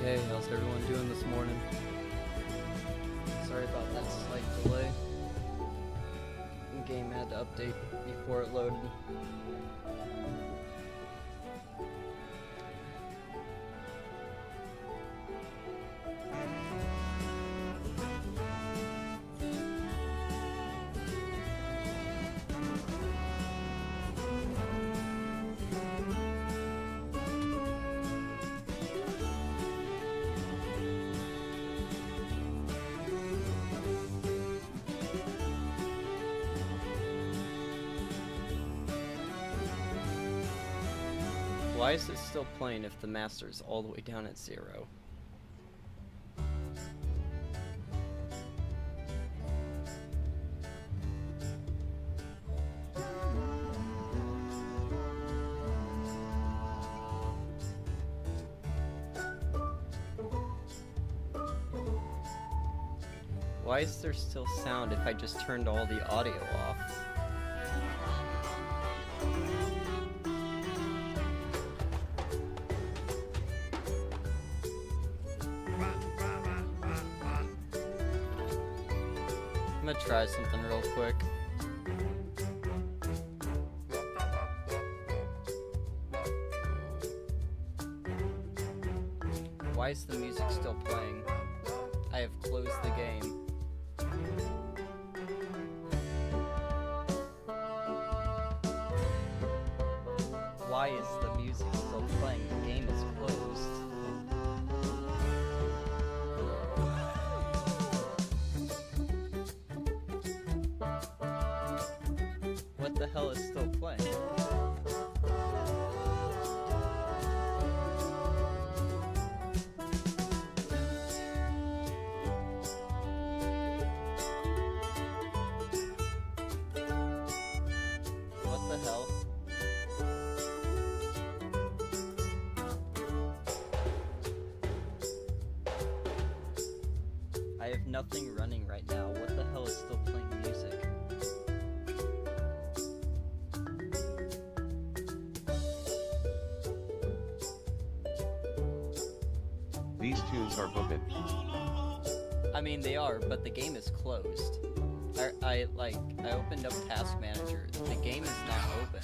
Hey, how's everyone doing this morning? Sorry about that slight delay. The game had to update before it loaded. Why is it still playing if the master's all the way down at 0? Why is there still sound if I just turned all the audio off? I'm gonna try something real quick. Why is the music still playing? I have closed the game. Why is the music still playing? The game is closed. What the hell is still playing? What the hell? I have nothing running right now. What the hell is still playing music? These tunes are booked. I mean, they are, but the game is closed. I opened up Task Manager. The game is not open.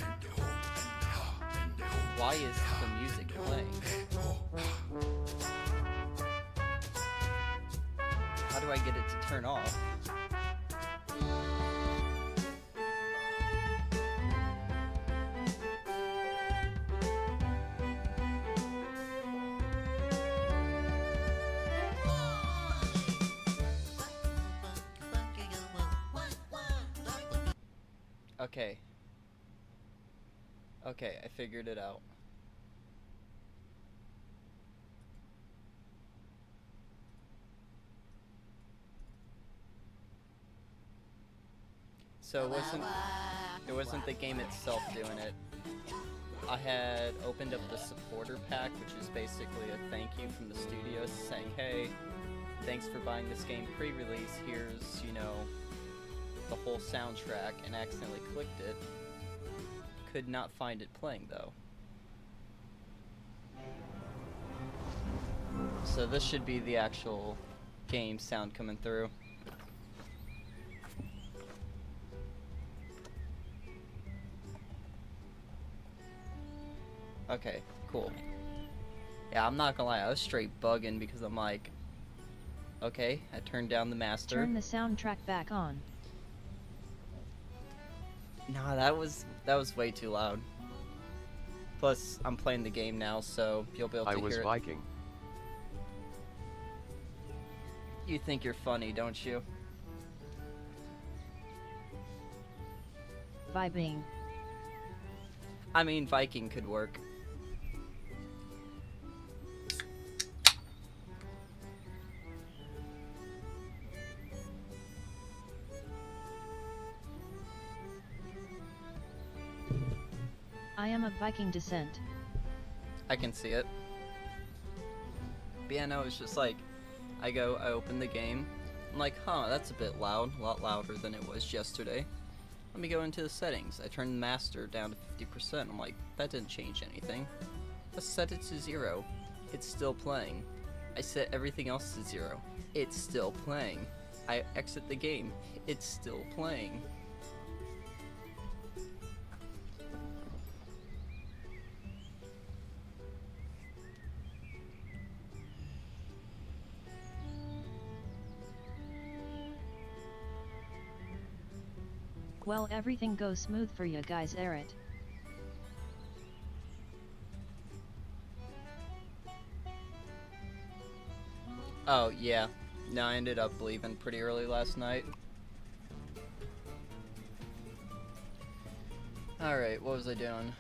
Why is the music playing? How do I get it to turn off? Okay. Okay, I figured it out. So it wasn't the game itself doing it. I had opened up the supporter pack, which is basically a thank you from the studios saying, hey, thanks for buying this game pre-release, here's, you know, the whole soundtrack, and accidentally clicked it. Could not find it playing though. So this should be the actual game sound coming through. Okay, cool. Yeah, I'm not gonna lie, I was straight bugging because I'm like, okay, I turned down the master. Turn the soundtrack back on. Nah, that was way too loud. Plus, I'm playing the game now, so you'll be able to hear it. I was Viking. You think you're funny, don't you? Vibing. I mean, Viking could work. I am of Viking descent. I can see it. But yeah, no, it's just like, I open the game, I'm like, huh, that's a bit loud, a lot louder than it was yesterday. Let me go into the settings. I turned the master down to 50%. I'm like, that didn't change anything. Let's set it to 0. It's still playing. I set everything else to 0. It's still playing. I exit the game. It's still playing. Well, everything goes smooth for you guys, Eret. Oh, yeah. No, I ended up leaving pretty early last night. Alright, what was I doing?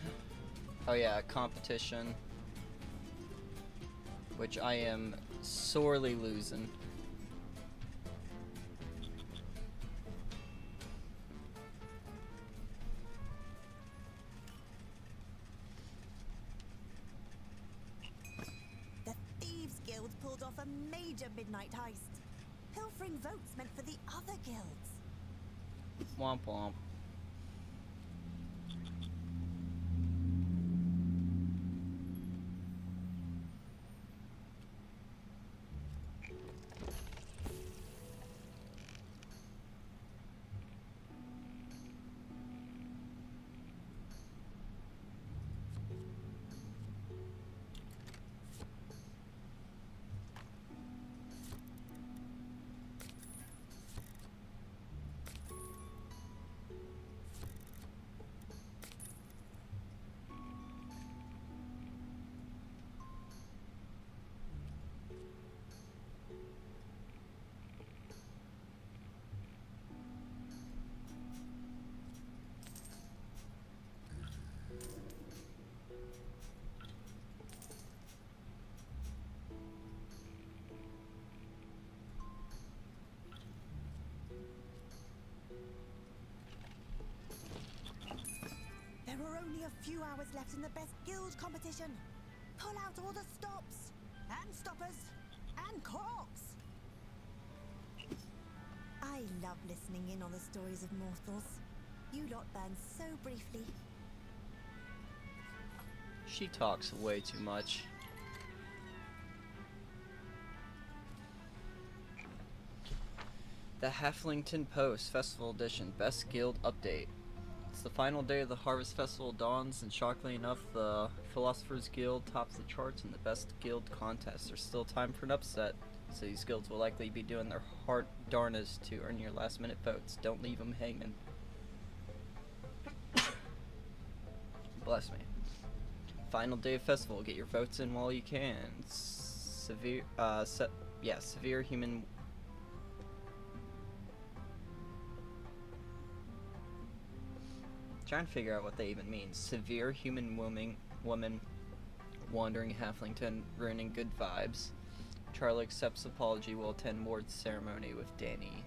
Oh yeah, competition. Which I am sorely losing. Off a major midnight heist, pilfering votes meant for the other guilds. Womp womp. There are only a few hours left in the best guild competition. Pull out all the stops, and stoppers, and corks. I love listening in on the stories of mortals. You lot burn so briefly. She talks way too much. The Halflington Post Festival Edition Best Guild Update. the final day of the Harvest Festival dawns, and shockingly enough, the Philosophers Guild tops the charts in the best guild contest. There's still time for an upset, so these guilds will likely be doing their heart darnest to earn your last minute votes. Don't leave them hanging. Bless me. Final day of festival. Get your votes in while you can. Severe human. Trying to figure out what they even mean. Severe human woman, wandering halflington, ruining good vibes. Charlie accepts apology, will attend Ward's ceremony with Danny.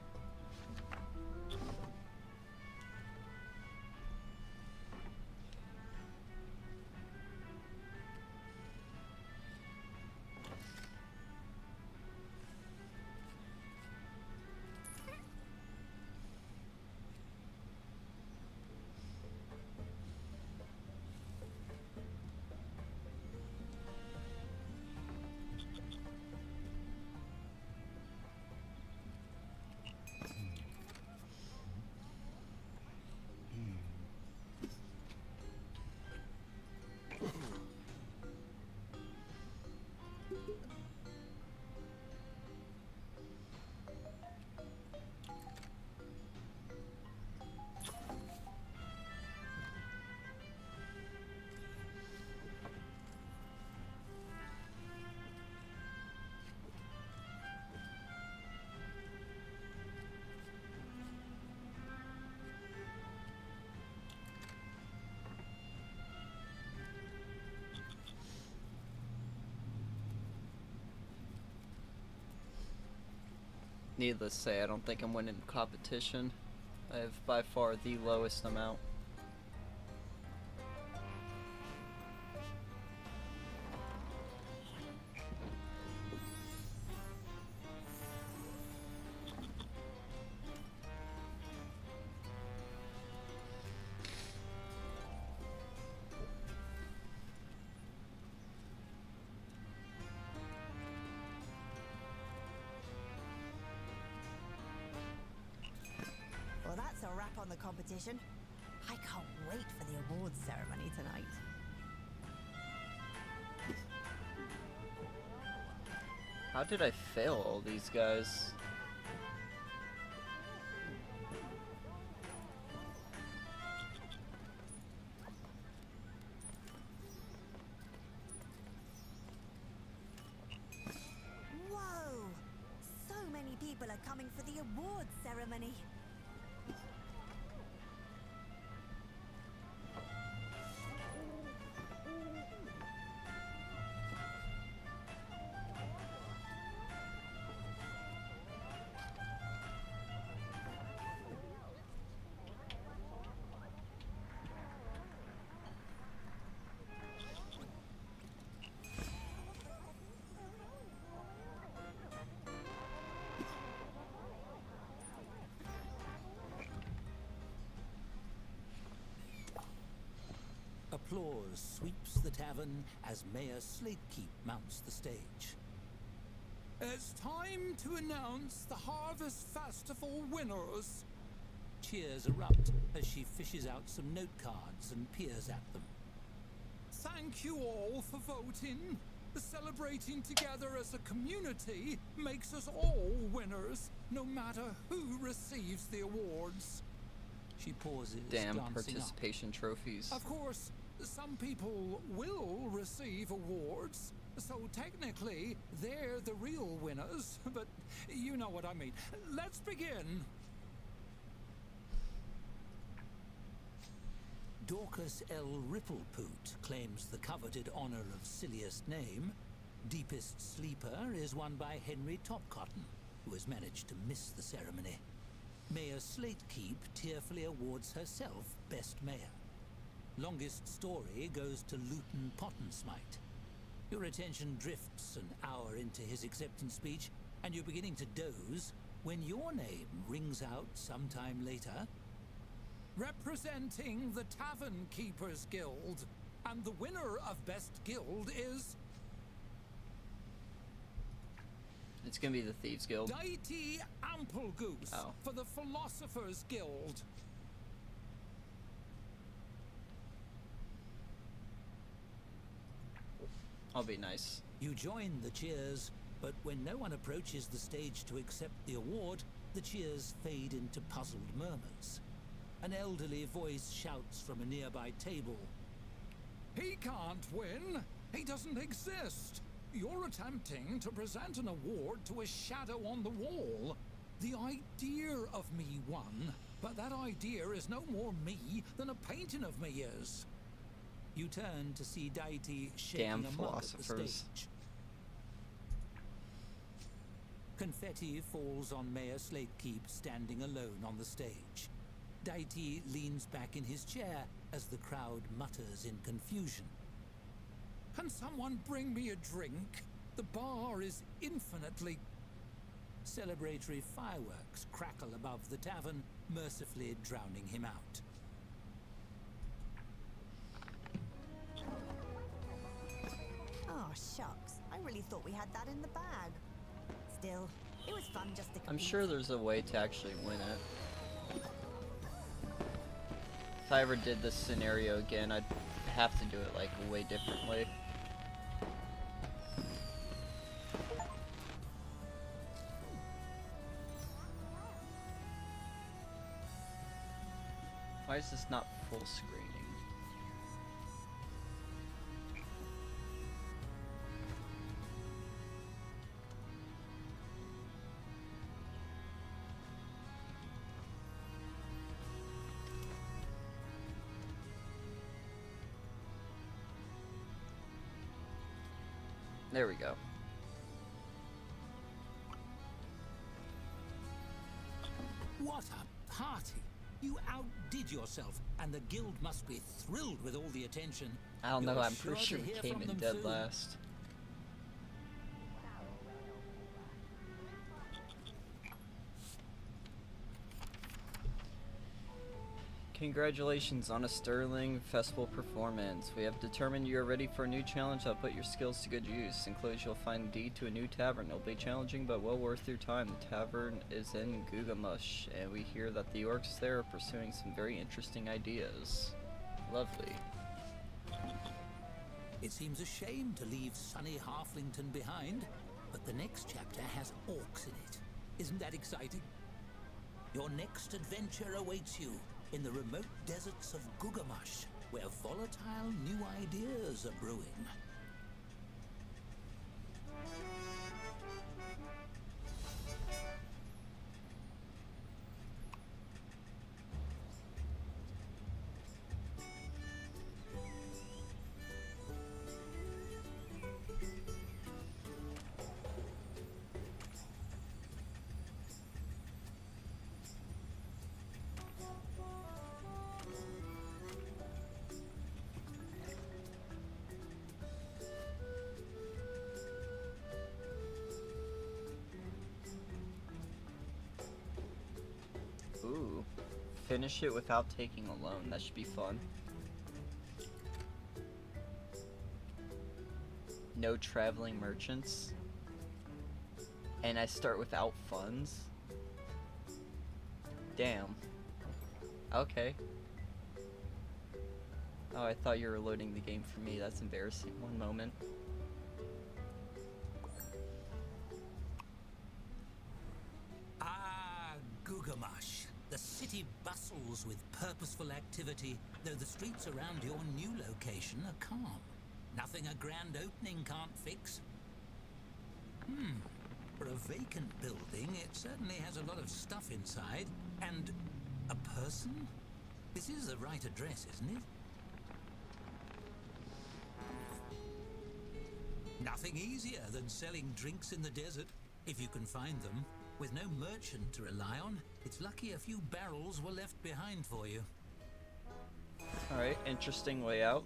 Needless to say, I don't think I'm winning competition. I have by far the lowest amount. Well, that's a wrap on the competition. I can't wait for the awards ceremony tonight. How did I fail all these guys? Whoa! So many people are coming for the awards ceremony. Applause sweeps the tavern as Mayor Slatekeep mounts the stage. It's time to announce the Harvest Festival winners. Cheers erupt as she fishes out some note cards and peers at them. Thank you all for voting. Celebrating together as a community makes us all winners, no matter who receives the awards. She pauses, Damn glancing participation trophies. Of course, some people will receive awards, so technically they're the real winners, but you know what I mean. Let's begin. Dorcas L. Ripplepoot claims the coveted honor of silliest name. Deepest sleeper is won by Henry Topcotton, who has managed to miss the ceremony. Mayor Slatekeep tearfully awards herself Best Mayor. Longest story goes to Luton Pottensmite. Your attention drifts an hour into his acceptance speech, and you're beginning to doze when your name rings out sometime later. Representing the Tavern Keepers Guild, and the winner of Best Guild is It's gonna be the Thieves Guild. Deity Amplegoose Oh. for the Philosophers Guild. I'll be nice. You join the cheers, but when no one approaches the stage to accept the award, the cheers fade into puzzled murmurs. An elderly voice shouts from a nearby table. He can't win. He doesn't exist. You're attempting to present an award to a shadow on the wall. The idea of me won, but that idea is no more me than a painting of me is. You turn to see Deity shaking Damn a mug at the philosophers. stage. Confetti falls on Mayor Slatekeep standing alone on the stage. Deity leans back in his chair as the crowd mutters in confusion. Can someone bring me a drink? The bar is infinitely... Celebratory fireworks crackle above the tavern, mercifully drowning him out. Oh, shucks. I really thought we had that in the bag. Still, it was fun just to I'm compete. sure there's a way to actually win it. If I ever did this scenario again, I'd have to do it like way differently. Why is this not full screening? There we go. What a party! You outdid yourself, and the guild must be thrilled with all the attention. I don't know, You're I'm pretty sure to we hear came from in them dead soon. last. Congratulations on a sterling festival performance. We have determined you are ready for a new challenge that'll put your skills to good use. Enclosed you'll find a deed to a new tavern. It'll be challenging but well worth your time. The tavern is in Gugamush, and we hear that the orcs there are pursuing some very interesting ideas. Lovely. It seems a shame to leave sunny Halflington behind, but the next chapter has orcs in it. Isn't that exciting? Your next adventure awaits you in the remote deserts of Gugamush, where volatile new ideas are brewing. Ooh. Finish it without taking a loan. That should be fun. No traveling merchants. And I start without funds. Damn. Okay. Oh, I thought you were loading the game for me. That's embarrassing. One moment. Ah, Gugamush. The city bustles with purposeful activity, though the streets around your new location are calm. Nothing a grand opening can't fix. For a vacant building, it certainly has a lot of stuff inside. And a person? This is the right address, isn't it? Nothing easier than selling drinks in the desert, if you can find them. With no merchant to rely on, it's lucky a few barrels were left behind for you. Alright, interesting way out.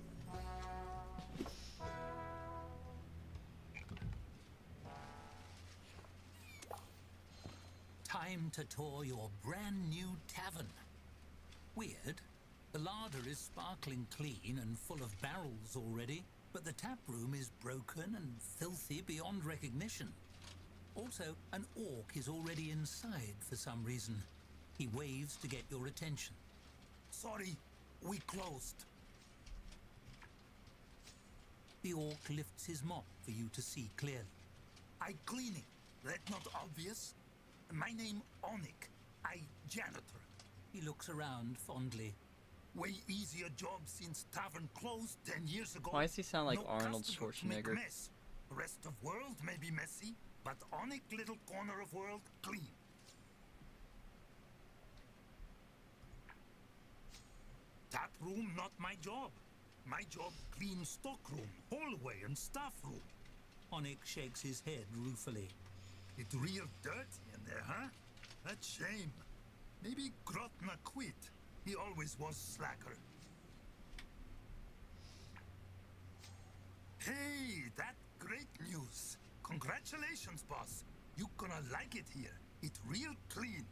Time to tour your brand new tavern. Weird. The larder is sparkling clean and full of barrels already, but the tap room is broken and filthy beyond recognition. Also, an orc is already inside for some reason. He waves to get your attention. Sorry, we closed. The orc lifts his mop for you to see clearly. I cleaning. That not obvious? My name Onik. I janitor. He looks around fondly. Way easier job since Tavern closed 10 years ago. Why does he sound like No Arnold customer to make Schwarzenegger? mess. Rest of world may be messy, but Onik little corner of world clean. Tap room not my job. My job clean stock room, hallway and staff room. Onik shakes his head ruefully. It real dirty in there, huh? That's shame. Maybe Grotna quit. He always was slacker. Hey, that great news. Congratulations, boss. You gonna like it here. It real clean.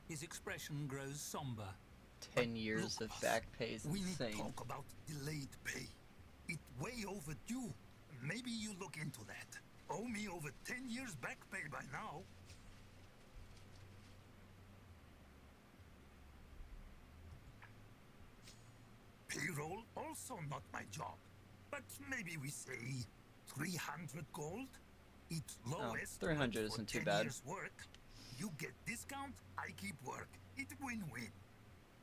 His expression grows somber. 10 years Look, of boss, back pay is we need insane. talk about delayed pay. It way overdue. Maybe you look into that. Owe me over 10 years back pay by now. Payroll also not my job. But maybe we say 300 gold? It's lowest. 300 but for isn't too 10 bad. years work, you get discount, I keep work. It win-win.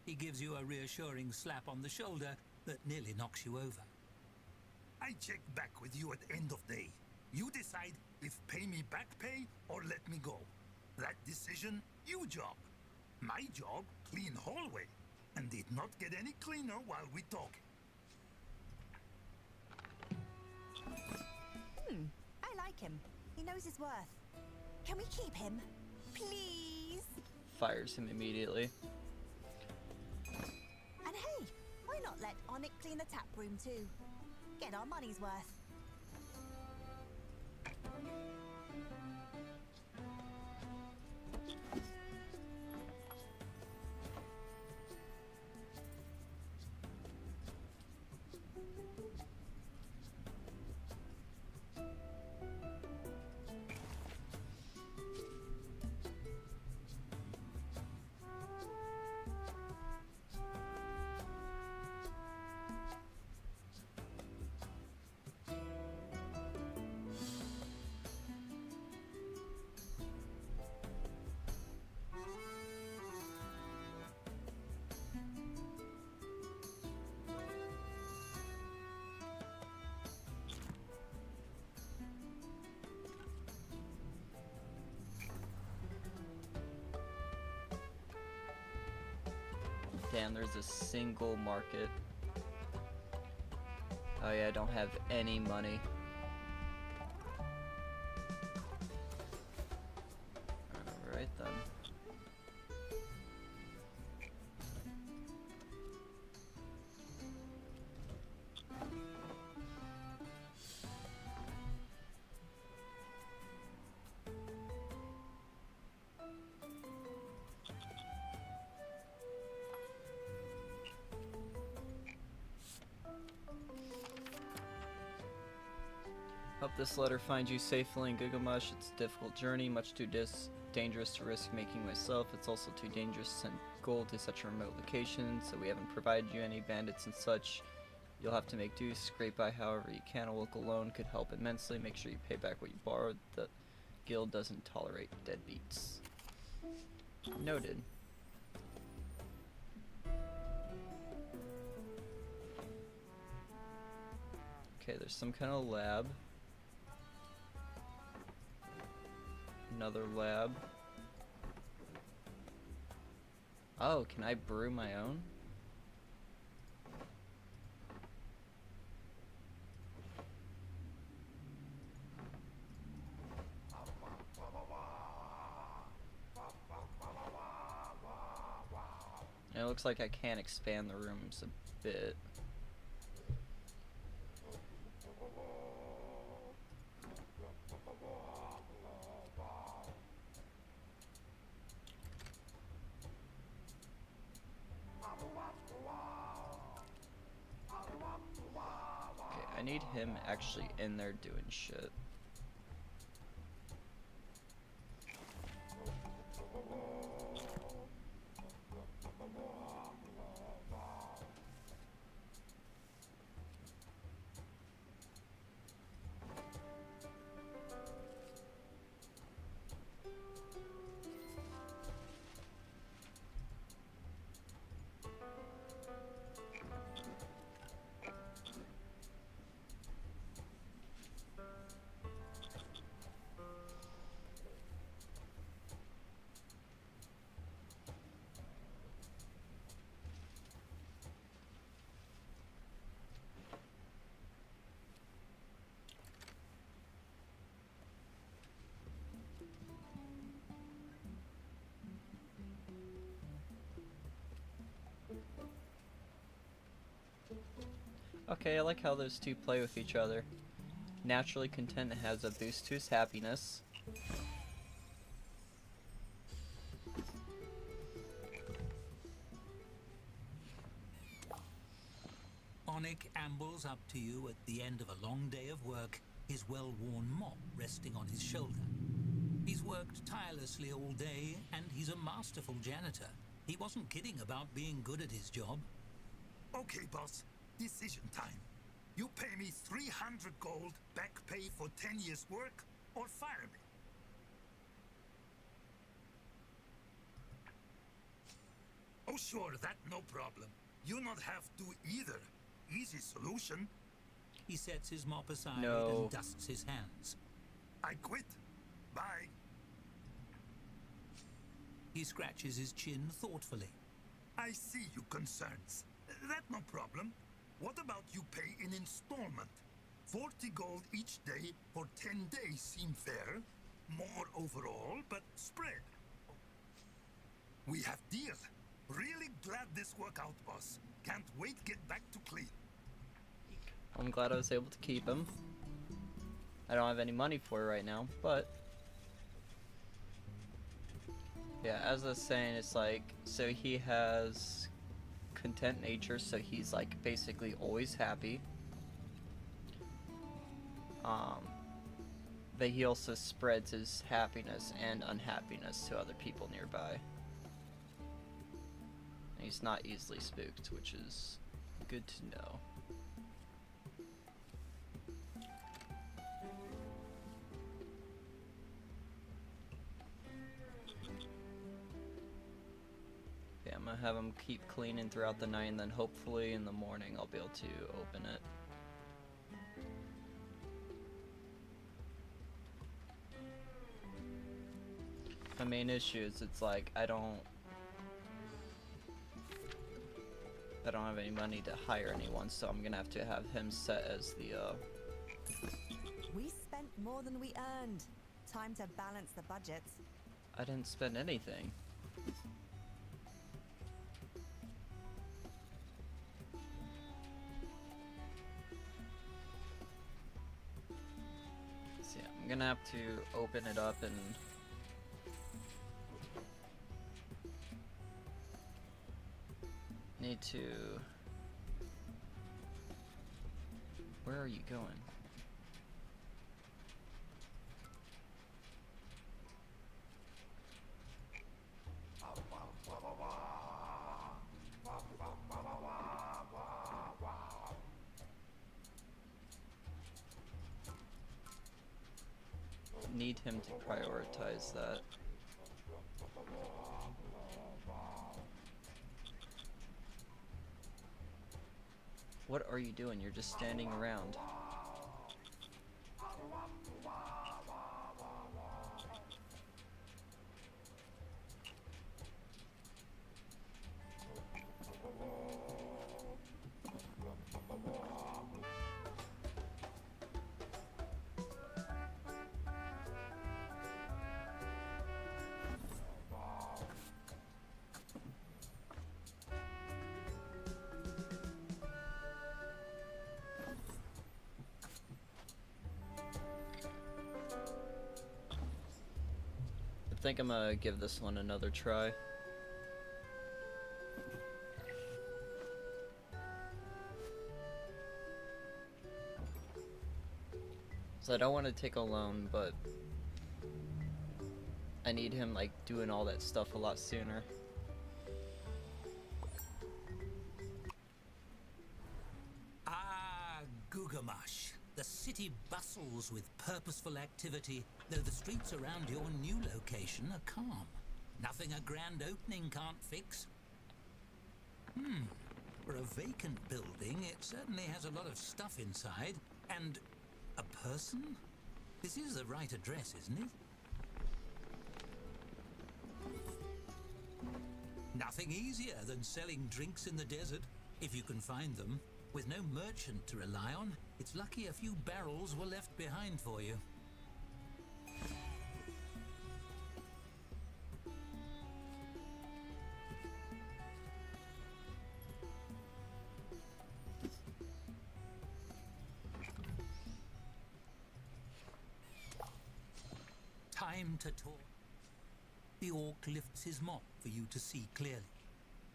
He gives you a reassuring slap on the shoulder that nearly knocks you over. I check back with you at end of day. You decide if pay me back pay or let me go. That decision, you job. My job, clean hallway. And did not get any cleaner while we talking. I like him. He knows his worth. Can we keep him? Please? Fires him immediately. And hey, why not let Onik clean the tap room too? Get our money's worth. Damn, there's a single market. Oh yeah, I don't have any money. Alright then. Hope this letter finds you safely in Gilgamesh. It's a difficult journey, much too dangerous to risk making myself. It's also too dangerous to send gold to such a remote location, so we haven't provided you any bandits and such. You'll have to make do, scrape by however you can. A local loan could help immensely. Make sure you pay back what you borrowed. The guild doesn't tolerate deadbeats. Noted. Okay, there's some kind of lab. Another lab. Oh, can I brew my own? And it looks like I can expand the rooms a bit. I need him actually in there doing shit. Okay, I like how those two play with each other. Naturally content has a boost to his happiness. Onik ambles up to you at the end of a long day of work, his well-worn mop resting on his shoulder. He's worked tirelessly all day, and he's a masterful janitor. He wasn't kidding about being good at his job. Okay, boss. Decision time. You pay me 300 gold, back pay for 10 years work, or fire me. Oh sure, that no problem. You not have to either. Easy solution. He sets his mop aside No. and dusts his hands. I quit. Bye. He scratches his chin thoughtfully. I see you concerns. That no problem. What about you pay in installment? 40 gold each day for 10 days seem fair. More overall, but spread. We have deal. Really glad this work out, boss. Can't wait get back to clean. I'm glad I was able to keep him. I don't have any money for it right now, but yeah, as I was saying, it's like, so he has content nature, so he's like basically always happy. But he also spreads his happiness and unhappiness to other people nearby. And he's not easily spooked, which is good to know. Yeah, I'm gonna have him keep cleaning throughout the night, and then hopefully in the morning I'll be able to open it. My main issue is it's like I don't have any money to hire anyone, so I'm gonna have to have him set as the We spent more than we earned. Time to balance the budgets. I didn't spend anything. So yeah, I'm gonna have to open it up and need to. Where are you going? Need him to prioritize that. What are you doing? You're just standing around. I think I'm gonna give this one another try. So I don't want to take a loan, but I need him like doing all that stuff a lot sooner. Ah, Gugamash. The city bustles with purposeful activity, though the streets around your new location are calm. Nothing a grand opening can't fix. For a vacant building, it certainly has a lot of stuff inside. And a person? This is the right address, isn't it? Nothing easier than selling drinks in the desert, if you can find them. With no merchant to rely on, it's lucky a few barrels were left behind for you. time to talk. The orc lifts his mop for you to see clearly.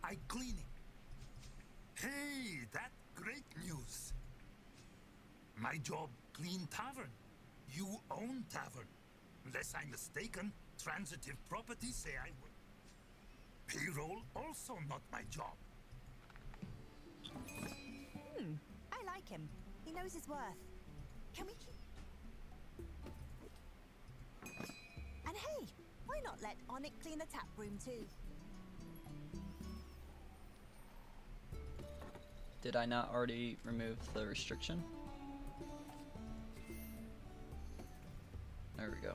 I clean it. Hey, that great news. My job, clean Tavern. You own Tavern. Unless I'm mistaken, transitive properties say I would. Payroll, also not my job. I like him. He knows his worth. Can we keep... And hey, why not let Onyx clean the tap room too? Did I not already remove the restriction? There we go.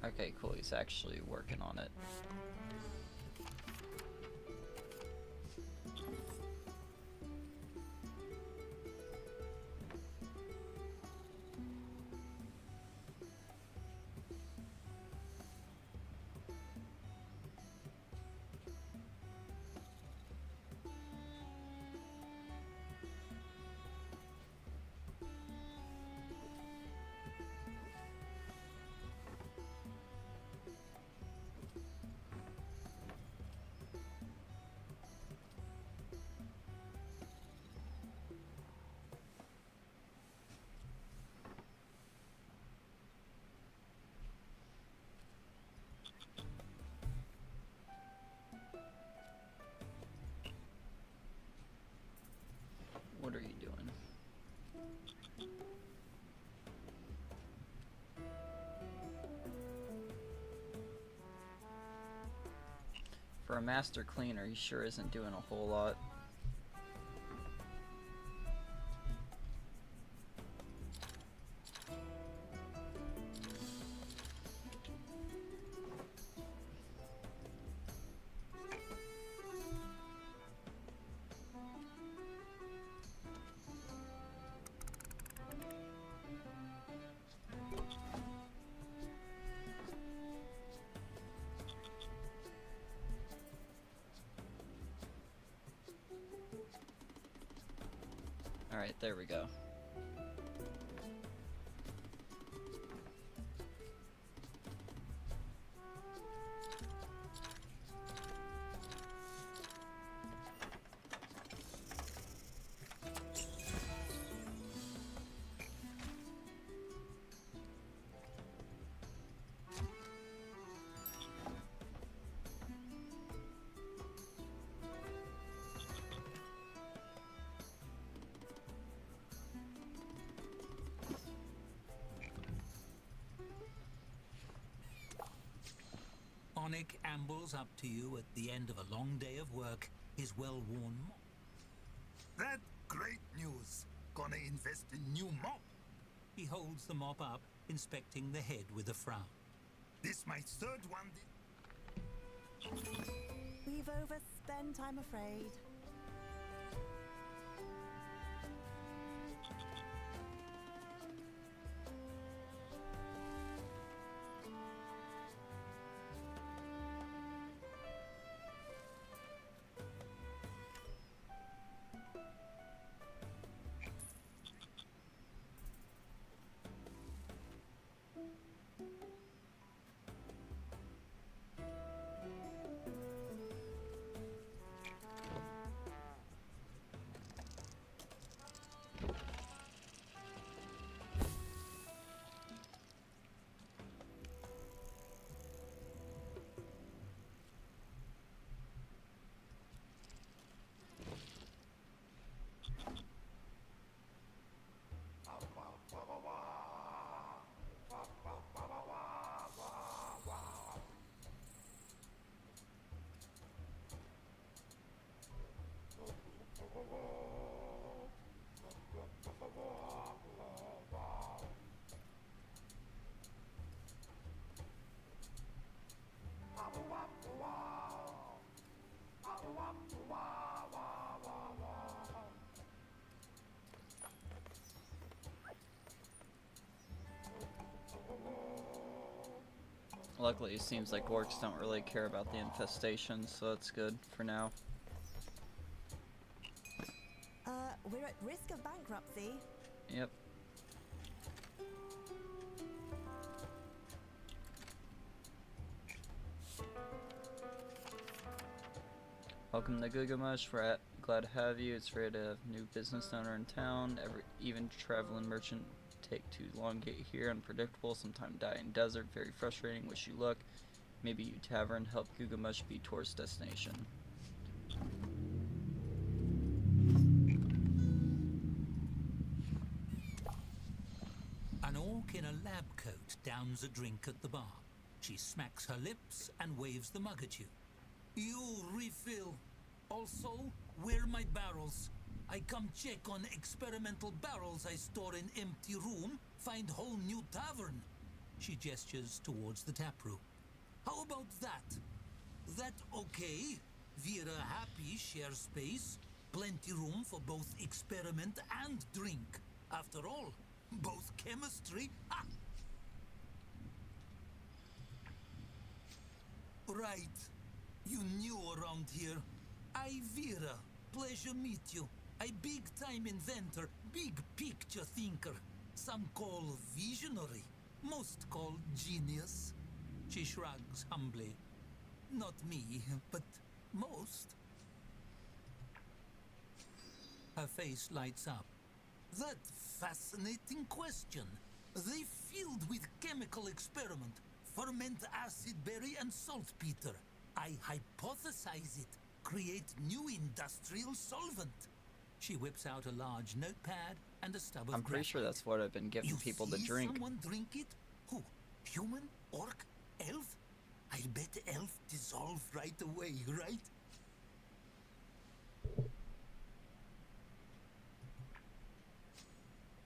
Okay, cool, he's actually working on it. What are you doing? For a master cleaner, he sure isn't doing a whole lot. Alright, there we go. Onyx ambles up to you at the end of a long day of work, his well-worn mop. That great news. Gonna invest in new mop. He holds the mop up, inspecting the head with a frown. This my third one. We've overspent, I'm afraid. Luckily, it seems like orcs don't really care about the infestation, so that's good for now. We're at risk of bankruptcy. Yep. Welcome to Gilgamesh. We're glad to have you. It's rare to have new business owner in town. Even traveling merchant take too long to get here. Unpredictable. Sometime die in desert. Very frustrating. Wish you luck. Maybe you Tavern help Gilgamesh be tourist destination. An orc in a lab coat downs a drink at the bar. She smacks her lips and waves the mug at you. You refill. Also, where my barrels? I come check on experimental barrels I store in empty room, find whole new tavern. She gestures towards the tap room. How about that? That okay? Vera happy share space. Plenty room for both experiment and drink. After all, both chemistry. Ha! Right. You new around here. I Vera. Pleasure meet you. I big time inventor, big picture thinker. Some call visionary, most call genius. She shrugs humbly. Not me, but most. Her face lights up. That fascinating question. They filled with chemical experiment. Ferment acid berry and saltpeter. I hypothesize it. Create new industrial solvent. She whips out a large notepad and a stub of I'm pretty sure that's what I've been giving people to drink. Someone drink it? Who? Human? Orc? Elf? I bet elf dissolve right away, right?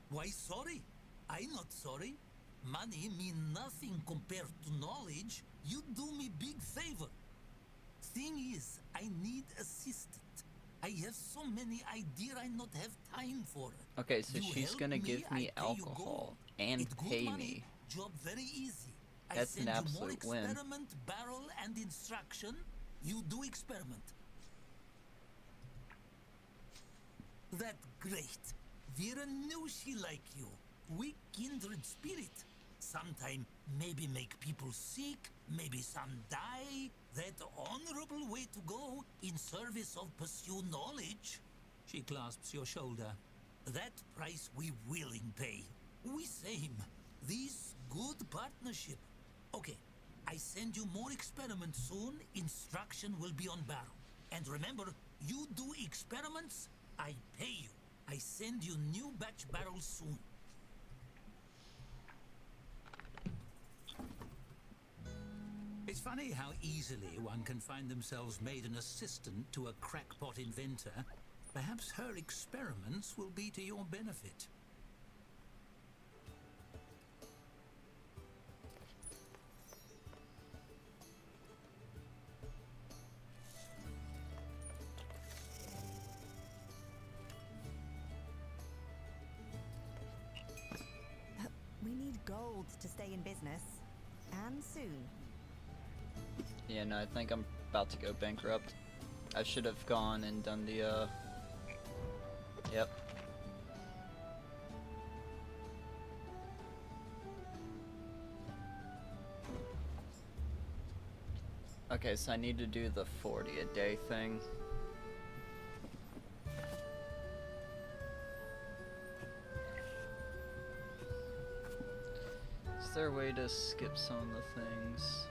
Why sorry? I not sorry. Money mean nothing compared to knowledge. You do me big favor. Thing is, I need assistant. I have so many idea I not have time for it. Okay, so You she's help gonna give I me pay you alcohol gold. and It good pay money, me. Job very easy. I That's an send you more absolute win. experiment, barrel, and instruction. You do experiment. That great. Vera knew she like you. We kindred spirit. Sometime maybe make people sick, maybe some die. That honorable way to go in service of pursue knowledge. She clasps your shoulder. That price we willing pay. We same. This good partnership. Okay, I send you more experiments soon. Instruction will be on barrel. And remember, you do experiments, I pay you. I send you new batch barrels soon. It's funny how easily one can find themselves made an assistant to a crackpot inventor. Perhaps her experiments will be to your benefit. We need gold to stay in business. And soon. Yeah, no, I think I'm about to go bankrupt. I should have gone and done the, Yep. Okay, so I need to do the 40 a day thing. Is there a way to skip some of the things?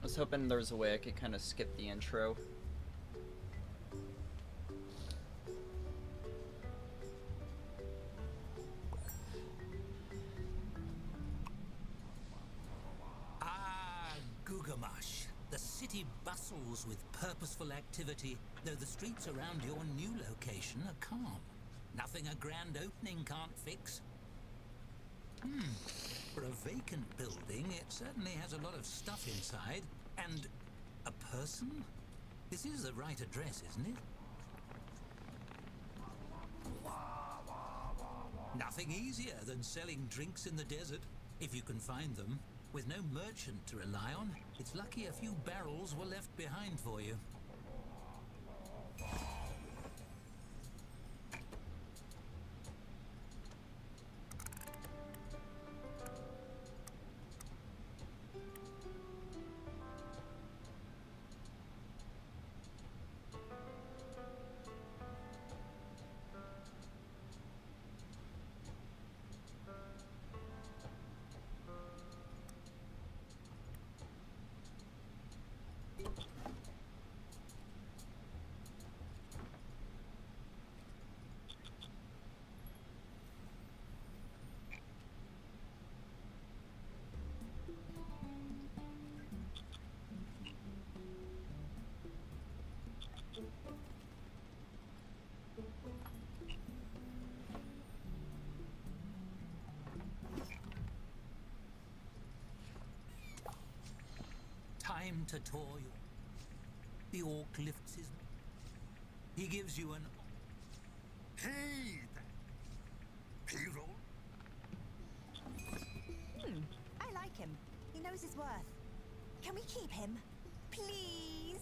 I was hoping there was a way I could kind of skip the intro bustles with purposeful activity, though the streets around your new location are calm. Nothing a grand opening can't fix. For a vacant building, it certainly has a lot of stuff inside. And a person? This is the right address, isn't it? Nothing easier than selling drinks in the desert, if you can find them. With no merchant to rely on, it's lucky a few barrels were left behind for you. Time to tour you. The orc lifts his... He gives you an... Hey, that payroll? I like him. He knows his worth. Can we keep him? Please?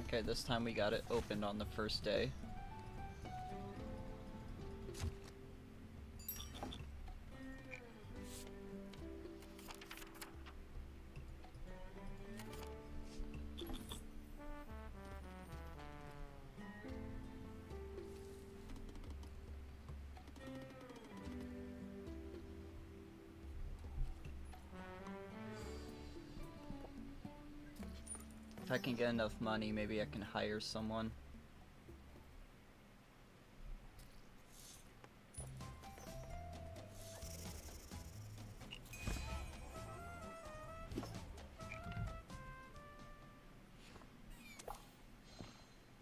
Okay, this time we got it opened on the first day. If I can get enough money, maybe I can hire someone.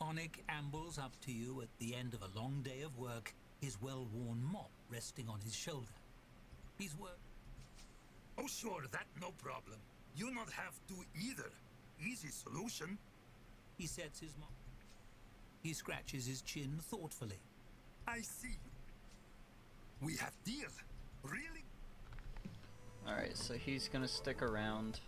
Onik ambles up to you at the end of a long day of work, his well-worn mop resting on his shoulder. He's Oh sure, that no problem. You not have to either. Easy solution. He sets his mop. He scratches his chin thoughtfully. I see. We have deal. Really? Alright, so he's gonna stick around.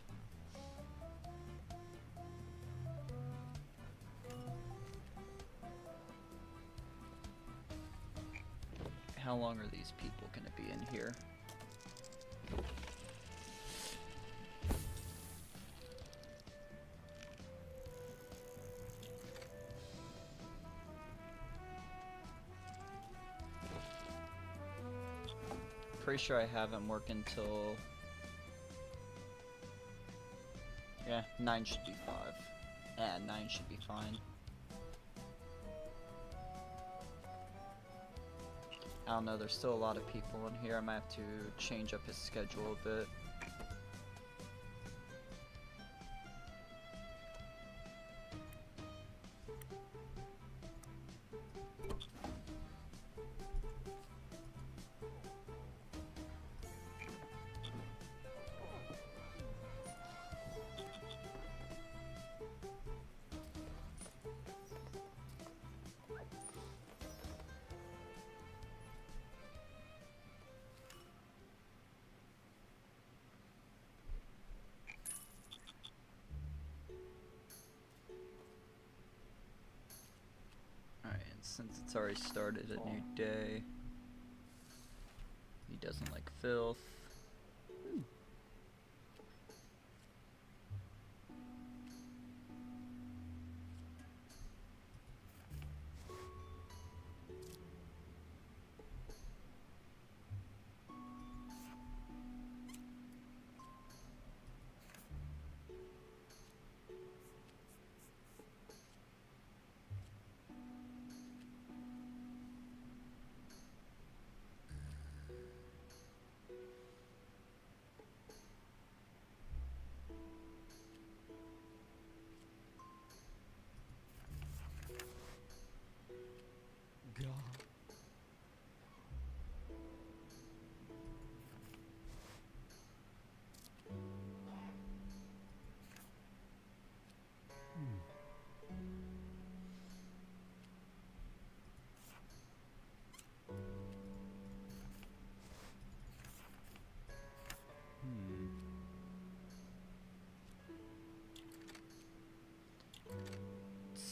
How long are these people gonna be in here? Pretty sure I have him working till... Yeah, 9 should be 5. Yeah, 9 should be fine. I don't know, there's still a lot of people in here. I might have to change up his schedule a bit. Alright, and since it's already started a new day, he doesn't like filth.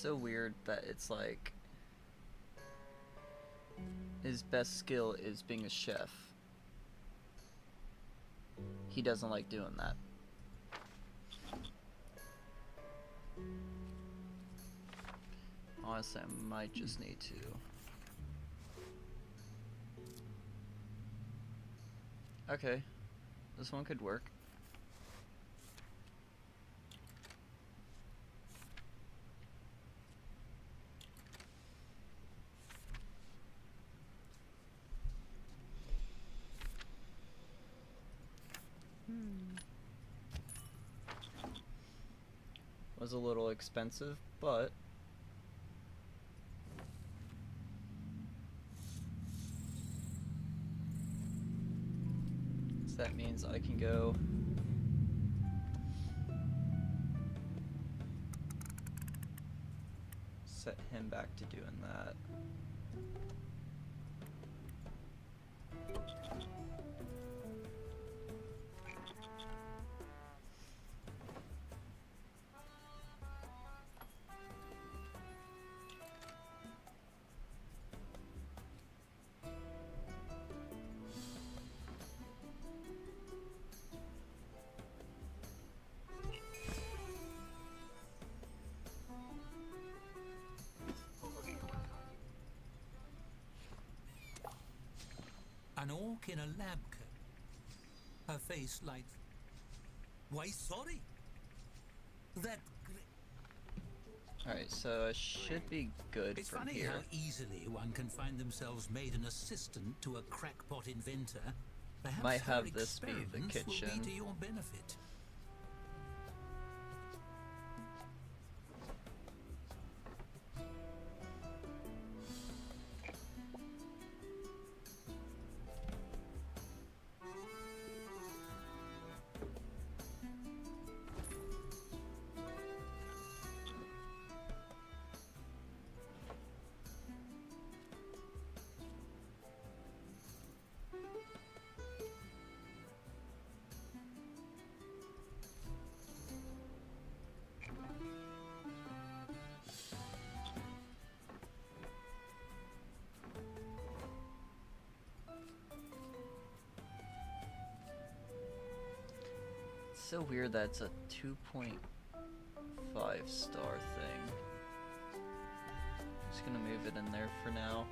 so weird that it's like his best skill is being a chef. He doesn't like doing that. Honestly, I might just need to. Okay, this one could work. Was a little expensive, but so that means I can go set him back to doing that. An orc in a lab coat. Her face light. Why, sorry. That. Alright, so I should be good It's from funny here. how easily one can find themselves made an assistant to a crackpot inventor. Perhaps Might her have this be the experiments will kitchen. be to your benefit. It's so weird that it's a 2.5 star thing. Just gonna move it in there for now.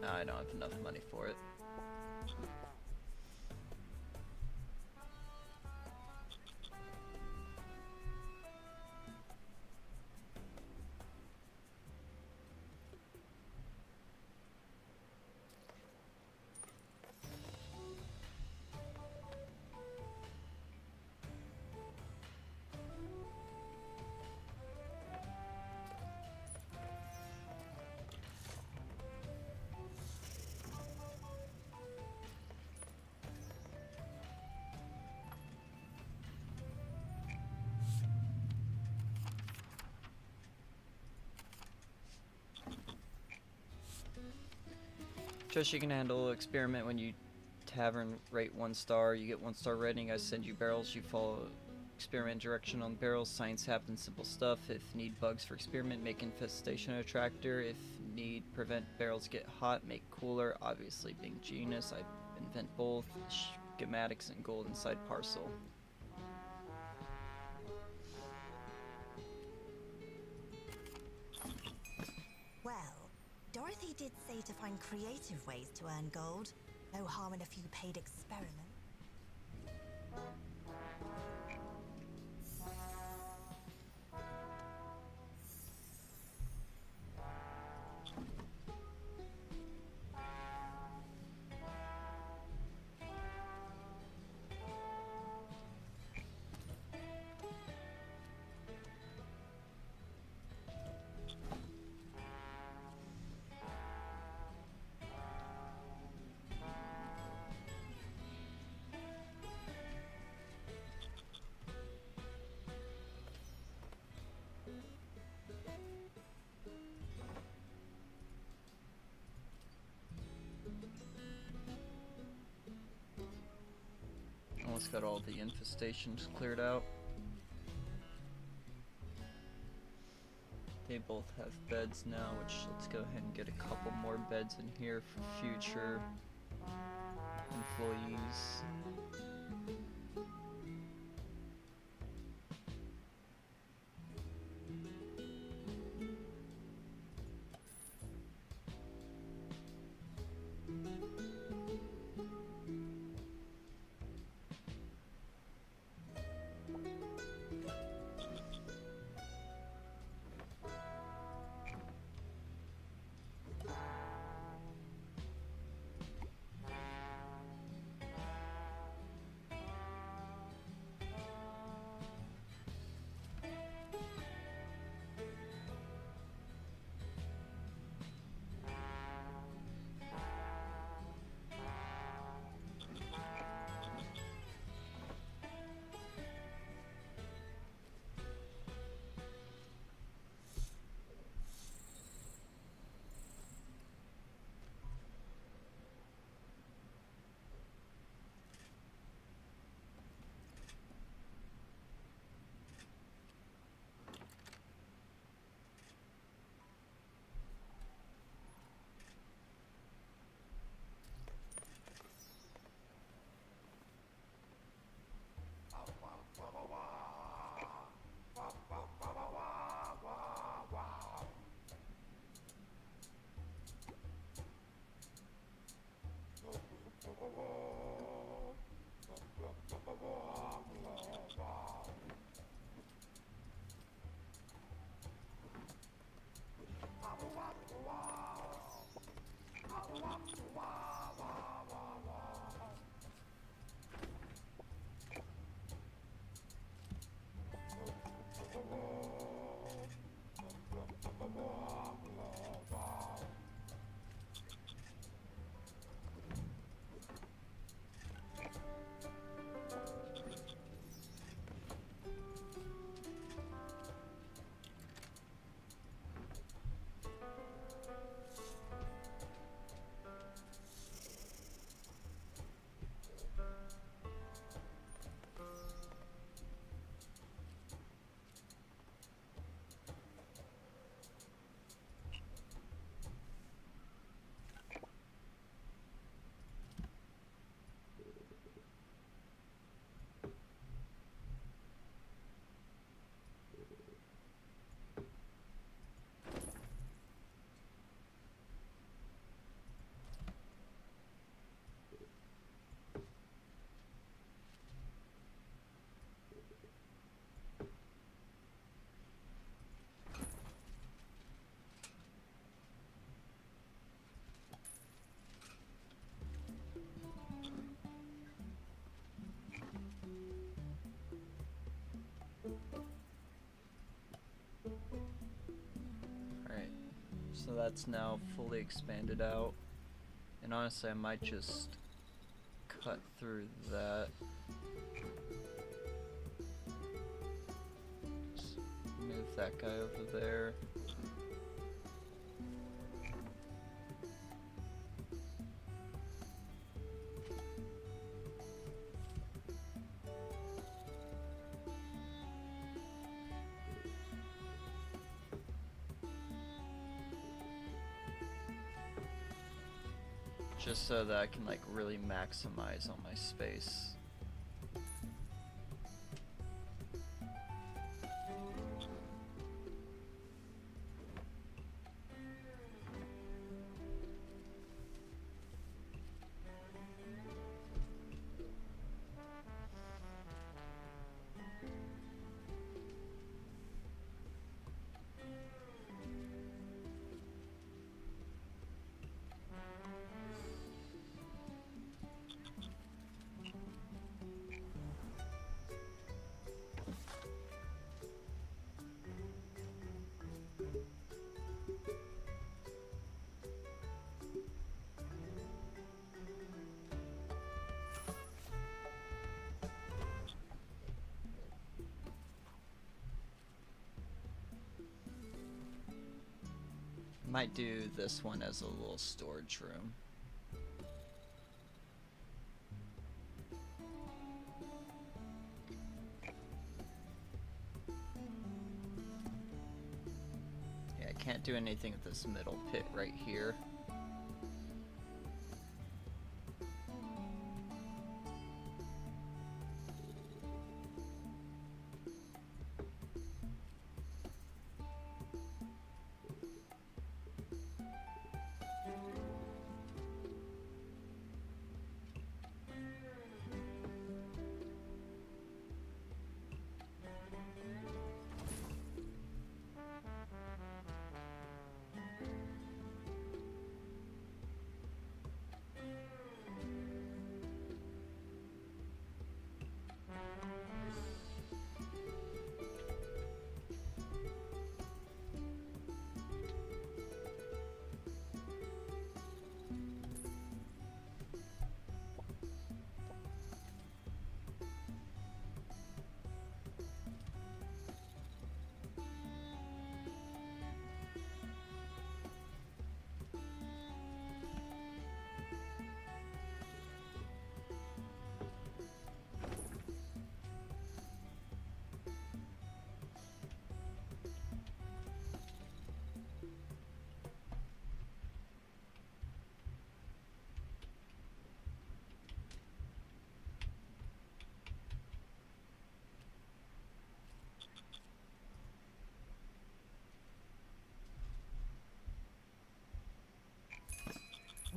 I don't have enough money for it. Trust you can handle experiment when you tavern rate 1 star. You get 1 star rating. I send you barrels. You follow experiment direction on barrels. Science happens. Simple stuff. If need bugs for experiment, make infestation attractor. If need prevent barrels get hot, make cooler. Obviously being genius, I invent both. Schematics and gold inside parcel. Well, Dorothy did say to find creative ways to earn gold. No harm in a few paid experiments. just got all the infestations cleared out. They both have beds now, which let's go ahead and get a couple more beds in here for future employees. Alright, so that's now fully expanded out. And honestly, I might just cut through that. Just move that guy over there. Just so that I can like really maximize on my space. Might do this one as a little storage room. can't do anything with this middle pit right here.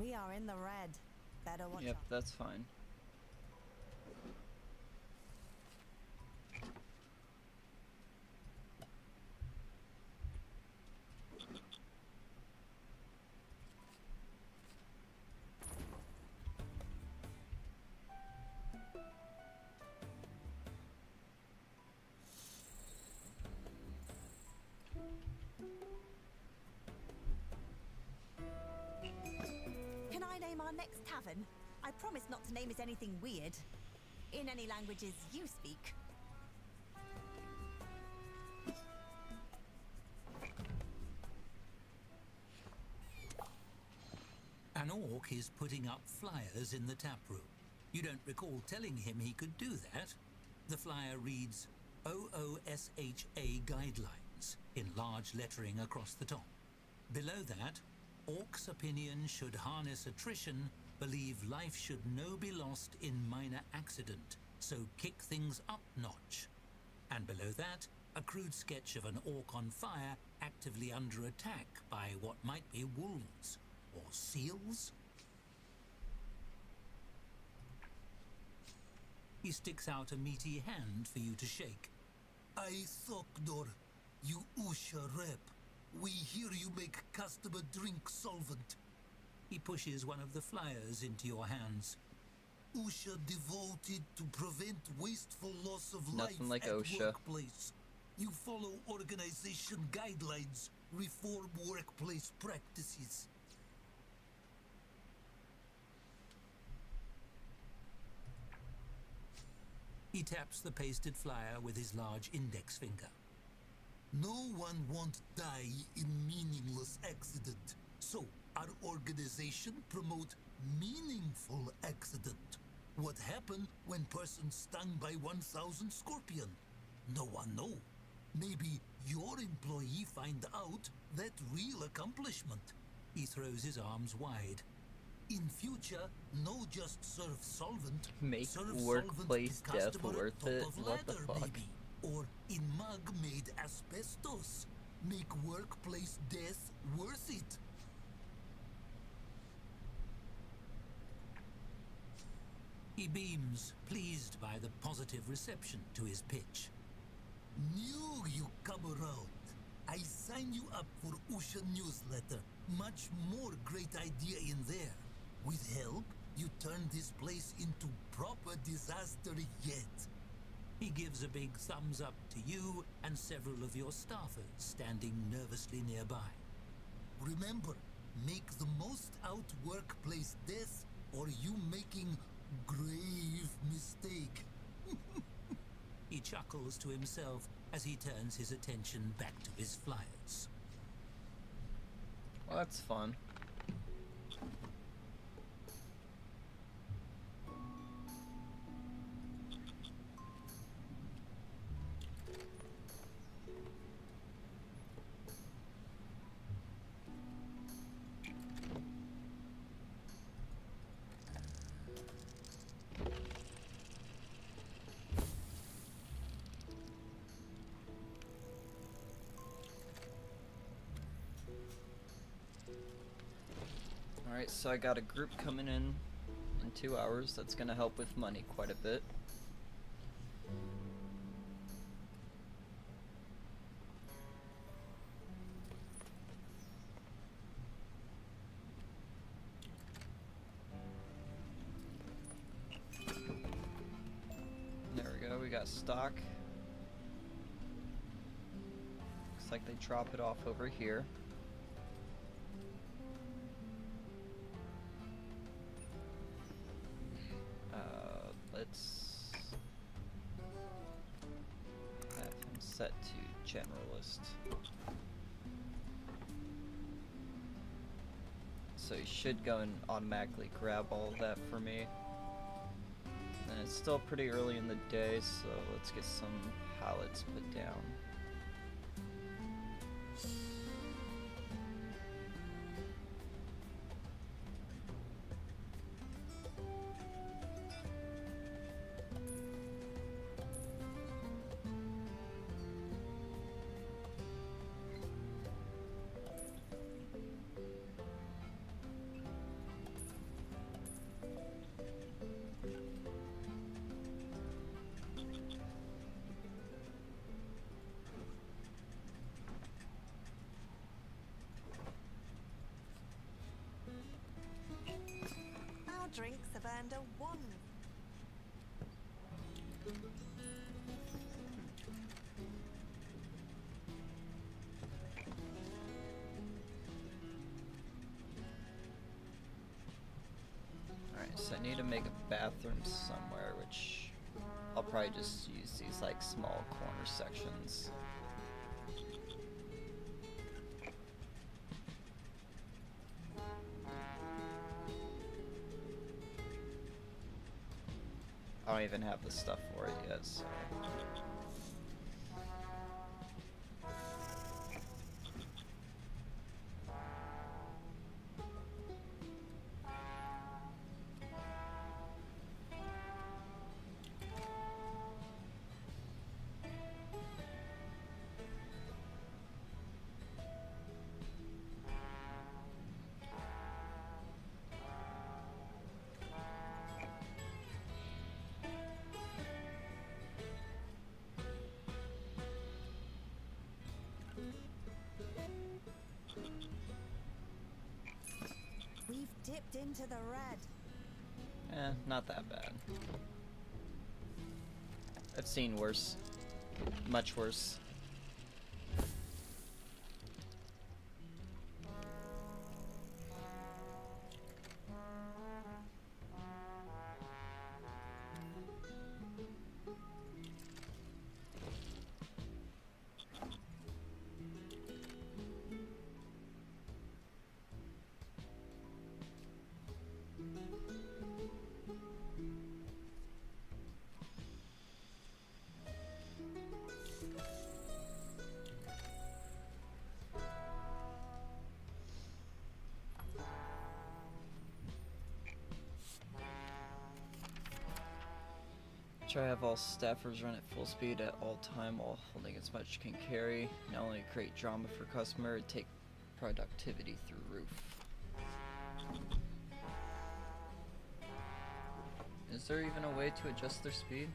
We are in the red. Better watch Yep, out. that's fine. Can I name our next tavern? I promise not to name it anything weird. In any languages you speak. An orc is putting up flyers in the tap room. You don't recall telling him he could do that. The flyer reads OOSHA Guidelines in large lettering across the top. Below that, Orc's opinion should harness attrition, believe life should no be lost in minor accident, so kick things up notch. And below that, a crude sketch of an orc on fire actively under attack by what might be wolves or seals. He sticks out a meaty hand for you to shake. I Thokdor, you Usha rep. We hear you make customer drink solvent. He pushes one of the flyers into your hands. Usha devoted to prevent wasteful loss of Nothing life like at OSHA. workplace. You follow organization guidelines, reform workplace practices. He taps the pasted flyer with his large index finger. No one won't die in meaningless accident. So, our organization promote meaningful accident. What happened when person stung by 1,000 scorpion? No one know. Maybe your employee find out that real accomplishment. He throws his arms wide. In future, no just serve solvent. Make serve workplace solvent to death customer worth top it? of What the ladder, fuck? Maybe. Or in mug made asbestos. Make workplace death worth it. He beams, pleased by the positive reception to his pitch. Knew you come around. I sign you up for Usha newsletter. Much more great idea in there. With help, you turn this place into proper disaster yet. He gives a big thumbs up to you and several of your staffers standing nervously nearby. Remember, make the most out workplace death or you making grave mistake. He chuckles to himself as he turns his attention back to his flyers. Well, that's fun. Alright, so I got a group coming in 2 hours. That's gonna help with money quite a bit. There we go, we got stock. Looks like they drop it off over here. Let's have him set to generalist. So he should go and automatically grab all of that for me. And it's still pretty early in the day, so let's get some pallets put down. Our drinks have earned a 1. Alright, so I need to make a bathroom somewhere, which I'll probably just use these like small corner sections. I don't even have the stuff for it yet, so. We've dipped into the red. Not that bad. I've seen worse. Much worse. Try to have all staffers run at full speed at all time while holding as much can carry. Not only create drama for customer, it take productivity through roof. Is there even a way to adjust their speed?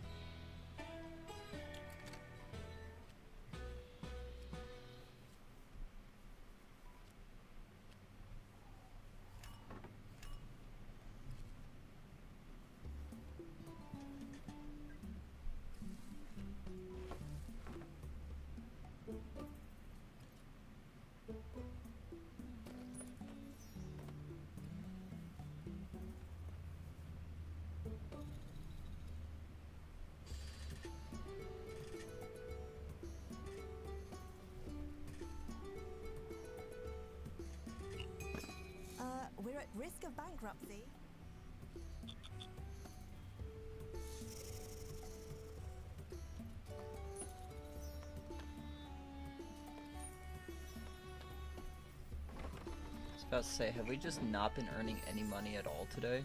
We're at risk of bankruptcy. I was about to say, have we just not been earning any money at all today?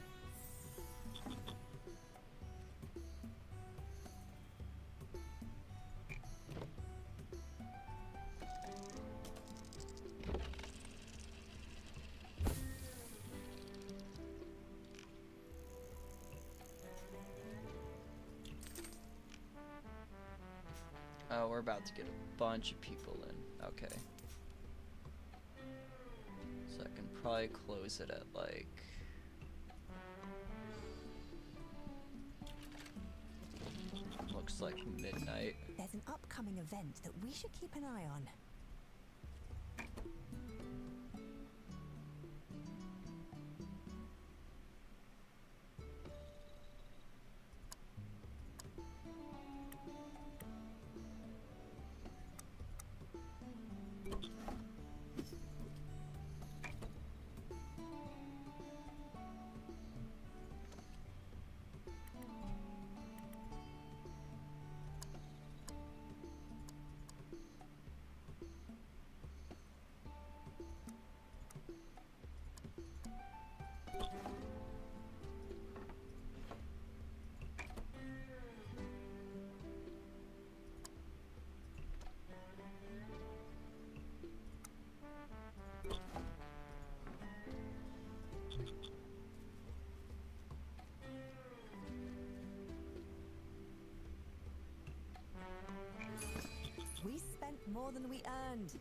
about to get a bunch of people in. Okay. So I can probably close it at like... looks like midnight. There's an upcoming event that we should keep an eye on. We spent more than we earned.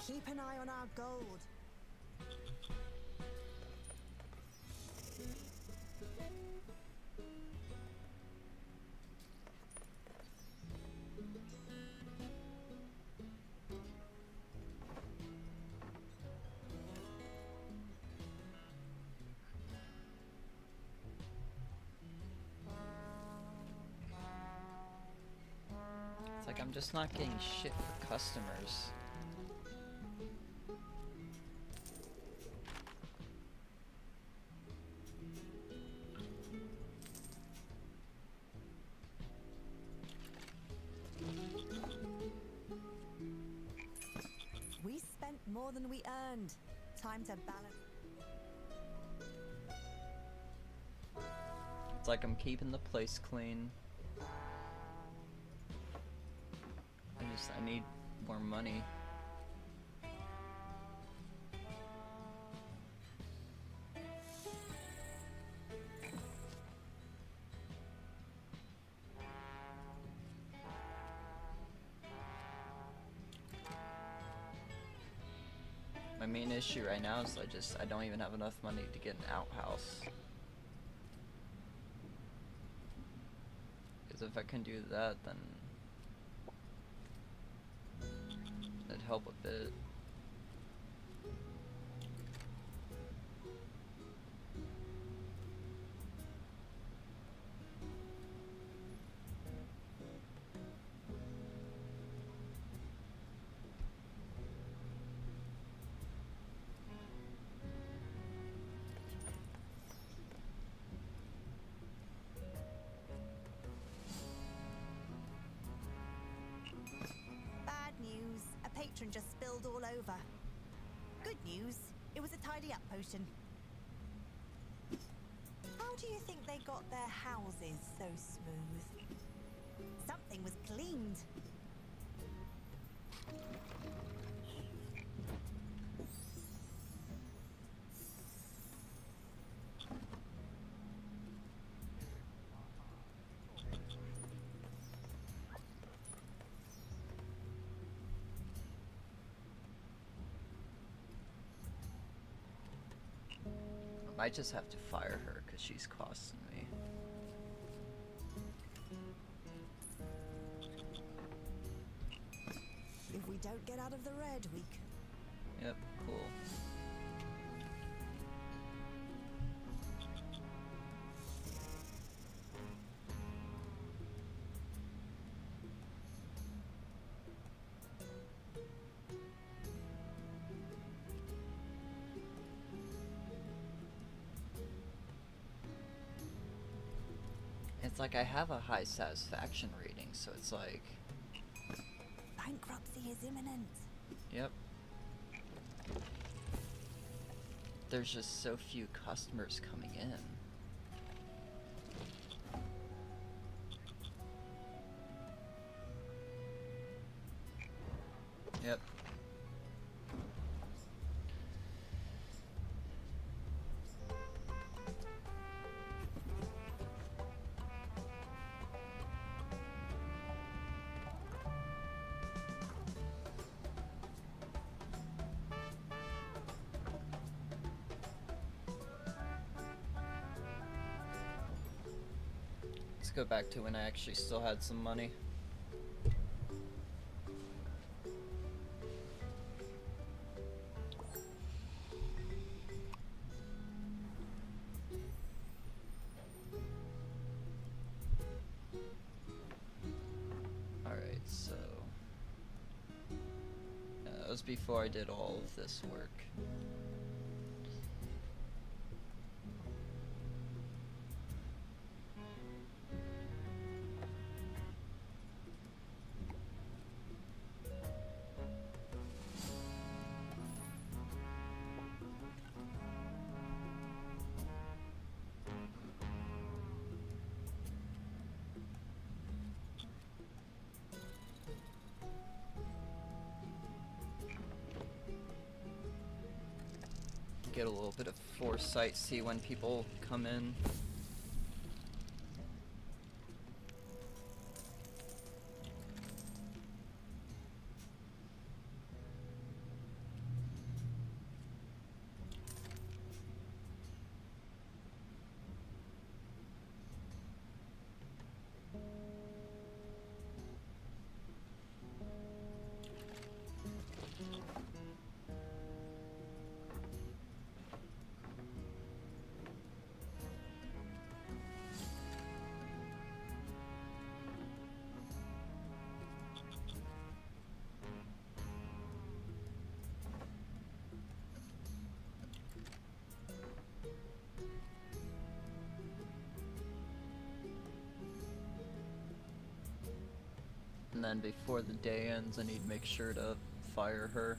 Keep an eye on our gold. It's like I'm just not getting shit for customers. We spent more than we earned. Time to balance. It's like I'm keeping the place clean. I need more money. My main issue right now is I don't even have enough money to get an outhouse. Because if I can do that, then it'd help a bit. matron just spilled all over. Good news, it was a tidy up potion. How do you think they got their houses so smooth? Something was cleaned. I might just have to fire her because she's costing me. If we don't get out of the red, we can... Yep, cool. It's like I have a high satisfaction rating, so it's like... Bankruptcy is imminent. Yep. There's just so few customers coming in. Yep. Let's go back to when I actually still had some money. Alright, so... that was before I did all of this work. Get a little bit of foresight, see when people come in. And then before the day ends, I need to make sure to fire her.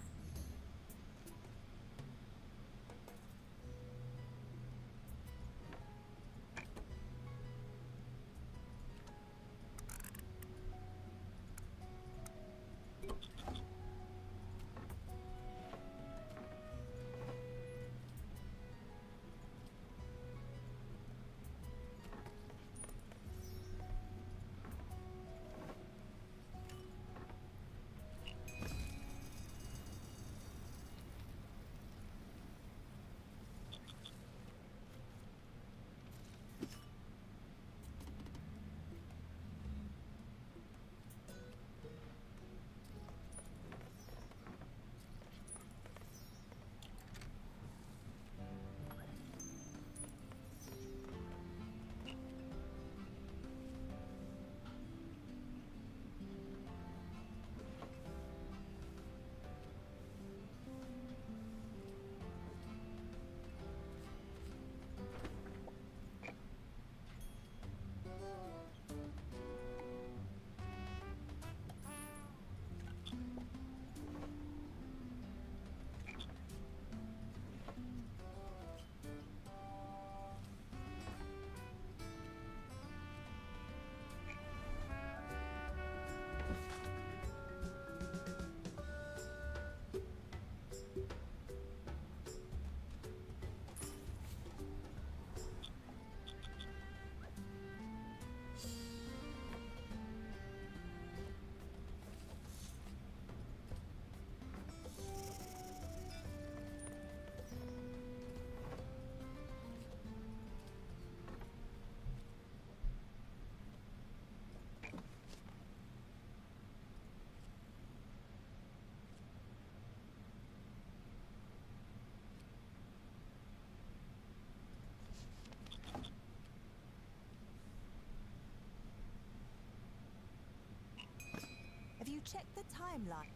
check the timeline.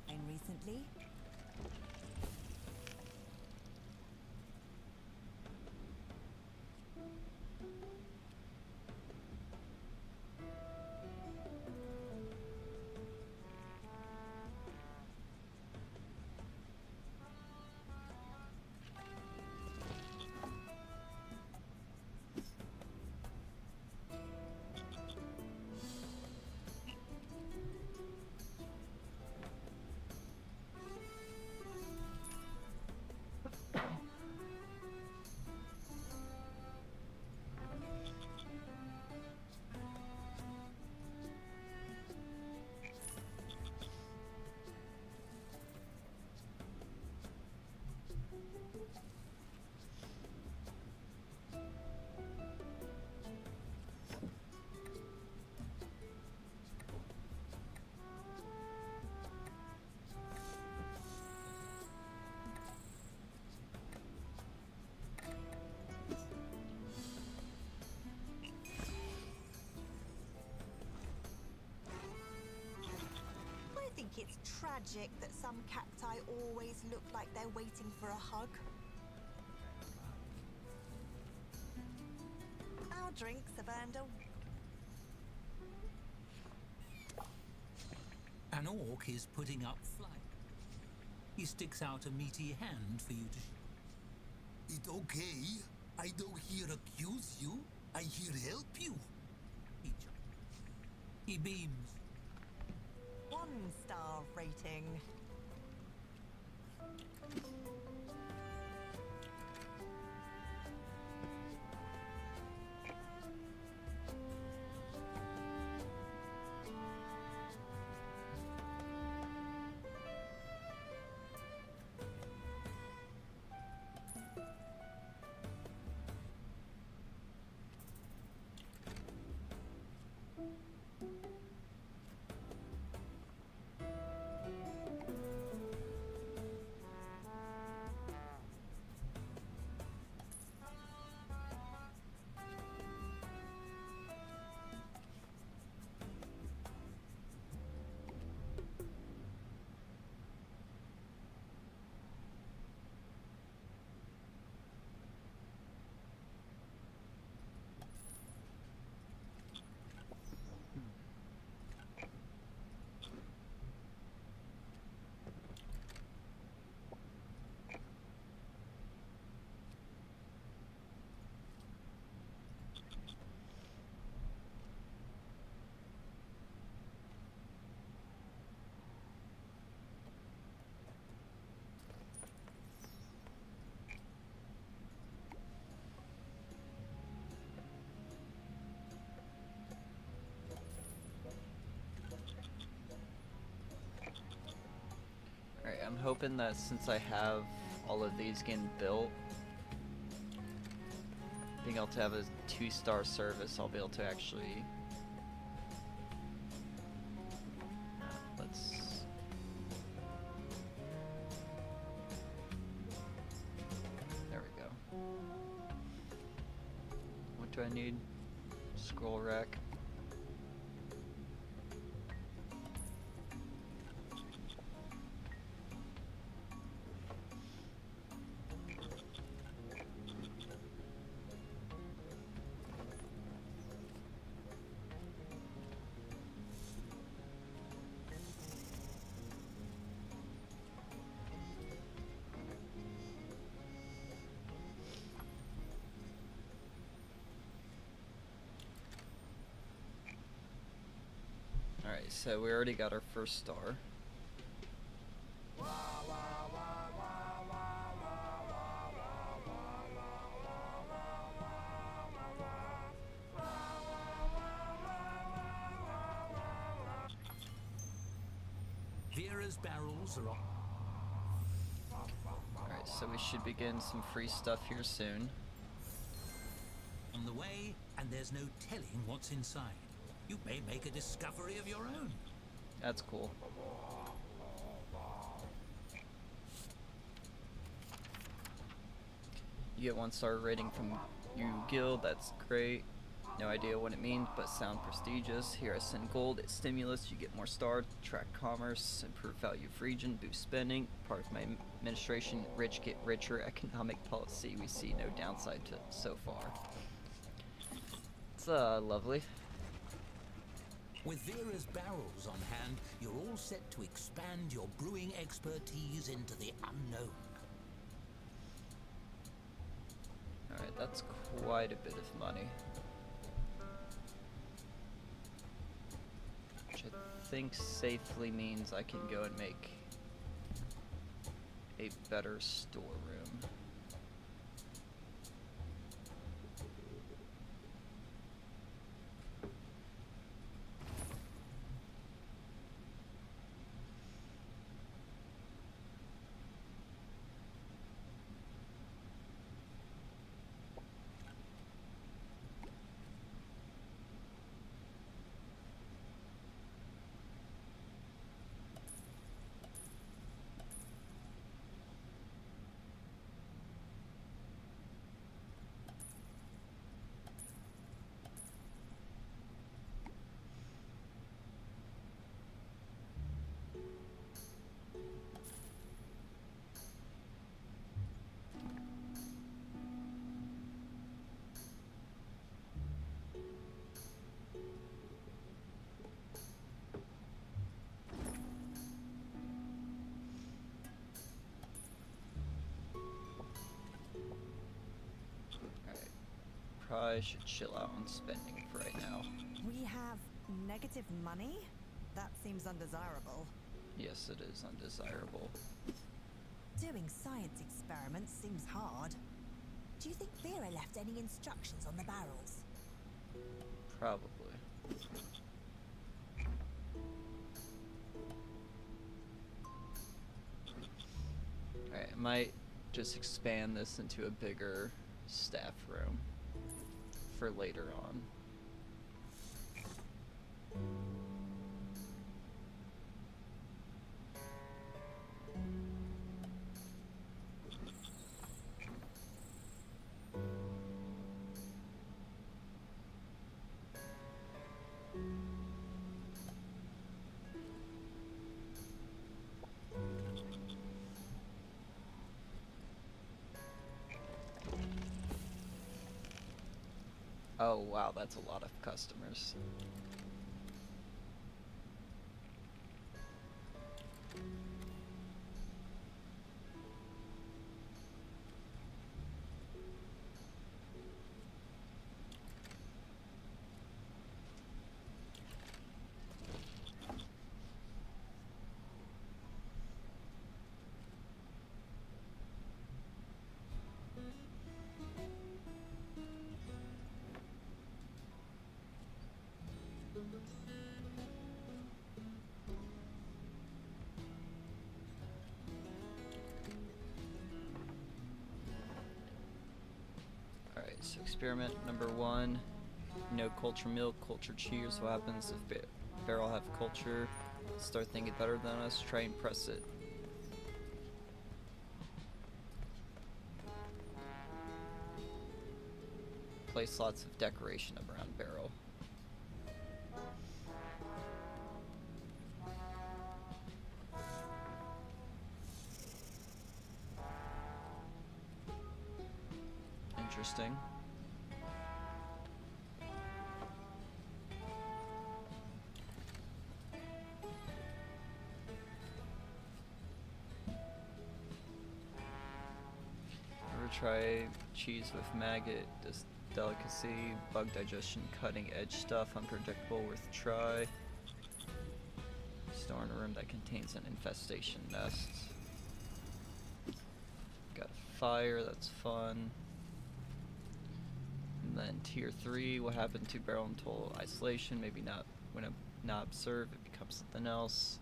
And recently, I think it's tragic that some cacti always look like they're waiting for a hug. Our drinks have earned a... An orc is putting up flight. He sticks out a meaty hand for you to... It okay? I don't here accuse you. I here help you. He beams. 1-star rating. Alright, I'm hoping that since I have all of these getting built, being able to have a 2-star service, I'll be able to actually... let's... There we go. What do I need? Scroll rack. Alright, so we already got our first star. Vera's barrels are on. Alright, so we should be getting some free stuff here soon. On the way, and there's no telling what's inside. You may make a discovery of your own. That's cool. You get 1-star rating from your guild, that's great. No idea what it means, but sound prestigious. Here I send gold, it's stimulus, you get more stars, track commerce, improve value of region, boost spending. Part of my administration, rich get richer economic policy. We see no downside to so far. It's lovely. With Vera's barrels on hand, you're all set to expand your brewing expertise into the unknown. Alright, that's quite a bit of money. Which I think safely means I can go and make a better storeroom. Probably should chill out on spending for right now. We have negative money? That seems undesirable. Yes, it is undesirable. Doing science experiments seems hard. Do you think Vera left any instructions on the barrels? Probably. Alright, I might just expand this into a bigger staff room for later on. Oh wow, that's a lot of customers. So experiment number 1, no culture milk, culture cheers. What happens if barrel have culture? Start thinking better than us, try and press it. Place lots of decoration around barrel. Interesting. Ever try cheese with maggot? This delicacy, bug digestion, cutting edge stuff, unpredictable, worth a try. Store in a room that contains an infestation nest. Got fire, that's fun. And then tier 3, what happened to barrel in total isolation? Maybe not when not observed, it becomes something else.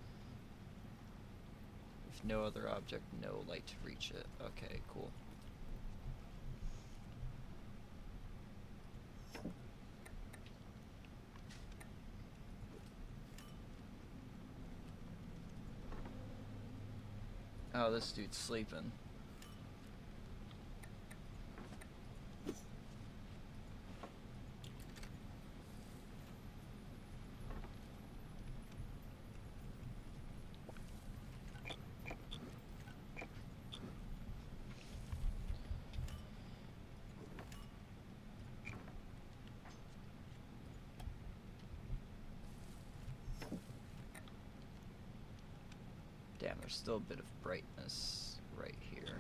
If no other object, no light to reach it. Okay, cool. Oh, this dude's sleeping. Damn, there's still a bit of brightness right here.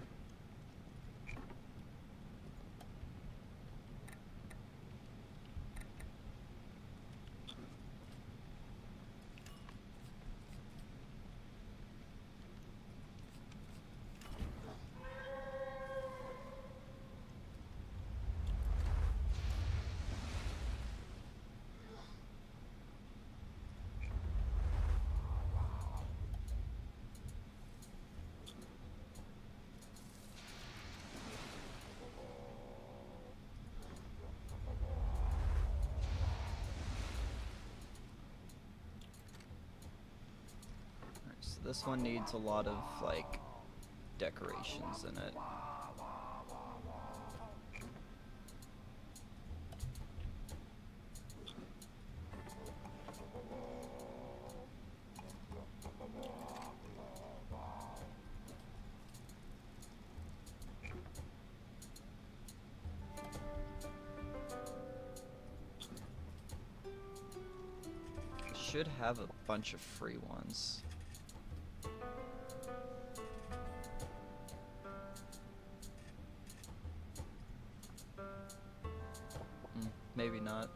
So this one needs a lot of, like, decorations in it. Should have a bunch of free ones. Maybe not.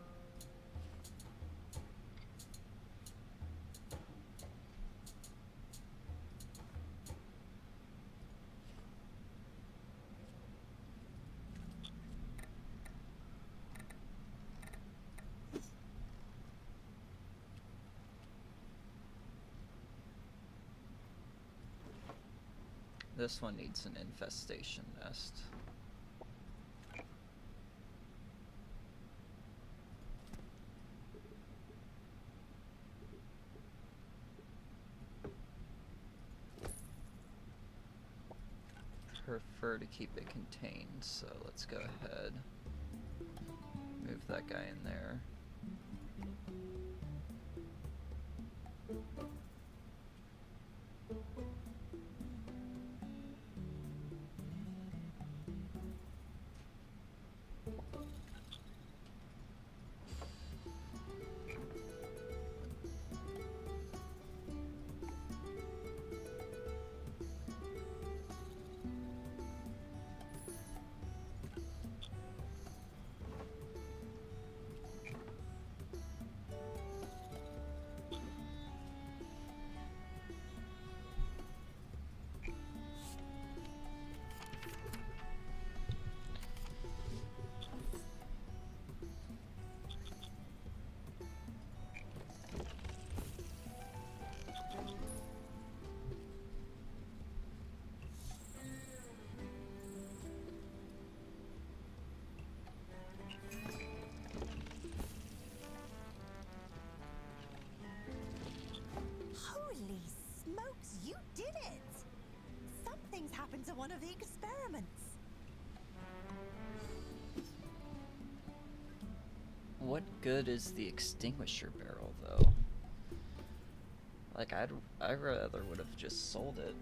This one needs an infestation nest. Prefer to keep it contained, so let's go ahead. Move that guy in there. Holy smokes, you did it! Something's happened to one of the experiments. What good is the extinguisher barrel, though? Like, I rather would have just sold it.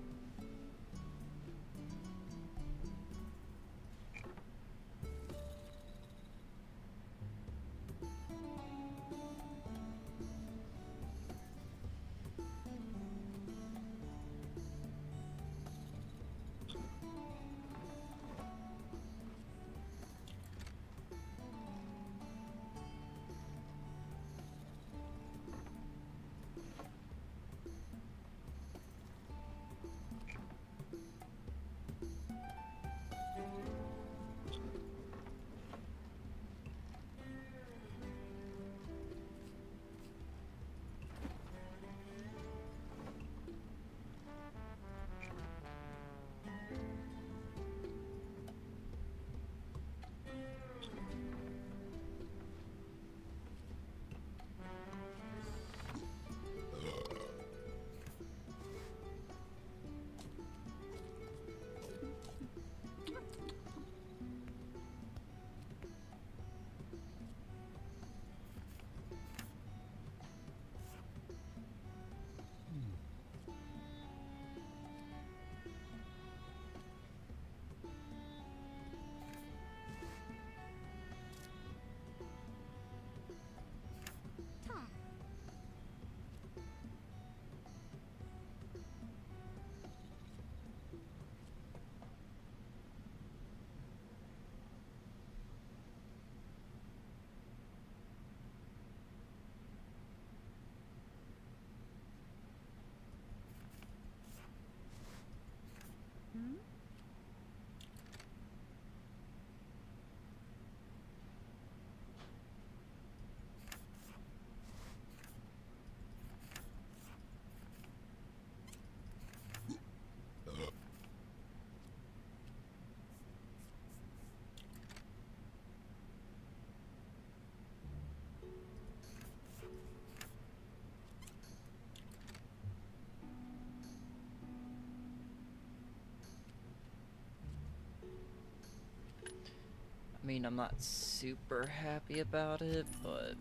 I mean, I'm not super happy about it, but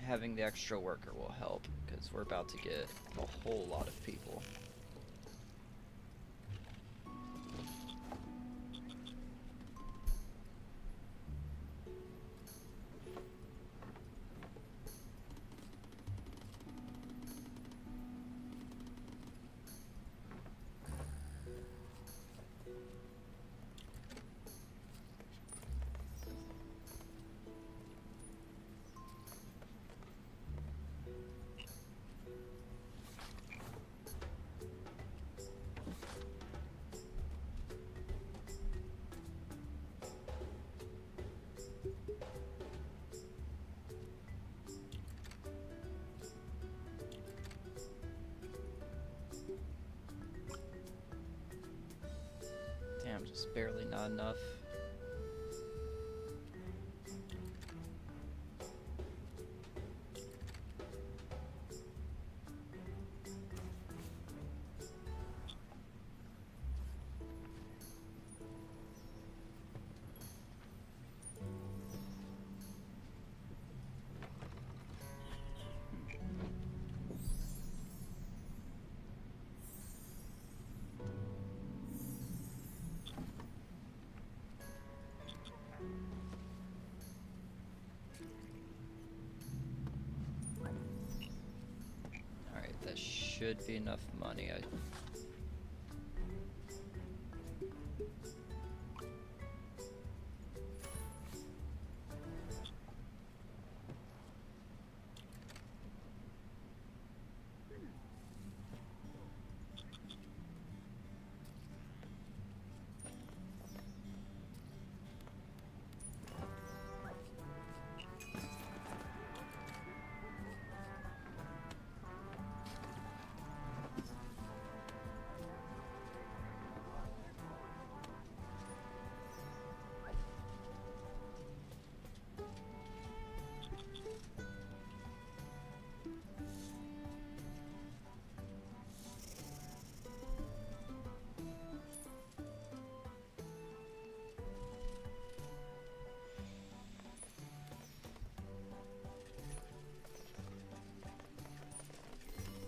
having the extra worker will help, because we're about to get a whole lot of people. Damn, just barely not enough. Alright, that should be enough money.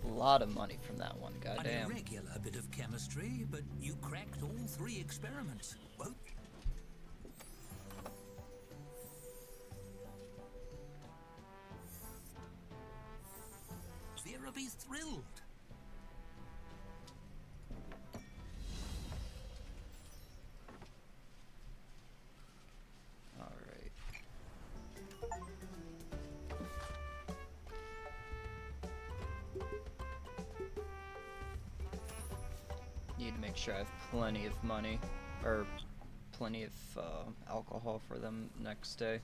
A lot of money from that one, An goddamn. irregular bit of chemistry, but you cracked all 3 experiments. Well, Vera be thrilled. Alright. Need to make sure I have plenty of money, or plenty of alcohol for them next day.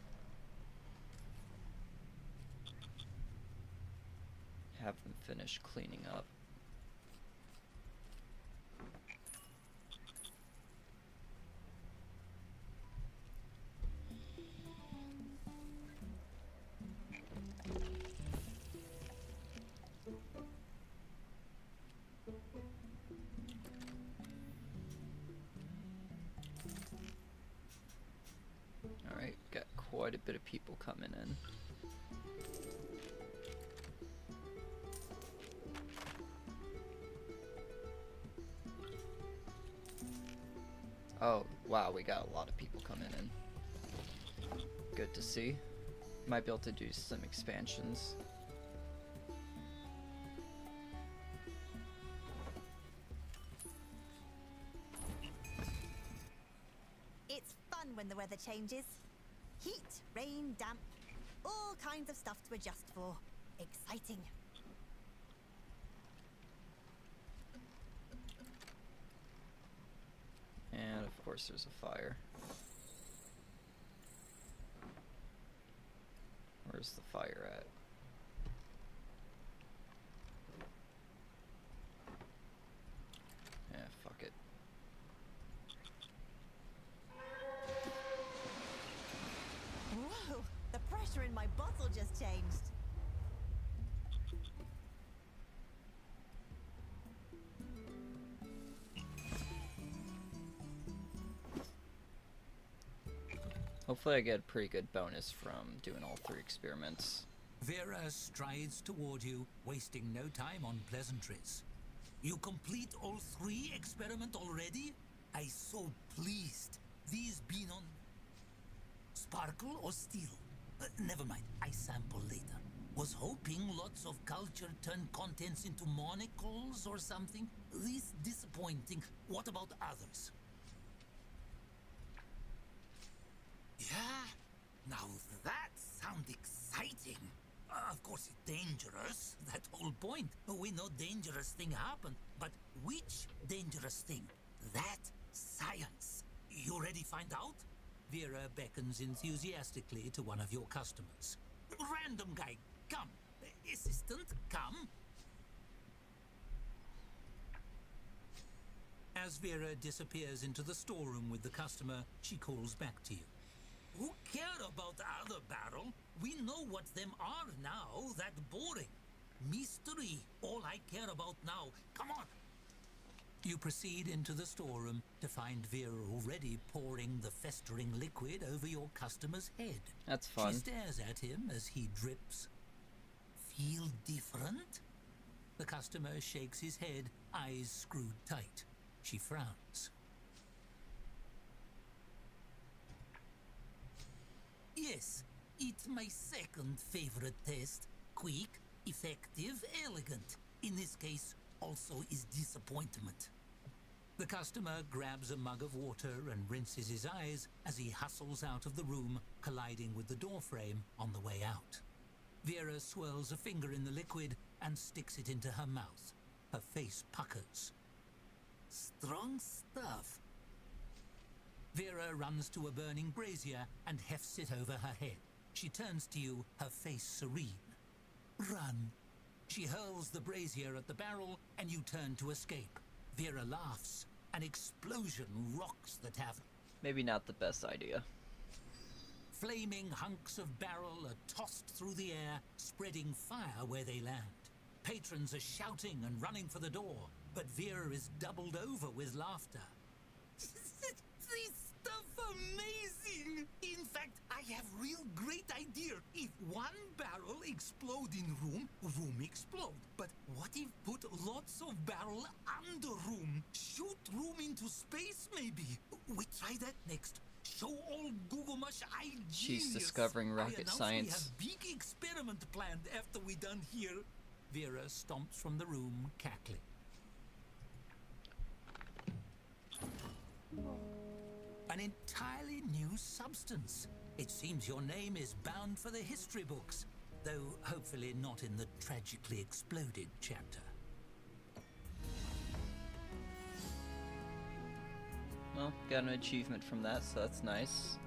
Have them finish cleaning up. Alright, got quite a bit of people coming in. Oh, wow, we got a lot of people coming in. Good to see. Might be able to do some expansions. It's fun when the weather changes. Heat, rain, damp, all kinds of stuff to adjust for. Exciting. And of course there's a fire. Where's the fire at? Yeah, fuck it. Whoa, the pressure in my bottle just changed. Hopefully I get a pretty good bonus from doing all 3 experiments. Vera strides toward you, wasting no time on pleasantries. You complete all 3 experiment already? I so pleased. These been on sparkle or steel? Never mind, I sample later. Was hoping lots of culture turn contents into monocles or something. This disappointing. What about others? Yeah, now that sounds exciting. Of course, it's dangerous. That whole point. We know dangerous thing happen, but which dangerous thing? That science. You ready find out? Vera beckons enthusiastically to one of your customers. Random guy, come. Assistant, come. As Vera disappears into the storeroom with the customer, she calls back to you. Who care about the other barrel? We know what them are now. That boring. Mystery. All I care about now. Come on. You proceed into the storeroom to find Vera already pouring the festering liquid over your customer's head. That's fun. She stares at him as he drips. Feel different? The customer shakes his head, eyes screwed tight. She frowns. Yes, it's my second favorite test. Quick, effective, elegant. In this case, also is disappointment. The customer grabs a mug of water and rinses his eyes as he hustles out of the room, colliding with the doorframe on the way out. Vera swirls a finger in the liquid and sticks it into her mouth. Her face puckers. Strong stuff. Vera runs to a burning brazier and hefts it over her head. She turns to you, her face serene. Run. She hurls the brazier at the barrel, and you turn to escape. Vera laughs. An explosion rocks the tavern. Maybe not the best idea. Flaming hunks of barrel are tossed through the air, spreading fire where they land. Patrons are shouting and running for the door, but Vera is doubled over with laughter. This stuff amazing! In fact, I have real great idea. If one barrel explode in room explode. But what if put lots of barrel under room? Shoot room into space maybe? We try that next. Show all Google Mush I She's genius. discovering rocket science. We have big experiment planned after we done here. Vera stomps from the room, cackling. An entirely new substance. It seems your name is bound for the history books, though hopefully not in the tragically exploded chapter. Well, got an achievement from that, so that's nice.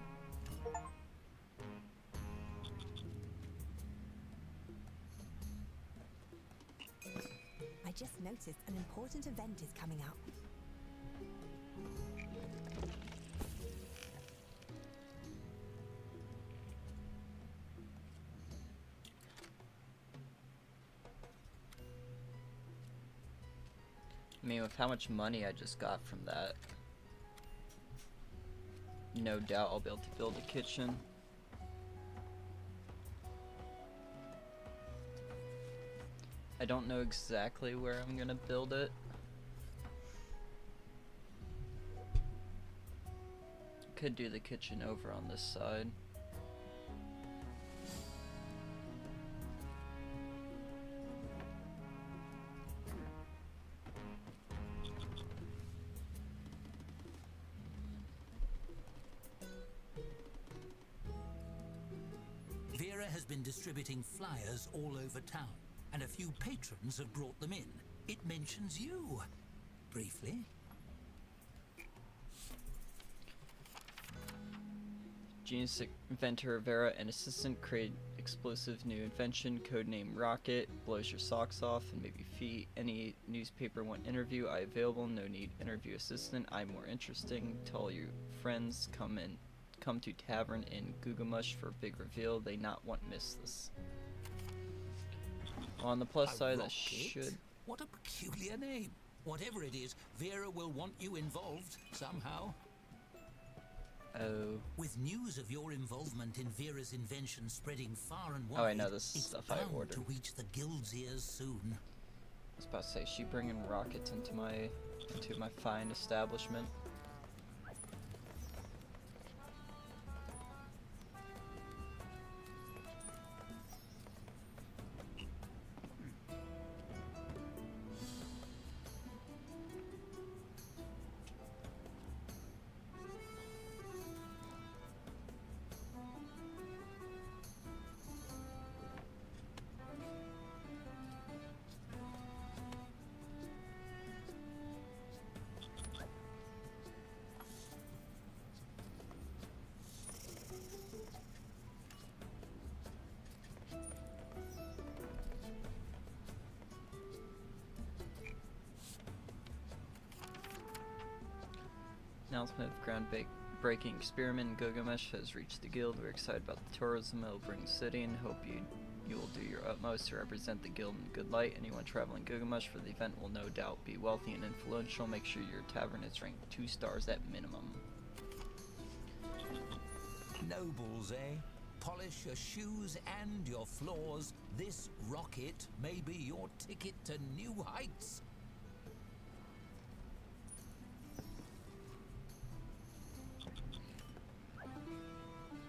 I just noticed an important event is coming up. I mean, with how much money I just got from that, no doubt I'll be able to build a kitchen. I don't know exactly where I'm gonna build it. Could do the kitchen over on this side. Vera has been distributing flyers all over town, and a few patrons have brought them in. It mentions you, briefly. Genius inventor Vera and assistant create explosive new invention, codename Rocket, blows your socks off and maybe feet. Any newspaper want interview, I available, no need interview assistant, I'm more interesting. Tell your friends, come to Tavern in Gugamush for big reveal, they not want miss this. On the plus side, that should... What a peculiar name. Whatever it is, Vera will want you involved somehow. Oh. With news of your involvement in Vera's invention spreading far and wide, Oh, I know this is it's stuff I bound ordered. to reach the guild's ears soon. I was about to say, she bringing rockets into my fine establishment. Announcement of ground-breaking experiment in Gilgamesh has reached the guild. We're excited about the tourism it will bring the city and hope you will do your utmost to represent the guild in good light. Anyone traveling Gilgamesh for the event will no doubt be wealthy and influential. Make sure your tavern is ranked 2 stars at minimum. Nobles, eh? Polish your shoes and your floors. This rocket may be your ticket to new heights.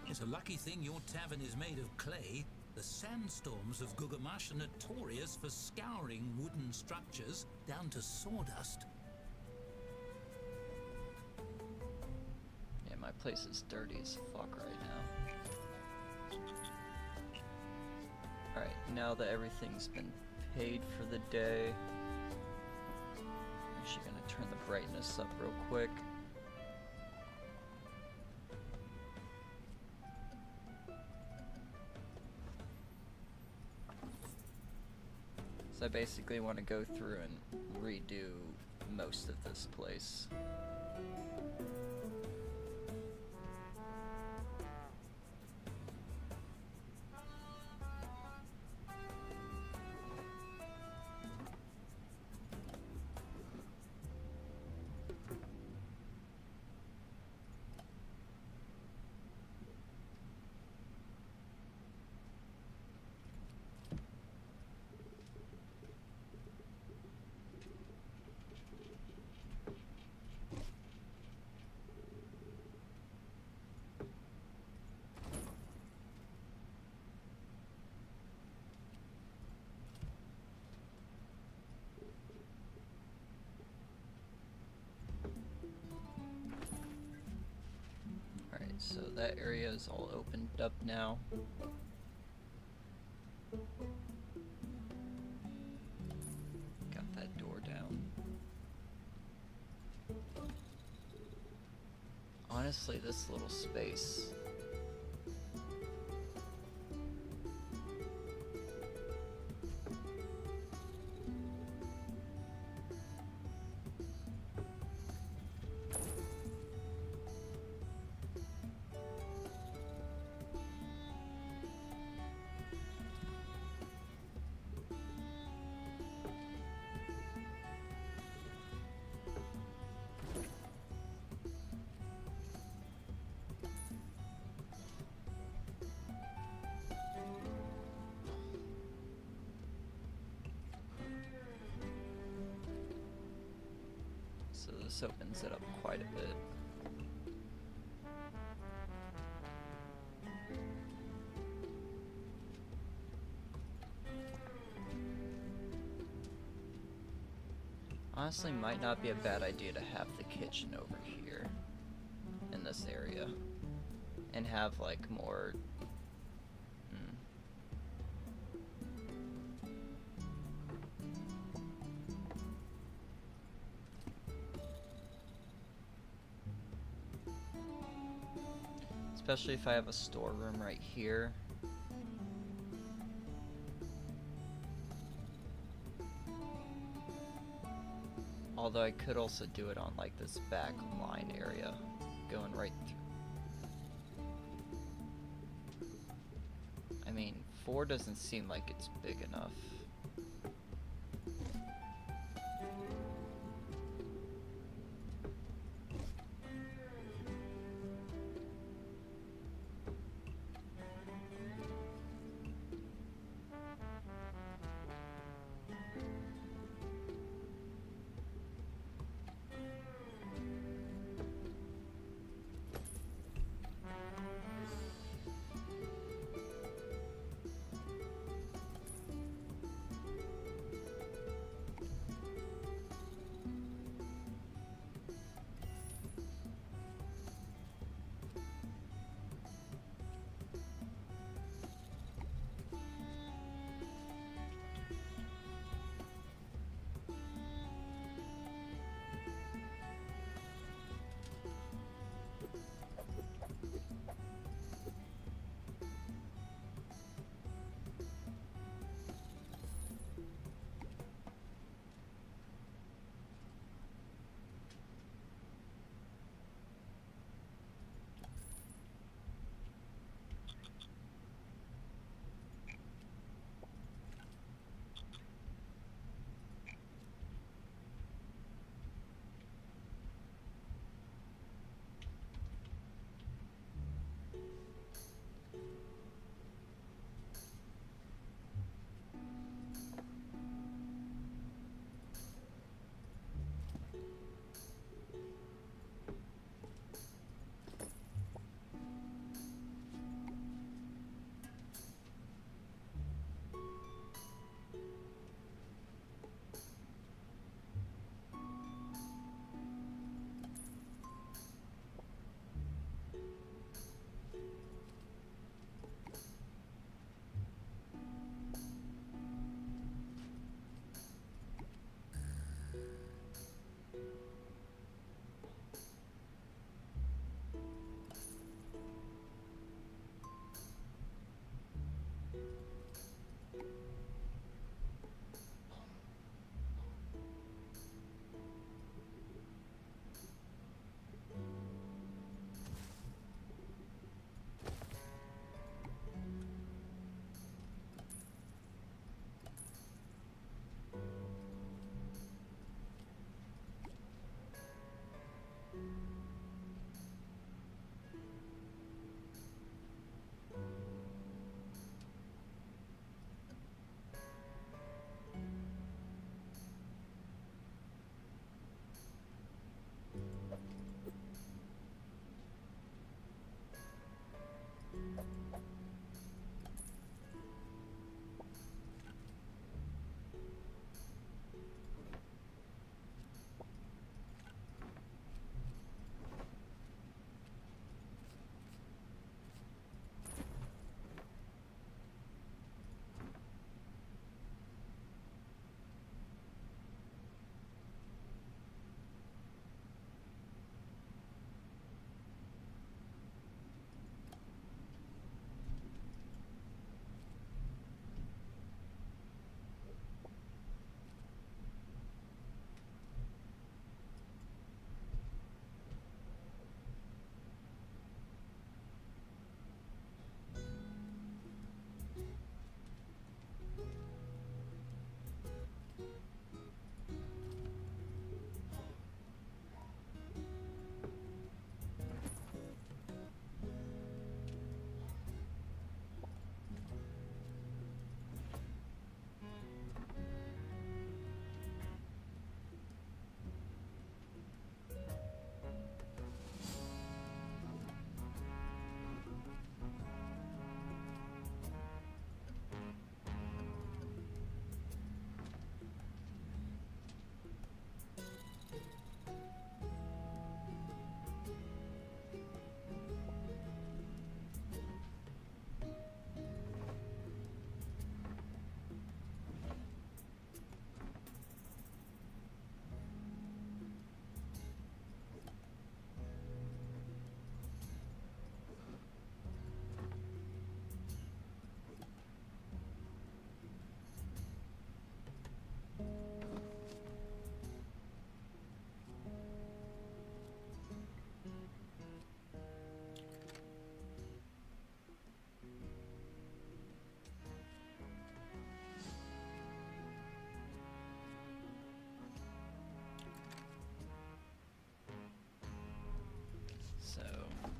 It's a lucky thing your tavern is made of clay. The sandstorms of Gilgamesh are notorious for scouring wooden structures down to sawdust. Yeah, my place is dirty as fuck right now. Alright, now that everything's been paid for the day, I'm actually gonna turn the brightness up real quick. So I basically want to go through and redo most of this place. So that area is all opened up now. Got that door down. Honestly, this little space. So this opens it up quite a bit. Honestly, might not be a bad idea to have the kitchen over here in this area and have like more especially if I have a storeroom right here. Although I could also do it on like this back line area, going right through. I mean, 4 doesn't seem like it's big enough.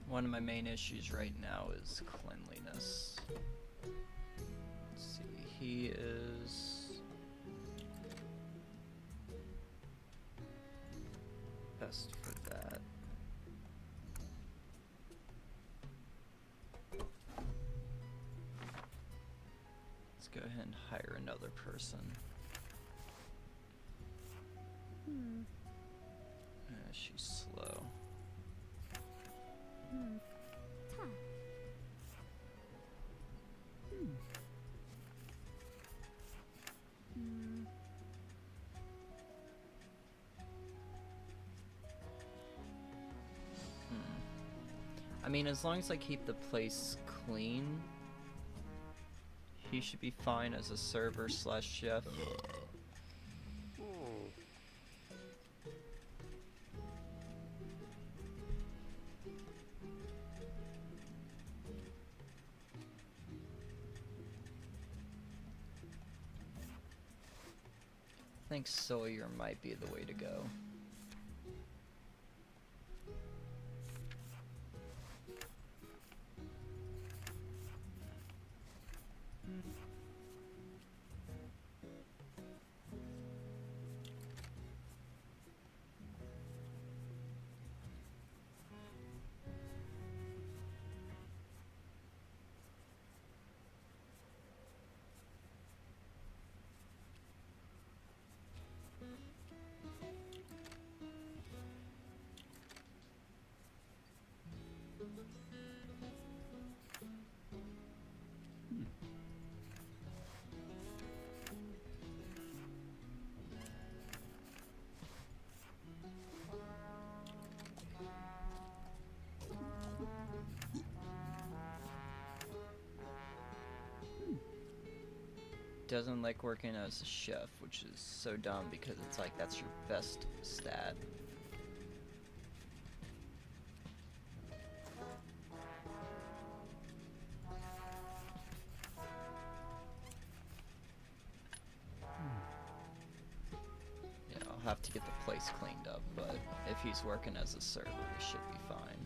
One of my main issues right now is cleanliness. Let's see, he is best for that. Let's go ahead and hire another person. She's slow. I mean, as long as I keep the place clean, he should be fine as a server slash chef. I think Sawyer might be the way to go. Doesn't like working as a chef, which is so dumb because it's like that's your best stat. Yeah, I'll have to get the place cleaned up, but if he's working as a server, he should be fine.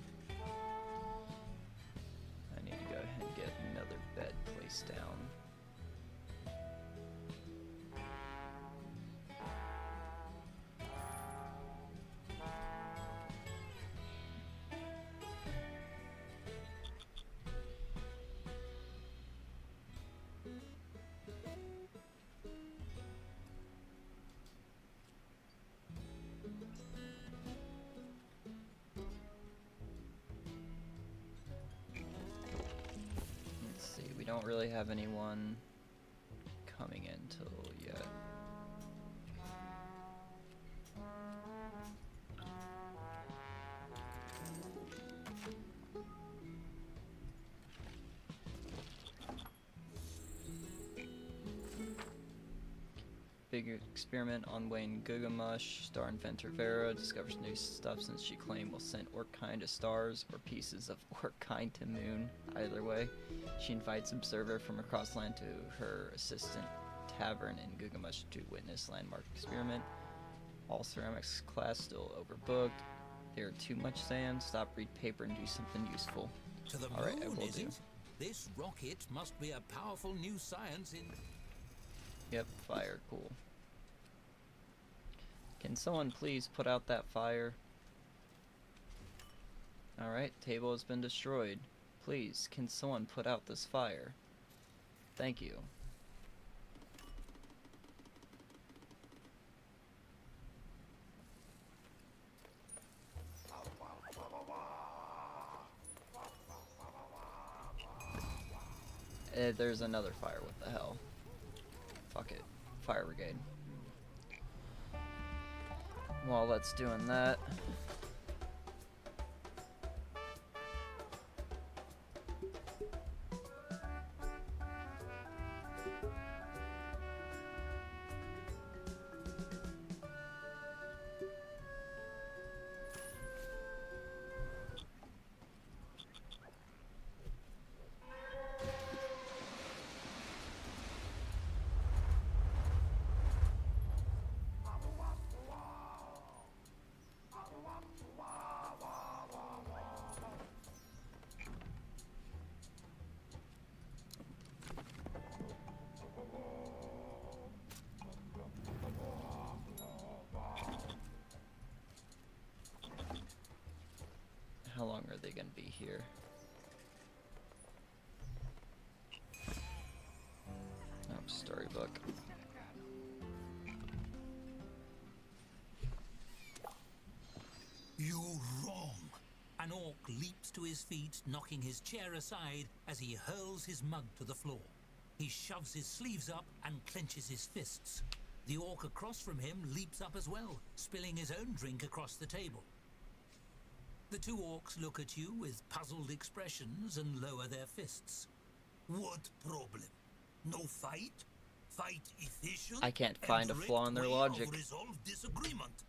I need to go ahead and get another bed placed down. Don't really have anyone coming in till yet. Big experiment on Wayne Gugumush. Star inventor Vera discovers new substance she claimed will send Orkkind to stars or pieces of Orkkind to moon. Either way, she invites observer from across land to her assistant Tavern in Gugumush to witness landmark experiment. All ceramics class still overbooked. There are too much sand. Stop, read paper, and do something useful. To the All right, I moon, will is do. it? This rocket must be a powerful new science in... Yep, fire, cool. Can someone please put out that fire? Alright, table has been destroyed. Please, can someone put out this fire? Thank you. There's another fire, what the hell? Fuck it. Fire brigade. While that's doing that, they gonna be here? Oh, storybook. You're wrong. An orc leaps to his feet, knocking his chair aside as he hurls his mug to the floor. He shoves his sleeves up and clenches his fists. The orc across from him leaps up as well, spilling his own drink across the table. The two orcs look at you with puzzled expressions and lower their fists. What problem? No fight? Fight efficient? I can't find a and flaw in their direct way logic. of resolve disagreement.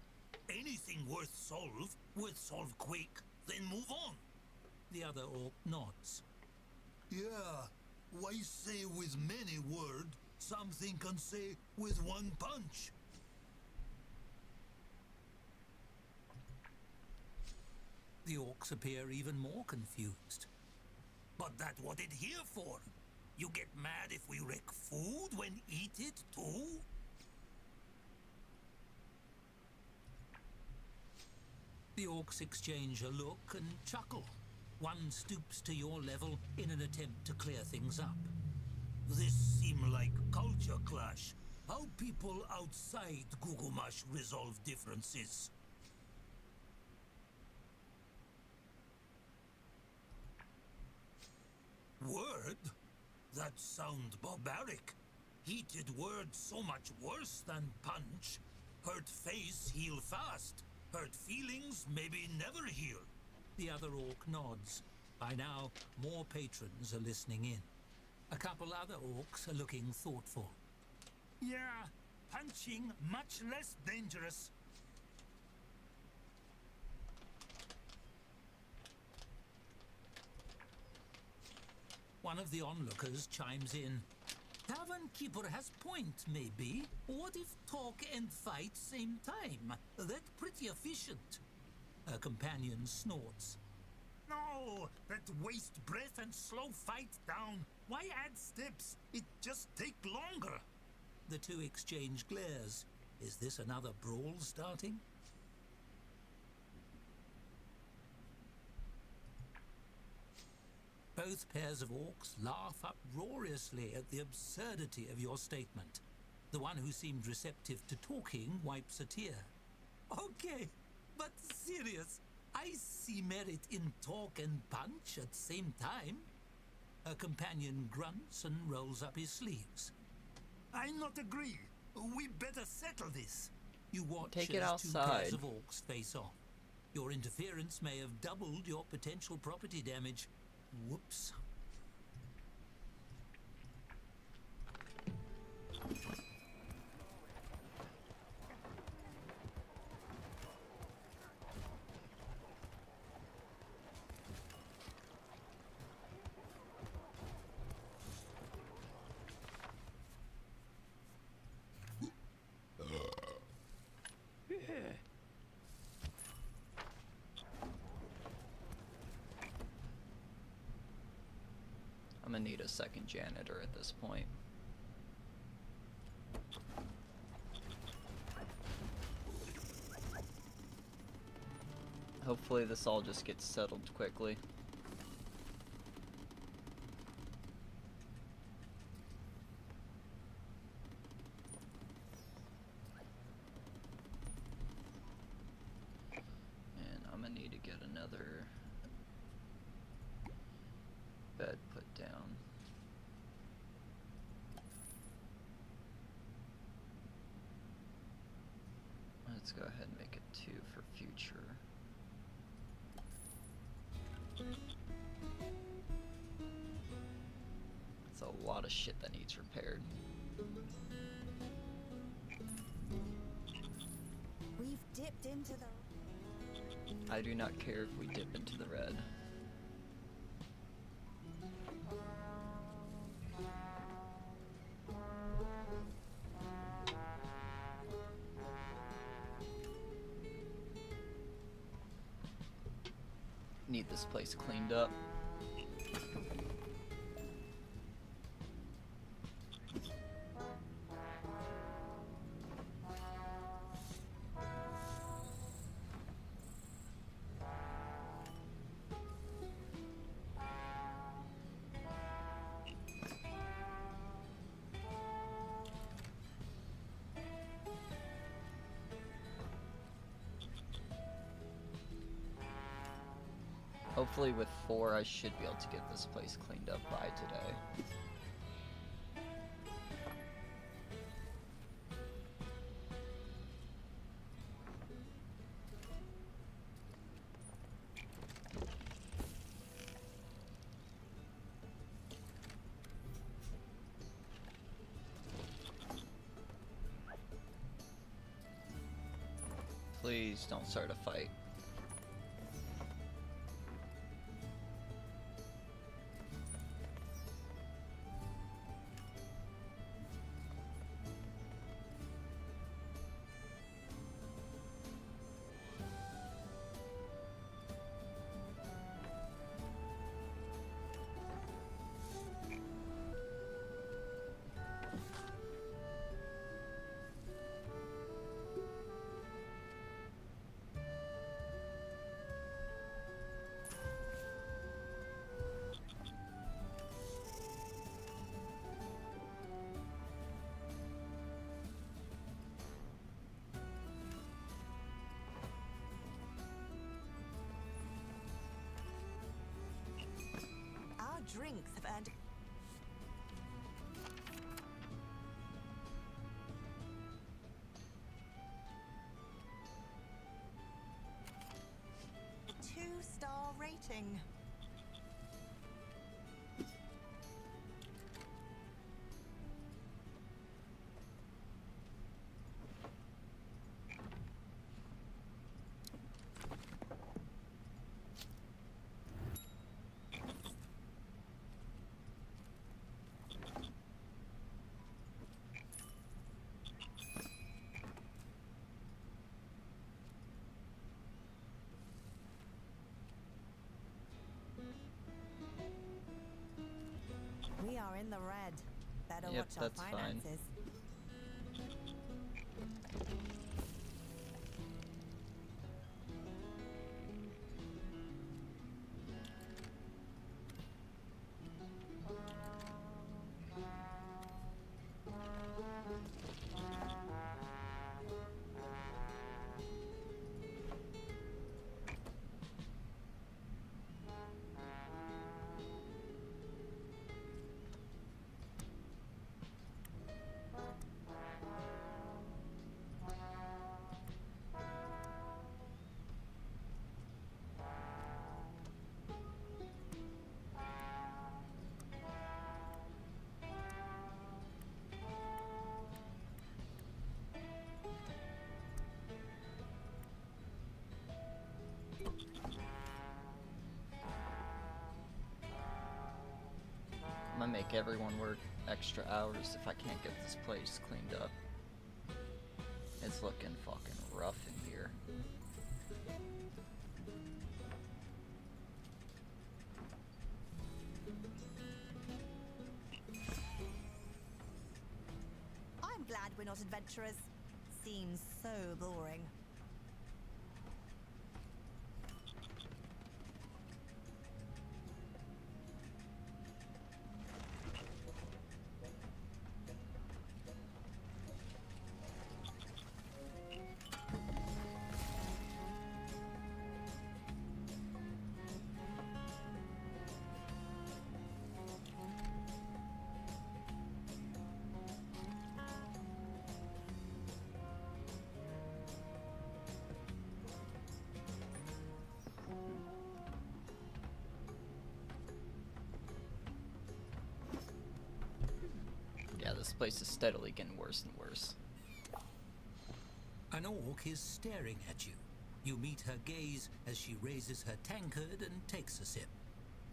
Anything worth solve quick, then move on. The other orc nods. Yeah, why say with many words something can say with one punch? The orcs appear even more confused. But that what it here for? You get mad if we wreck food when eat it too? The orcs exchange a look and chuckle. One stoops to your level in an attempt to clear things up. This seem like culture clash. How people outside Gugumash resolve differences. Word? That sound barbaric. Heated words so much worse than punch. Hurt face heal fast. Hurt feelings maybe never heal. The other orc nods. By now, more patrons are listening in. A couple other orcs are looking thoughtful. Yeah, punching much less dangerous. One of the onlookers chimes in. Tavern keeper has point, maybe. What if talk and fight same time? That pretty efficient. Her companion snorts. No, that waste breath and slow fight down. Why add steps? It just take longer. The two exchange glares. Is this another brawl starting? Both pairs of orcs laugh uproariously at the absurdity of your statement. The one who seemed receptive to talking wipes a tear. Okay, but serious. I see merit in talk and punch at same time. Her companion grunts and rolls up his sleeves. I not agree. We better settle this. You watch Take it as two outside. pairs of orcs face off. Your interference may have doubled your potential property damage. Whoops. I'm gonna need a second janitor at this point. Hopefully this all just gets settled quickly. And I'm gonna need to get another bed put down. Let's go ahead and make it 2 for future. It's a lot of shit that needs repaired. We've dipped into the... I do not care if we dip into the red. Need this place cleaned up. Hopefully with 4 I should be able to get this place cleaned up by today. Please don't start a fight. Our drinks have earned. Two-star rating. We are in the red. Better Yep, watch our that's fine. finances. I'm gonna make everyone work extra hours if I can't get this place cleaned up. It's looking fucking rough in here. I'm glad we're not adventurers. Seems so boring. Yeah, this place is steadily getting worse and worse. An orc is staring at you. You meet her gaze as she raises her tankard and takes a sip.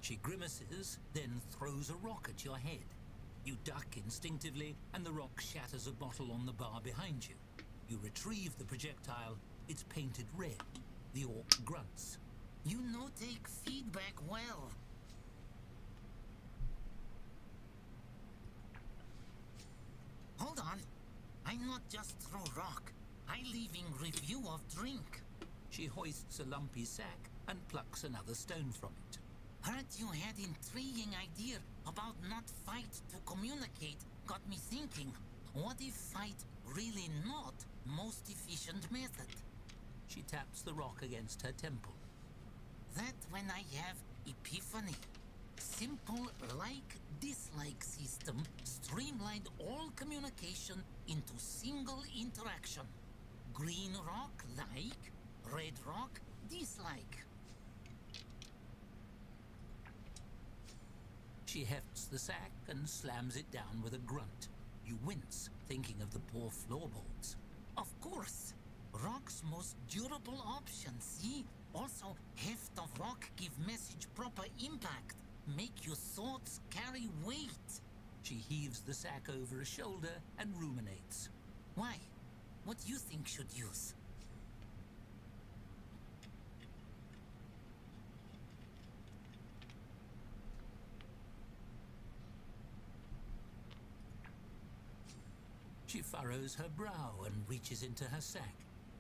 She grimaces, then throws a rock at your head. You duck instinctively, and the rock shatters a bottle on the bar behind you. You retrieve the projectile. It's painted red. The orc grunts. You no take feedback well. Hold on. I not just throw rock. I leaving review of drink. She hoists a lumpy sack and plucks another stone from it. Heard you had intriguing idea about not fight to communicate. Got me thinking. What if fight really not most efficient method? She taps the rock against her temple. That when I have epiphany. Simple like-dislike system streamlined all communication into single interaction. Green rock like, red rock dislike. She hefts the sack and slams it down with a grunt. You wince, thinking of the poor floorboards. Of course. Rock's most durable option, see? Also, heft of rock give message proper impact. Make your thoughts carry weight. She heaves the sack over her shoulder and ruminates. Why? What you think should use? She furrows her brow and reaches into her sack.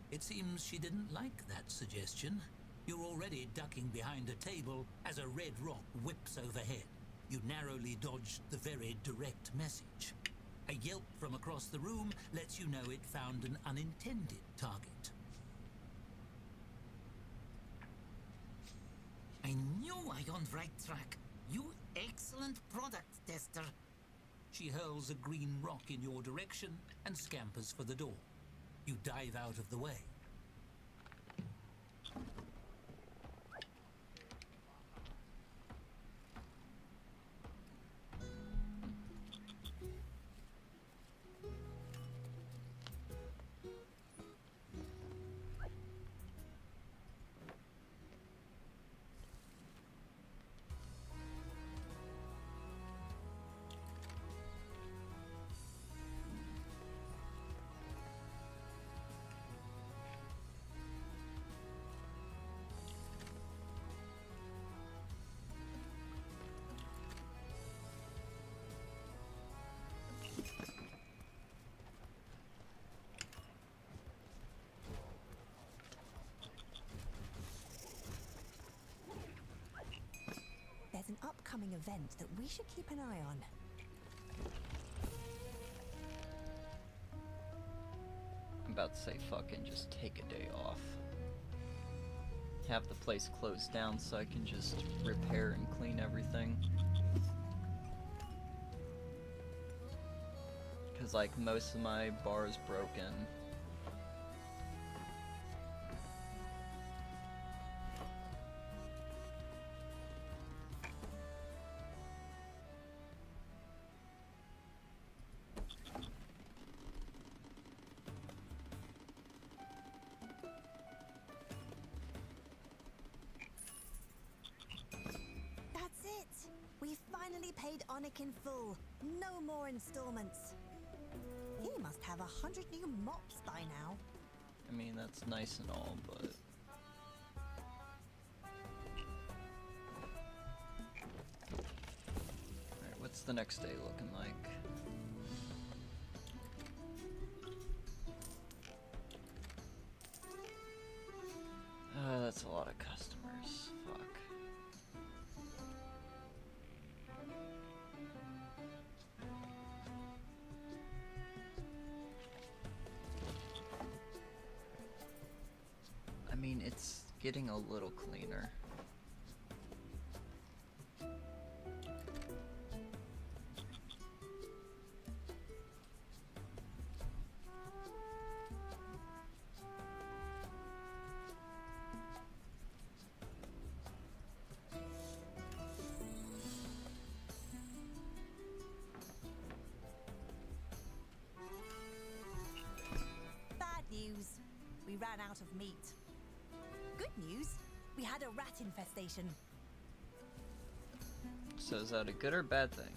It seems she didn't like that suggestion. You're already ducking behind a table as a red rock whips overhead. You narrowly dodged the very direct message. A yelp from across the room lets you know it found an unintended target. I knew I on right track. You excellent product tester. She hurls a green rock in your direction and scampers for the door. You dive out of the way. There's an upcoming event that we should keep an eye on. I'm about to say fucking just take a day off. Have the place closed down so I can just repair and clean everything. Cause like most of my bar is broken. That's it! We finally paid Onik in full. No more installments. He must have 100 new mops by now. I mean, that's nice and all, but... Alright, what's the next day looking like? That's a lot of customers. Fuck. I mean, it's getting a little cleaner. Bad news. We ran out of meat. Good news. We had a rat infestation. So is that a good or bad thing?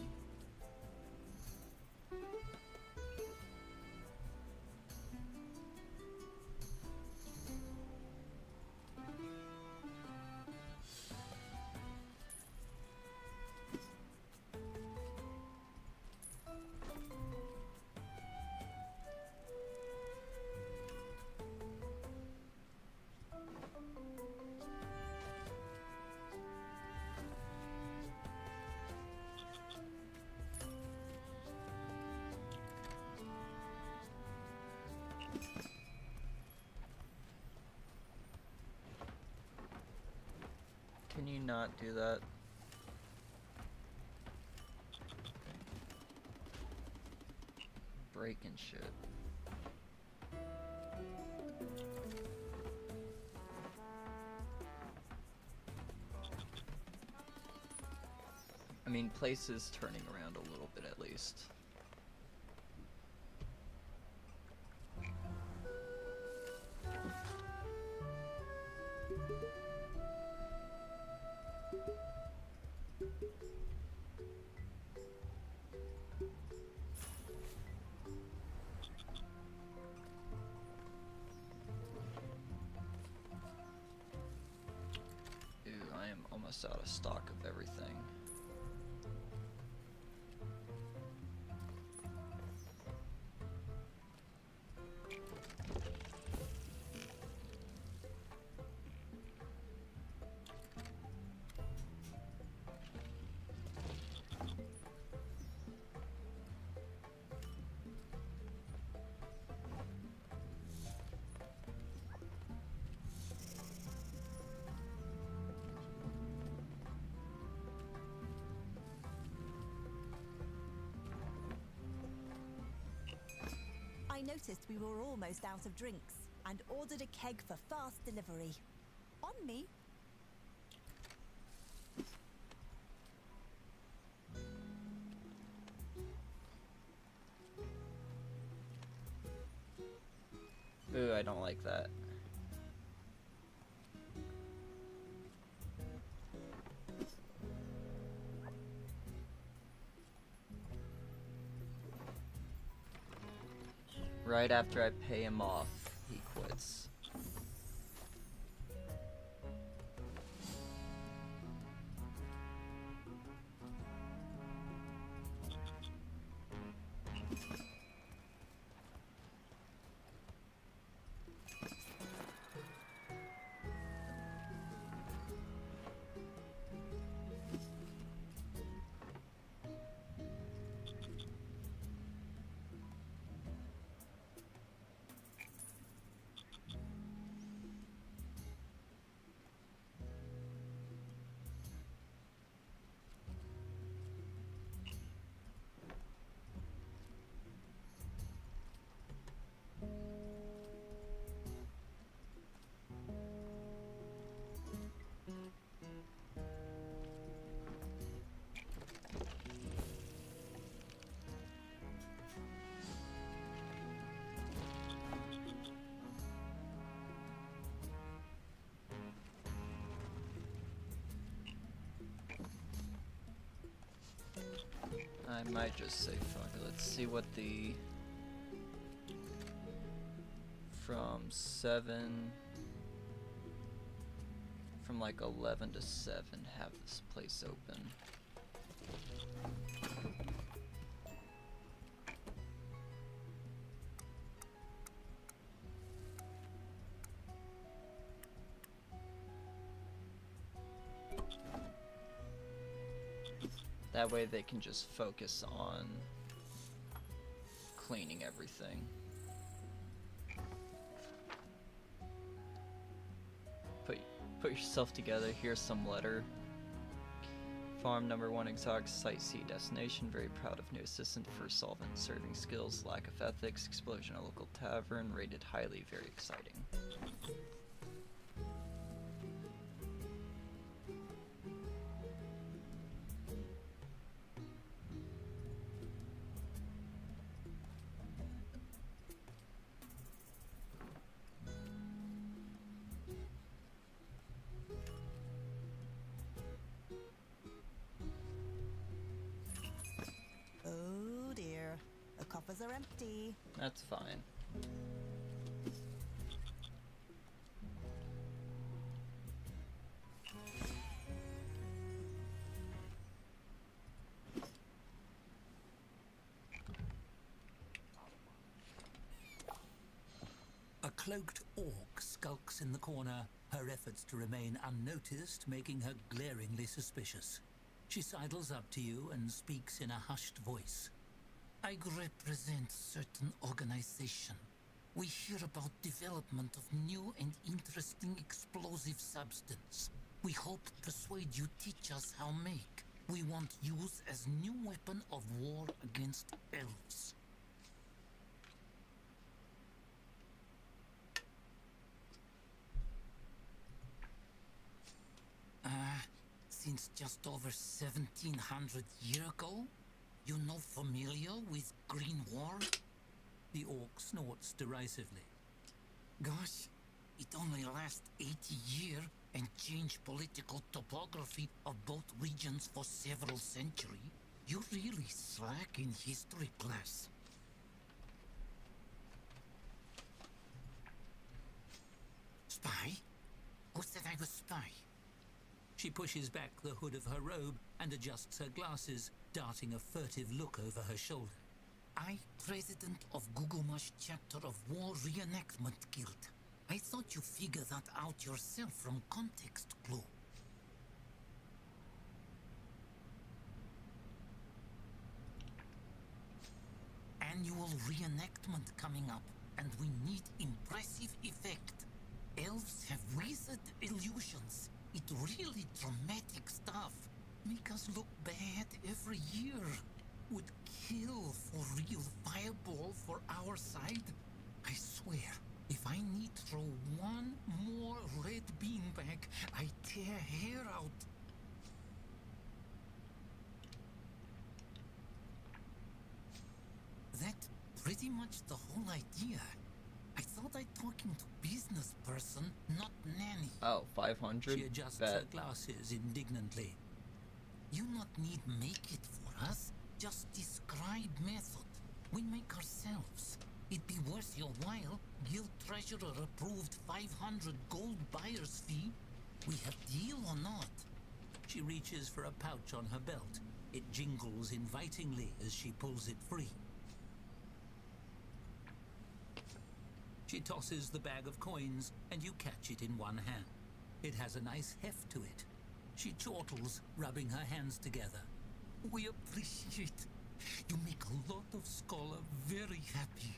Can you not do that? Breaking shit. I mean, place is turning around a little bit at least. Ooh, I am almost out of stock of everything. I noticed we were almost out of drinks and ordered a keg for fast delivery. On me. Ooh, I don't like that. Right after I pay him off, he quits. I might just say fuck it. Let's see what the from like 11 to 7 have this place open. That way they can just focus on cleaning everything. Put yourself together. Here's some letter. Farm number 1 exotic sightsee destination. Very proud of new assistant for solvent serving skills. Lack of ethics. Explosion at local tavern. Rated highly. Very exciting. Oh dear, the coffers are empty. That's fine. A cloaked orc skulks in the corner, her efforts to remain unnoticed making her glaringly suspicious. She sidles up to you and speaks in a hushed voice. I represent certain organization. We hear about development of new and interesting explosive substance. We hope persuade you teach us how make. We want use as new weapon of war against elves. Since just over 1700 year ago? You no familiar with Greenheart? The orc snorts derisively. Gosh, it only last 80 year and change political topography of both regions for several centuries. You really slack in history class. Spy? Who said I was spy? She pushes back the hood of her robe and adjusts her glasses, darting a furtive look over her shoulder. I, president of Gugumash chapter of War Reenactment Guild. I thought you figured that out yourself from context clue. Annual reenactment coming up, and we need impressive effect. Elves have wizard illusions. It really dramatic stuff. Make us look bad every year. Would kill for real fireball for our side. I swear, if I need throw one more red beanbag, I tear hair out. That's pretty much the whole idea. I thought I'd talking to business person, not nanny. Oh, 500? She adjusts Bet. her glasses indignantly. You not need make it for us. Just describe method. We make ourselves. It be worth your while. Guild treasurer approved 500 gold buyer's fee. We have deal or not? She reaches for a pouch on her belt. It jingles invitingly as she pulls it free. She tosses the bag of coins, and you catch it in one hand. It has a nice heft to it. She chortles, rubbing her hands together. We appreciate. You make a lot of scholar very happy.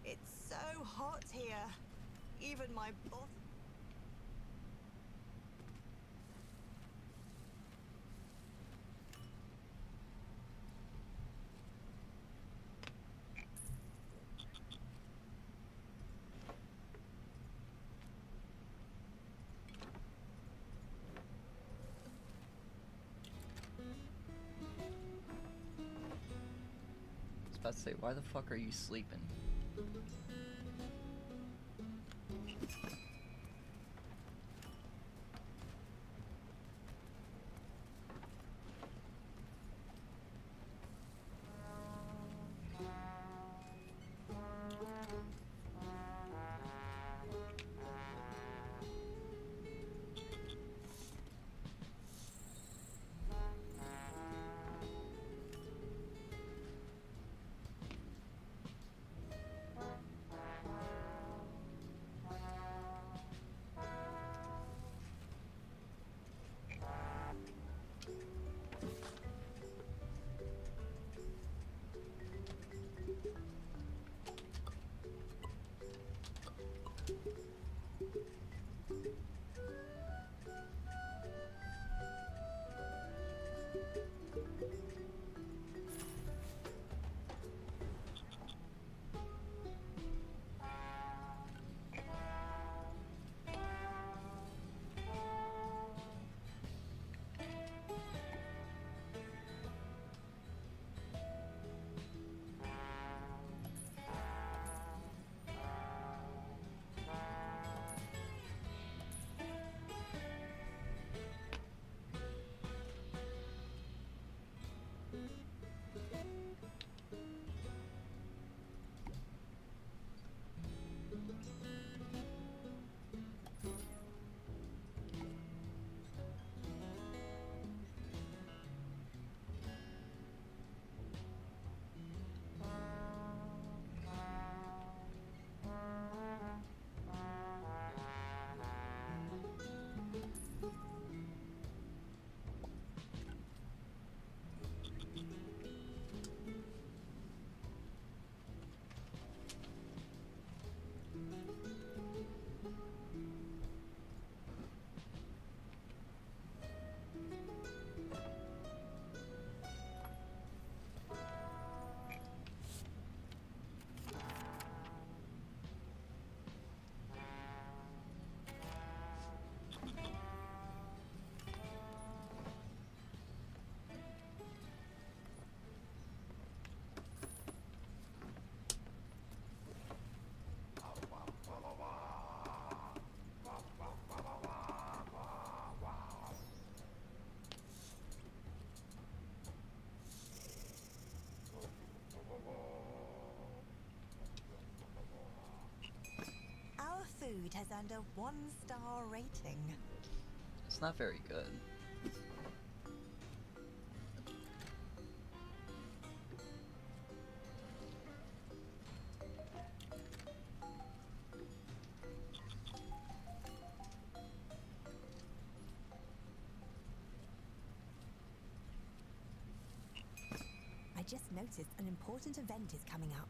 It's so hot here. Even my boss. about to say, why the fuck are you sleeping? Our food has earned a 1-star rating. It's not very good. I just noticed an important event is coming up.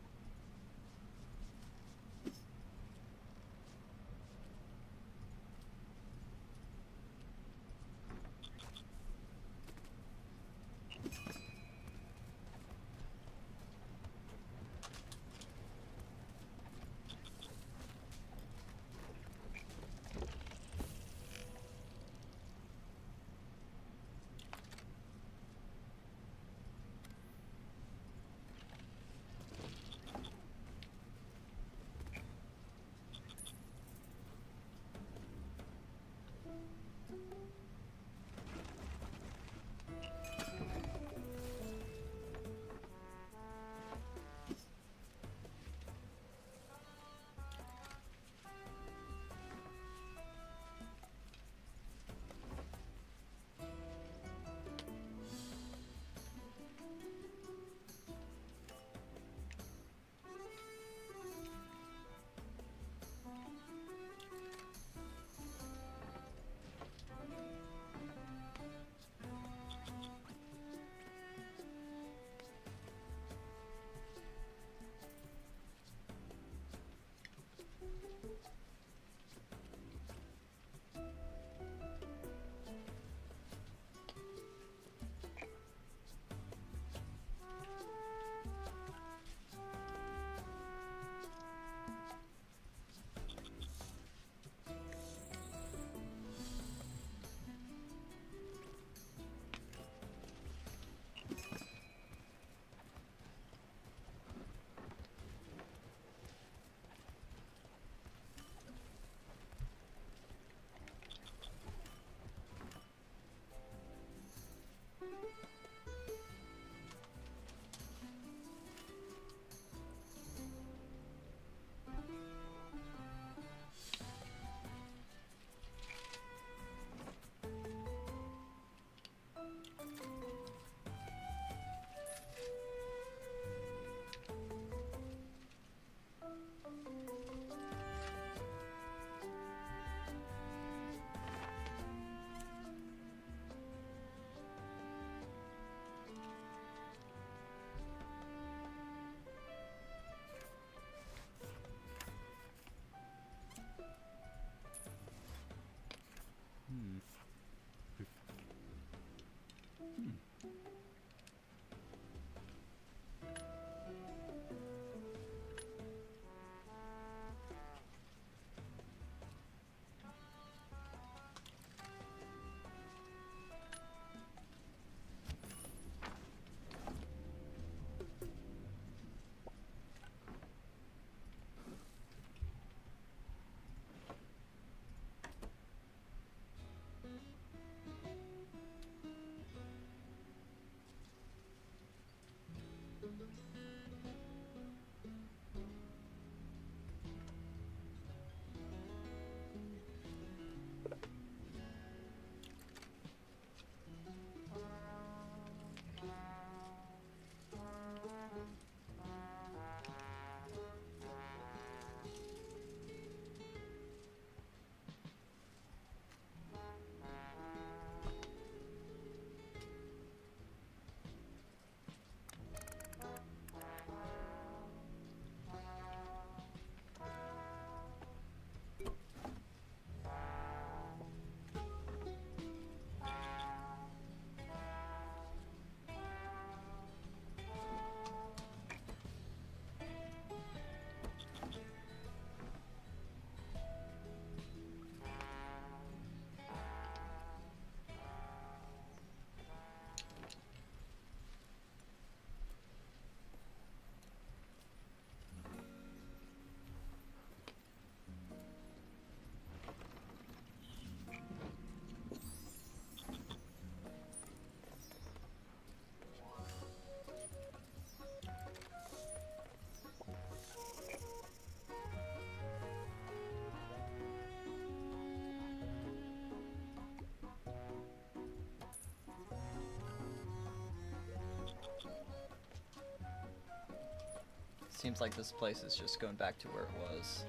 Seems like this place is just going back to where it was.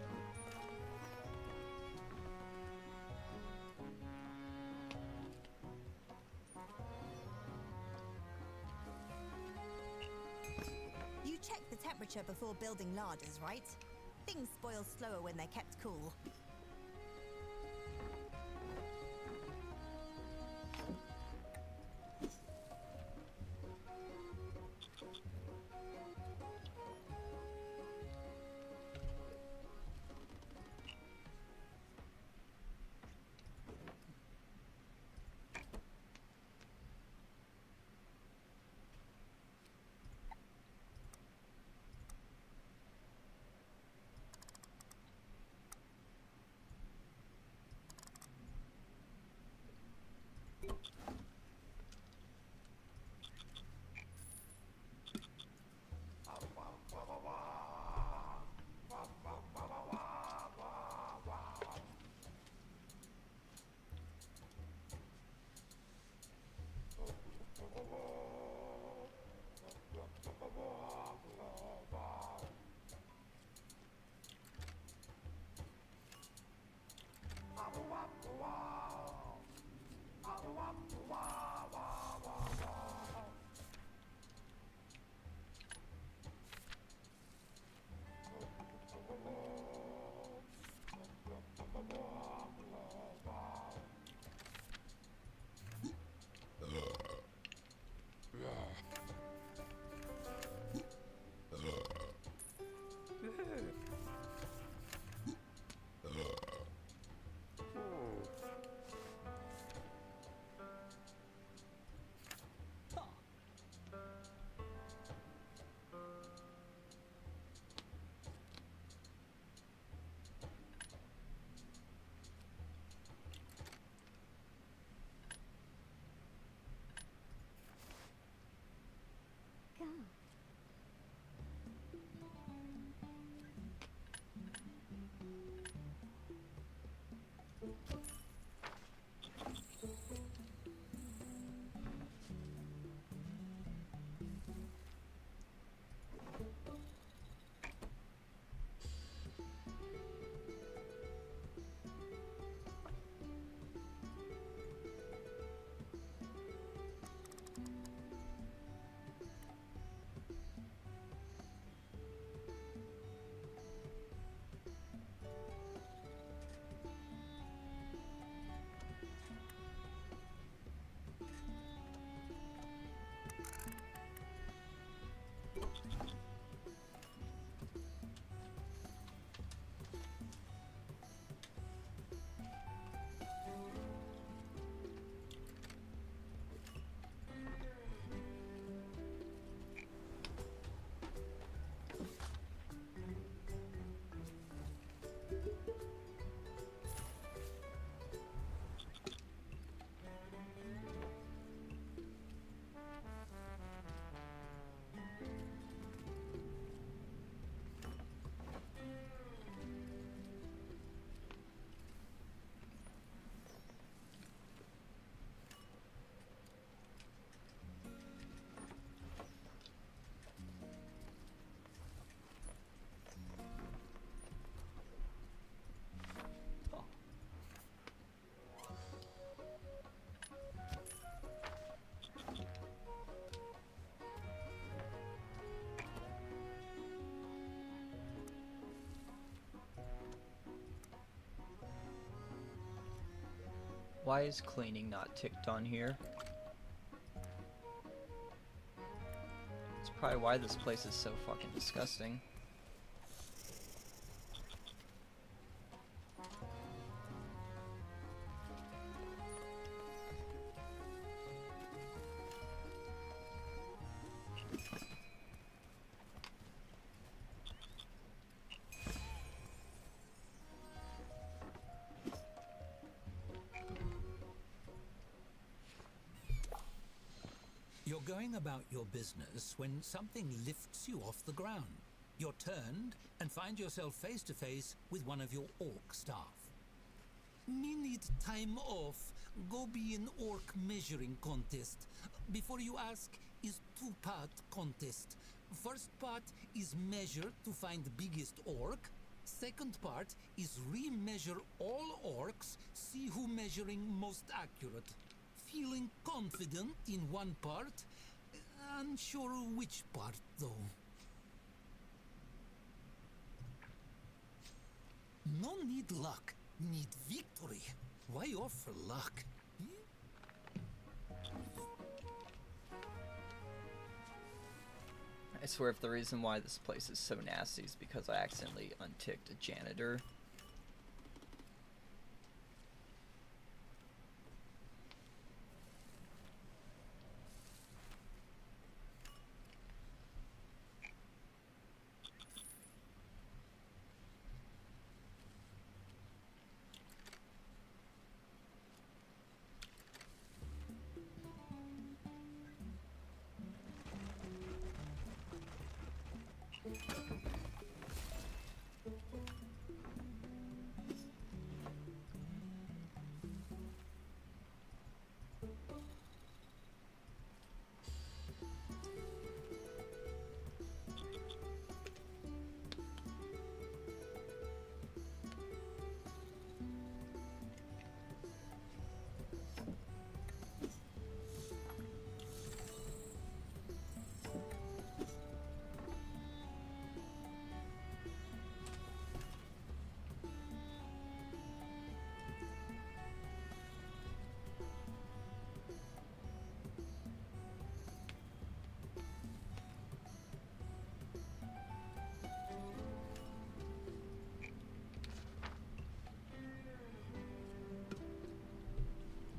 You check the temperature before building larders, right? Things spoil slower when they're kept cool. Why is cleaning not ticked on here? It's probably why this place is so fucking disgusting. You're going about your business when something lifts you off the ground. You're turned and find yourself face to face with one of your orc staff. Me need time off. Go be an orc measuring contest. Before you ask, is two-part contest. First part is measure to find the biggest orc. Second part is re-measure all orcs, see who measuring most accurate. Feeling confident in one part, unsure which part though. No need luck, need victory. Why offer luck? I swear if the reason why this place is so nasty is because I accidentally unticked a janitor.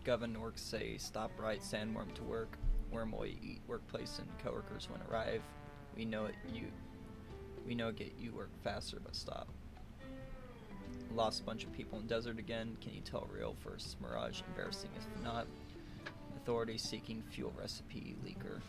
Govern orcs say stop right sandworm to work. Worm will eat workplace and coworkers when arrive. We know get you work faster, but stop. Lost a bunch of people in desert again. Can you tell real first? Mirage embarrassing if not. Authorities seeking fuel recipe leaker.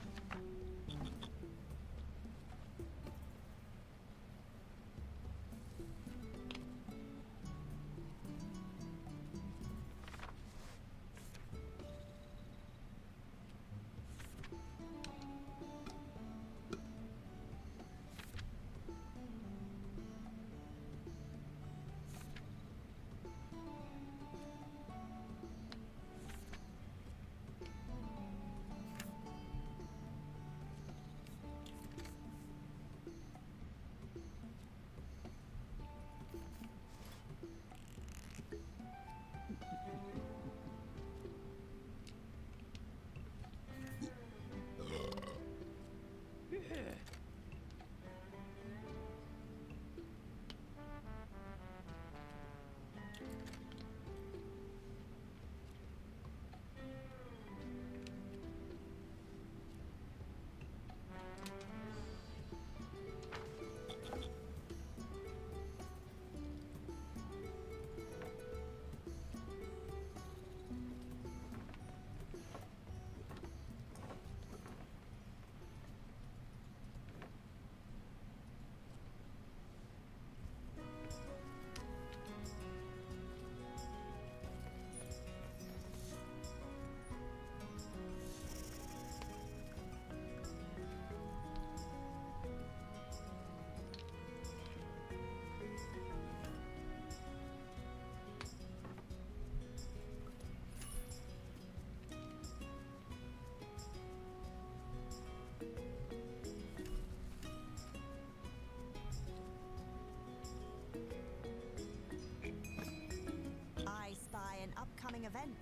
I spy an upcoming event.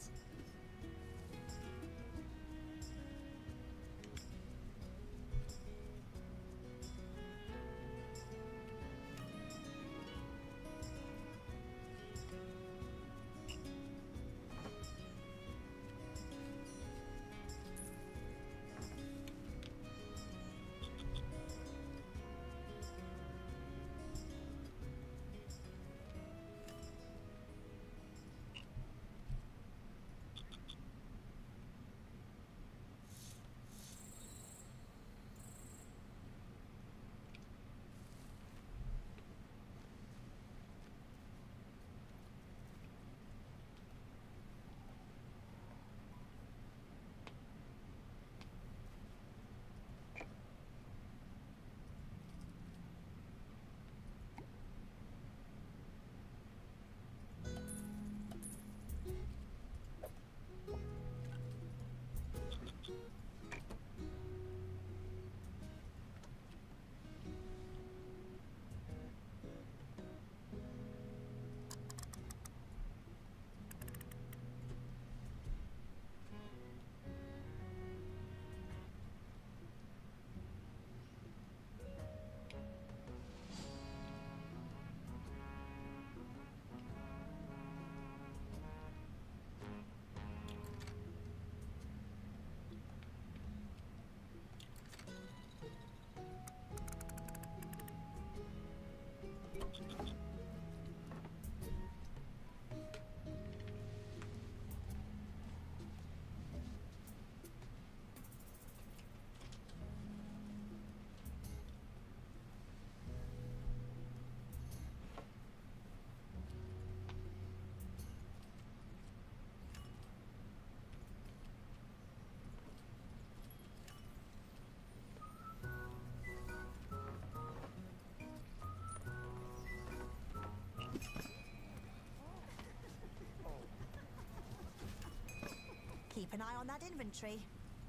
Keep an eye on that inventory.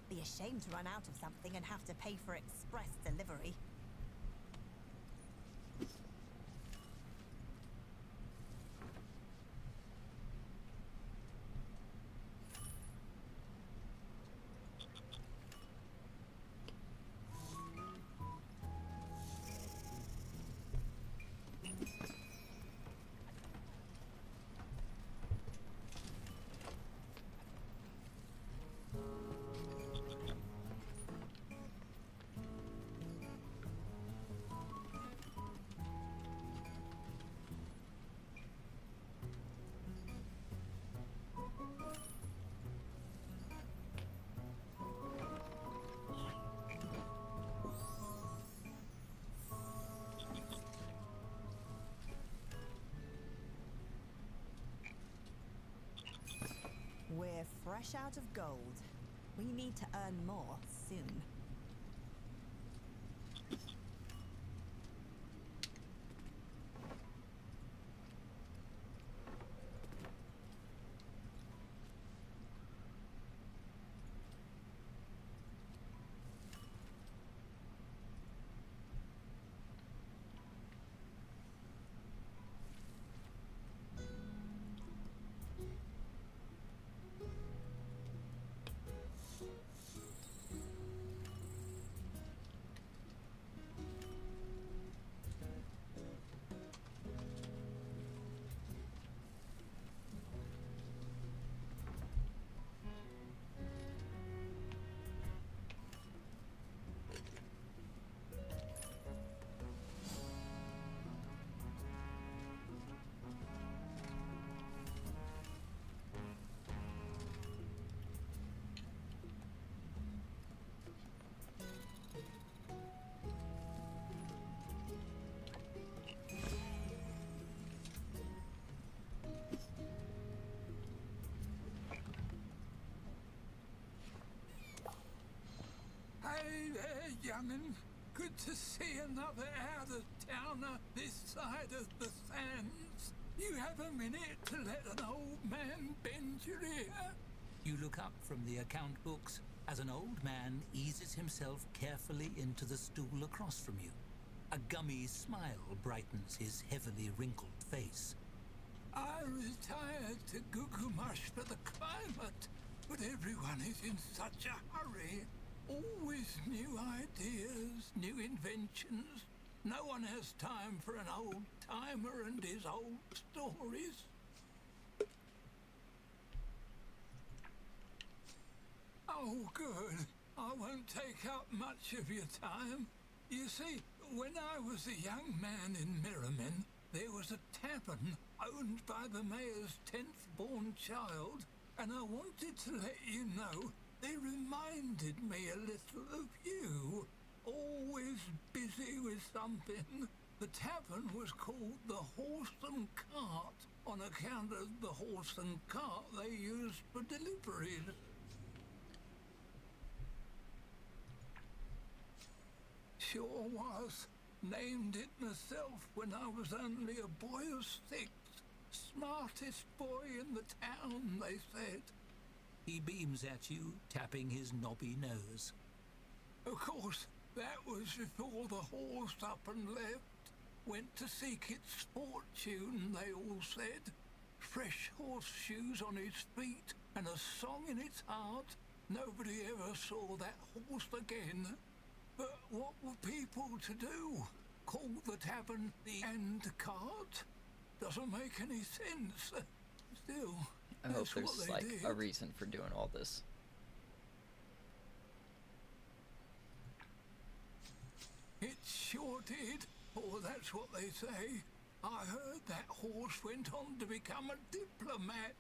Be ashamed to run out of something and have to pay for express delivery. We're fresh out of gold. We need to earn more soon. Hey there, young'un. Good to see another out-of-towner this side of the sands. You have a minute to let an old man bend your ear? You look up from the account books as an old man eases himself carefully into the stool across from you. A gummy smile brightens his heavily wrinkled face. I retired to Gugumash for the climate, but everyone is in such a hurry. Always new ideas, new inventions. No one has time for an old-timer and his old stories. Oh, good. I won't take up much of your time. You see, when I was a young man in Mirramen, there was a tavern owned by the mayor's 10th born child, and I wanted to let you know they reminded me a little of you. Always busy with something. The tavern was called the Horse and Cart on account of the horse and cart they used for deliveries. Sure was. Named it myself when I was only a boy of 6. Smartest boy in the town, they said. He beams at you, tapping his knobby nose. Of course, that was before the horse up and left. Went to seek its fortune, they all said. Fresh horseshoes on its feet and a song in its heart. Nobody ever saw that horse again. But what were people to do? Call the tavern the End Cart? Doesn't make any sense. Still, I hope that's what there's they like did. a reason for doing all this. It sure did, or that's what they say. I heard that horse went on to become a diplomat.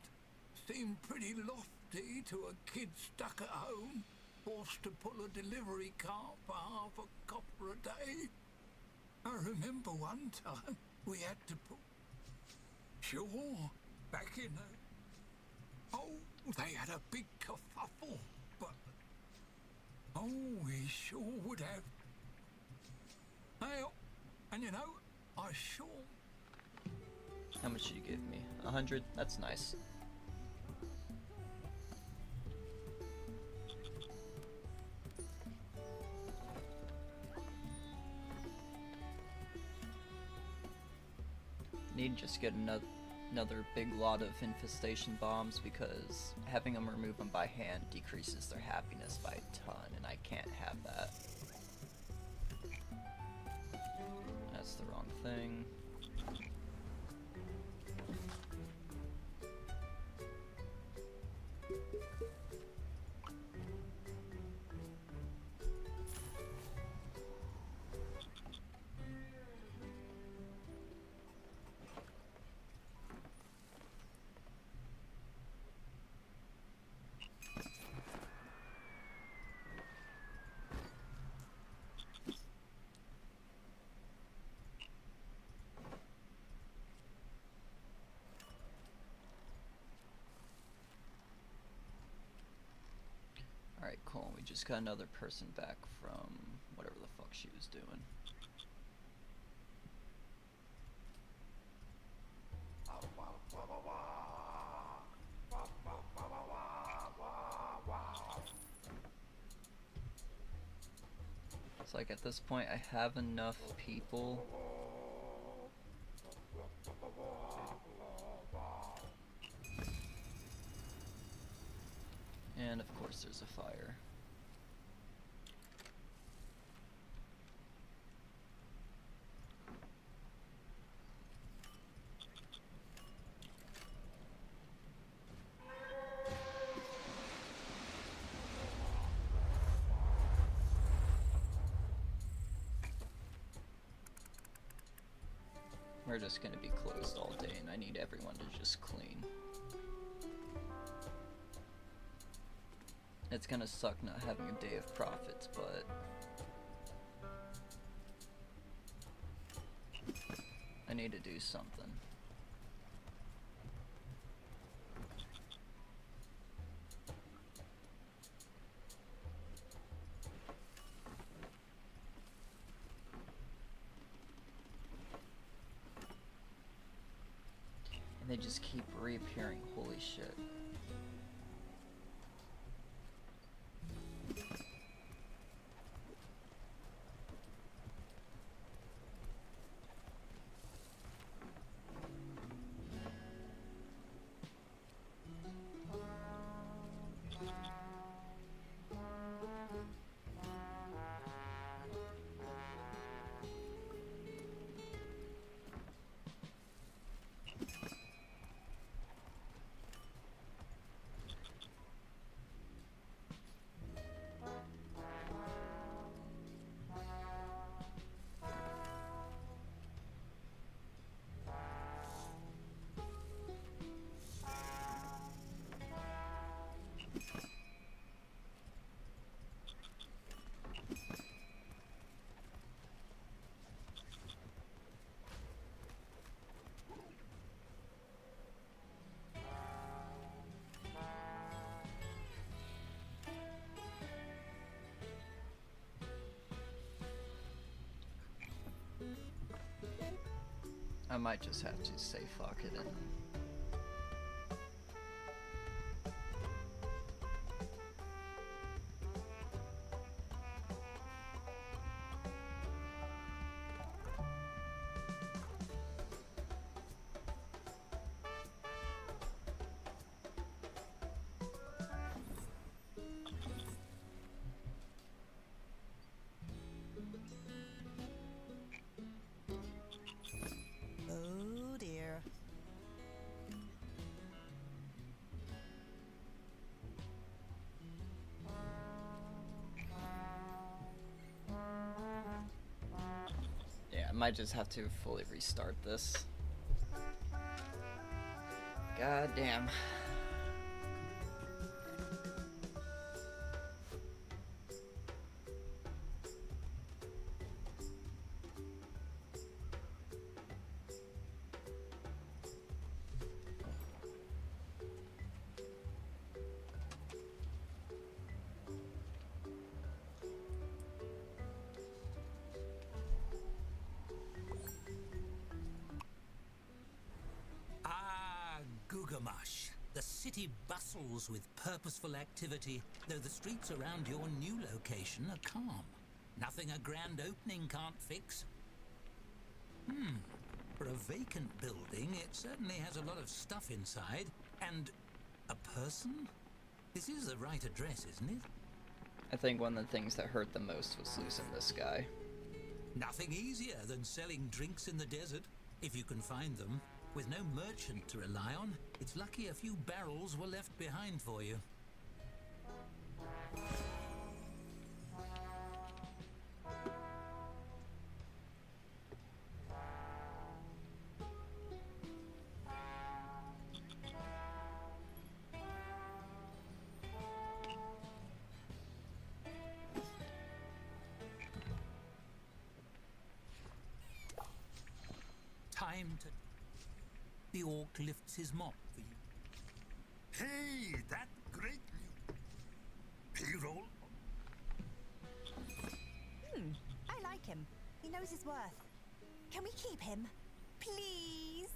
Seemed pretty lofty to a kid stuck at home, forced to pull a delivery cart for half a copper a day. I remember one time we had to put... Sure, back in the... Oh, they had a big kerfuffle, but... Oh, he sure would have. Well, and you know, I sure... How much did you give me? 100? That's nice. Need to just get another big lot of infestation bombs, because having them remove them by hand decreases their happiness by a ton, and I can't have that. That's the wrong thing. Alright, cool. We just got another person back from whatever the fuck she was doing. It's like at this point I have enough people. And of course there's a fire. We're just gonna be closed all day, and I need everyone to just clean. It's gonna suck not having a day of profits, but I need to do something. And they just keep reappearing, holy shit. I might just have to say fuck it and Oh dear. might just have to fully restart this. God damn. Gugamash. The city bustles with purposeful activity, though the streets around your new location are calm. Nothing a grand opening can't fix. For a vacant building, it certainly has a lot of stuff inside. And a person? This is the right address, isn't it? I think one of the things that hurt the most was losing this guy. Nothing easier than selling drinks in the desert, if you can find them. With no merchant to rely on, it's lucky a few barrels were left behind for you. Time to... The orc lifts his mop for you. Hey, that great new payroll. I like him. He knows his worth. Can we keep him? Please?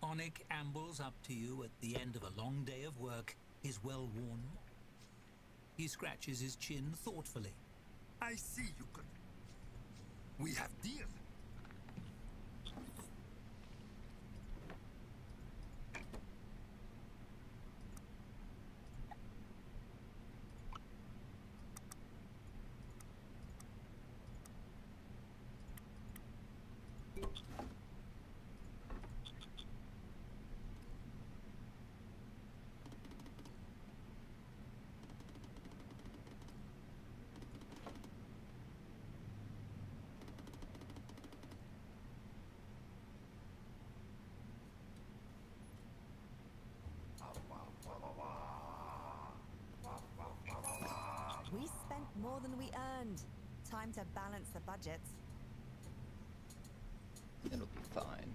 Onik ambles up to you at the end of a long day of work, his well-worn. He scratches his chin thoughtfully. I see you could. We have deal. We spent more than we earned. Time to balance the budget. It'll be fine.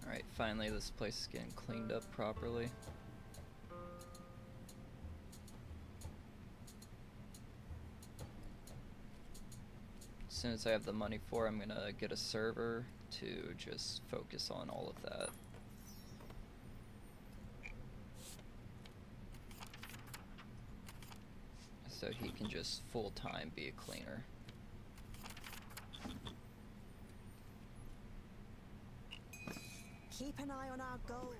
Alright, finally this place is getting cleaned up properly. As soon as I have the money for it, I'm gonna get a server to just focus on all of that. So he can just full-time be a cleaner. keep an eye on our gold.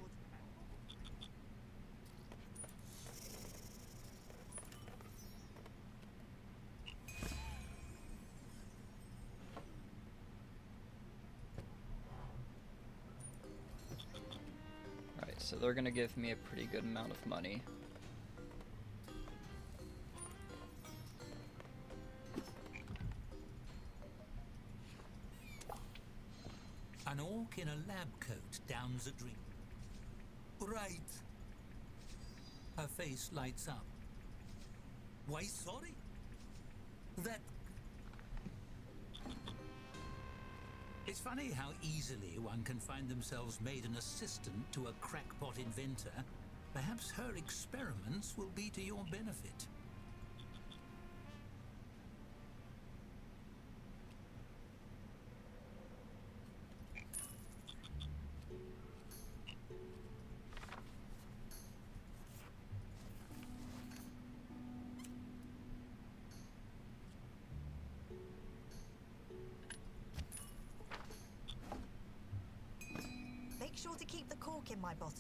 Alright, so they're gonna give me a pretty good amount of money. An orc in a lab coat downs a drink. Right. Her face lights up. Why, sorry? That... It's funny how easily one can find themselves made an assistant to a crackpot inventor. Perhaps her experiments will be to your benefit. Make sure to keep the cork in my bottle.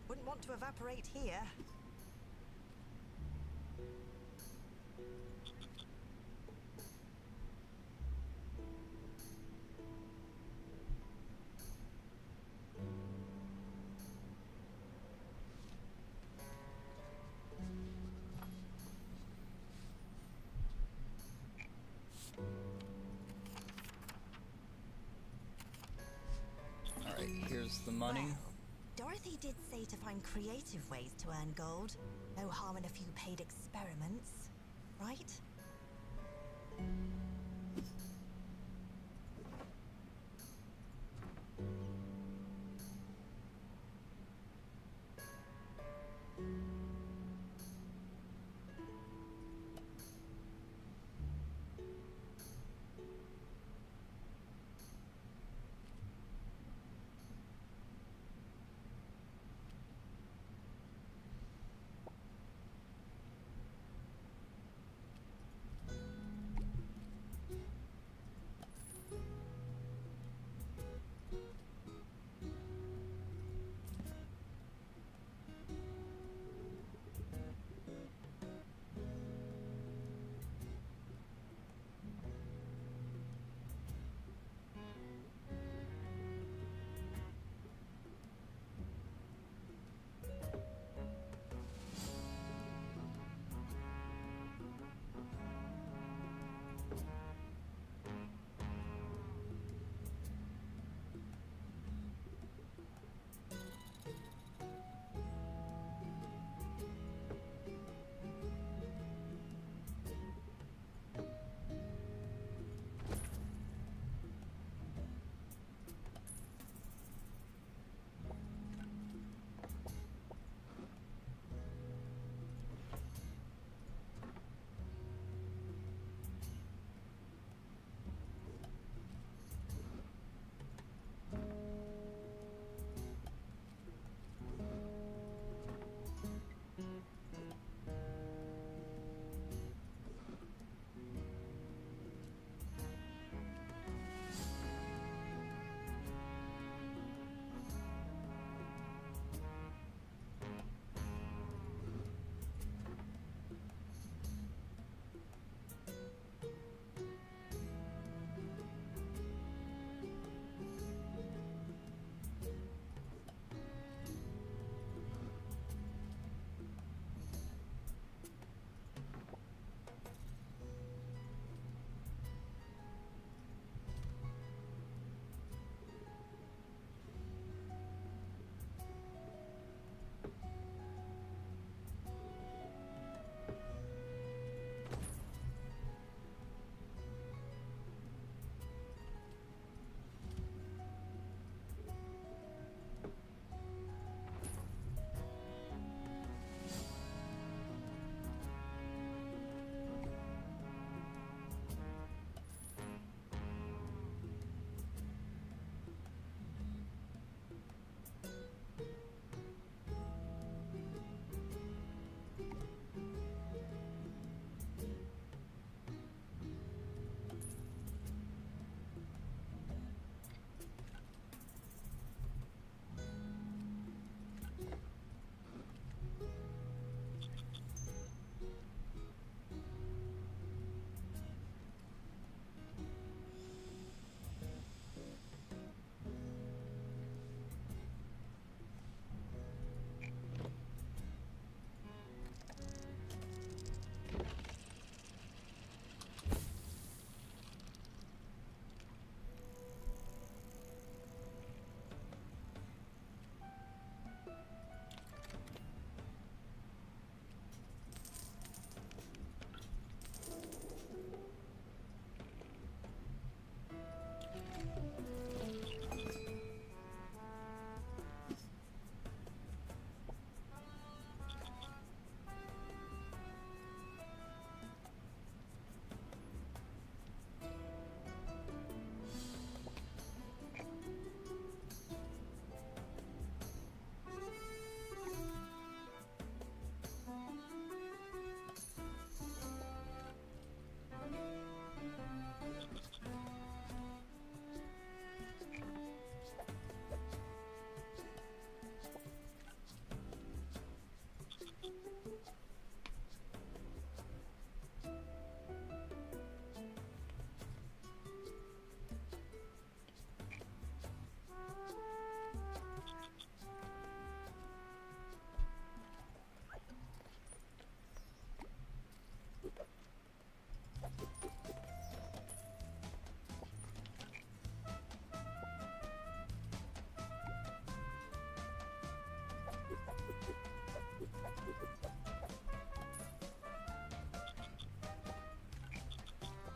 Wouldn't want to evaporate here. Alright, here's the money. Well, Dorothy did say to find creative ways to earn gold. No harm in a few paid experiments, right?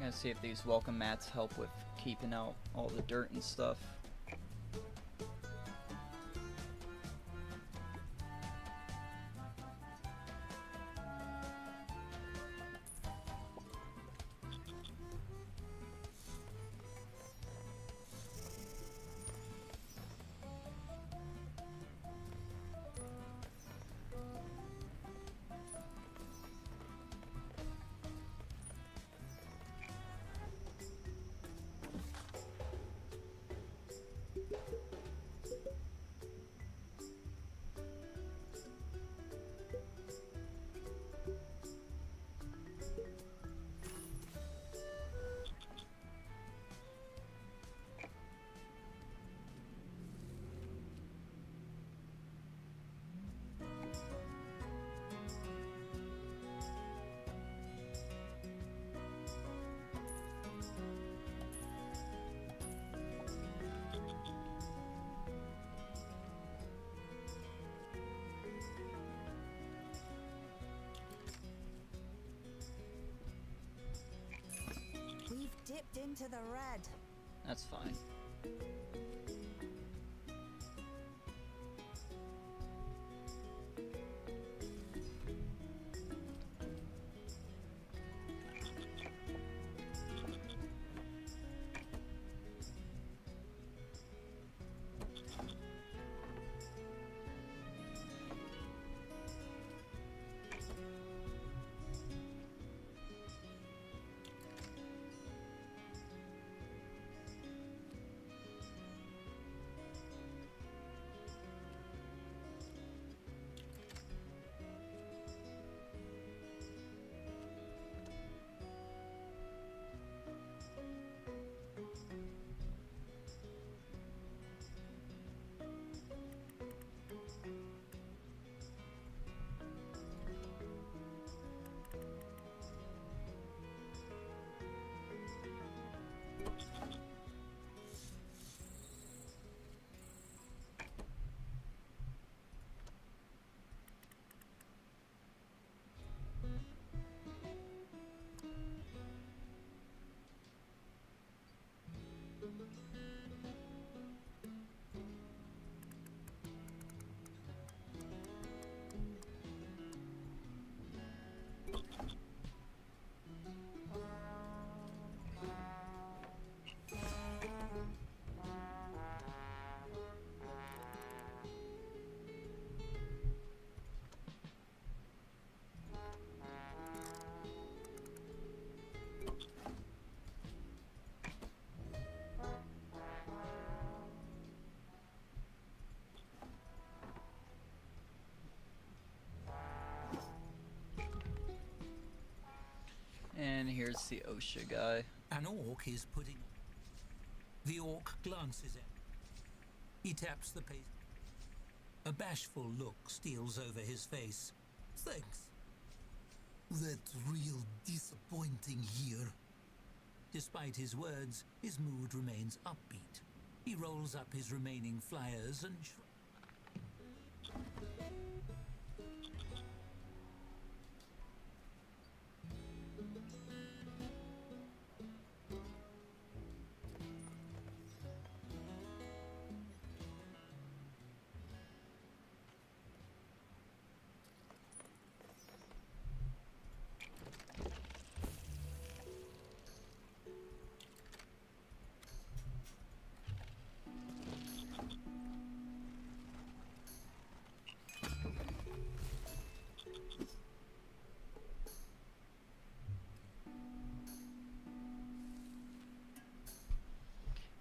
Gonna see if these welcome mats help with keeping out all the dirt and stuff. We've dipped into the red. That's fine. And here's the OSHA guy. An orc is putting... The orc glances at... He taps the paste. A bashful look steals over his face. Thanks. That's real disappointing here. Despite his words, his mood remains upbeat. He rolls up his remaining flyers and...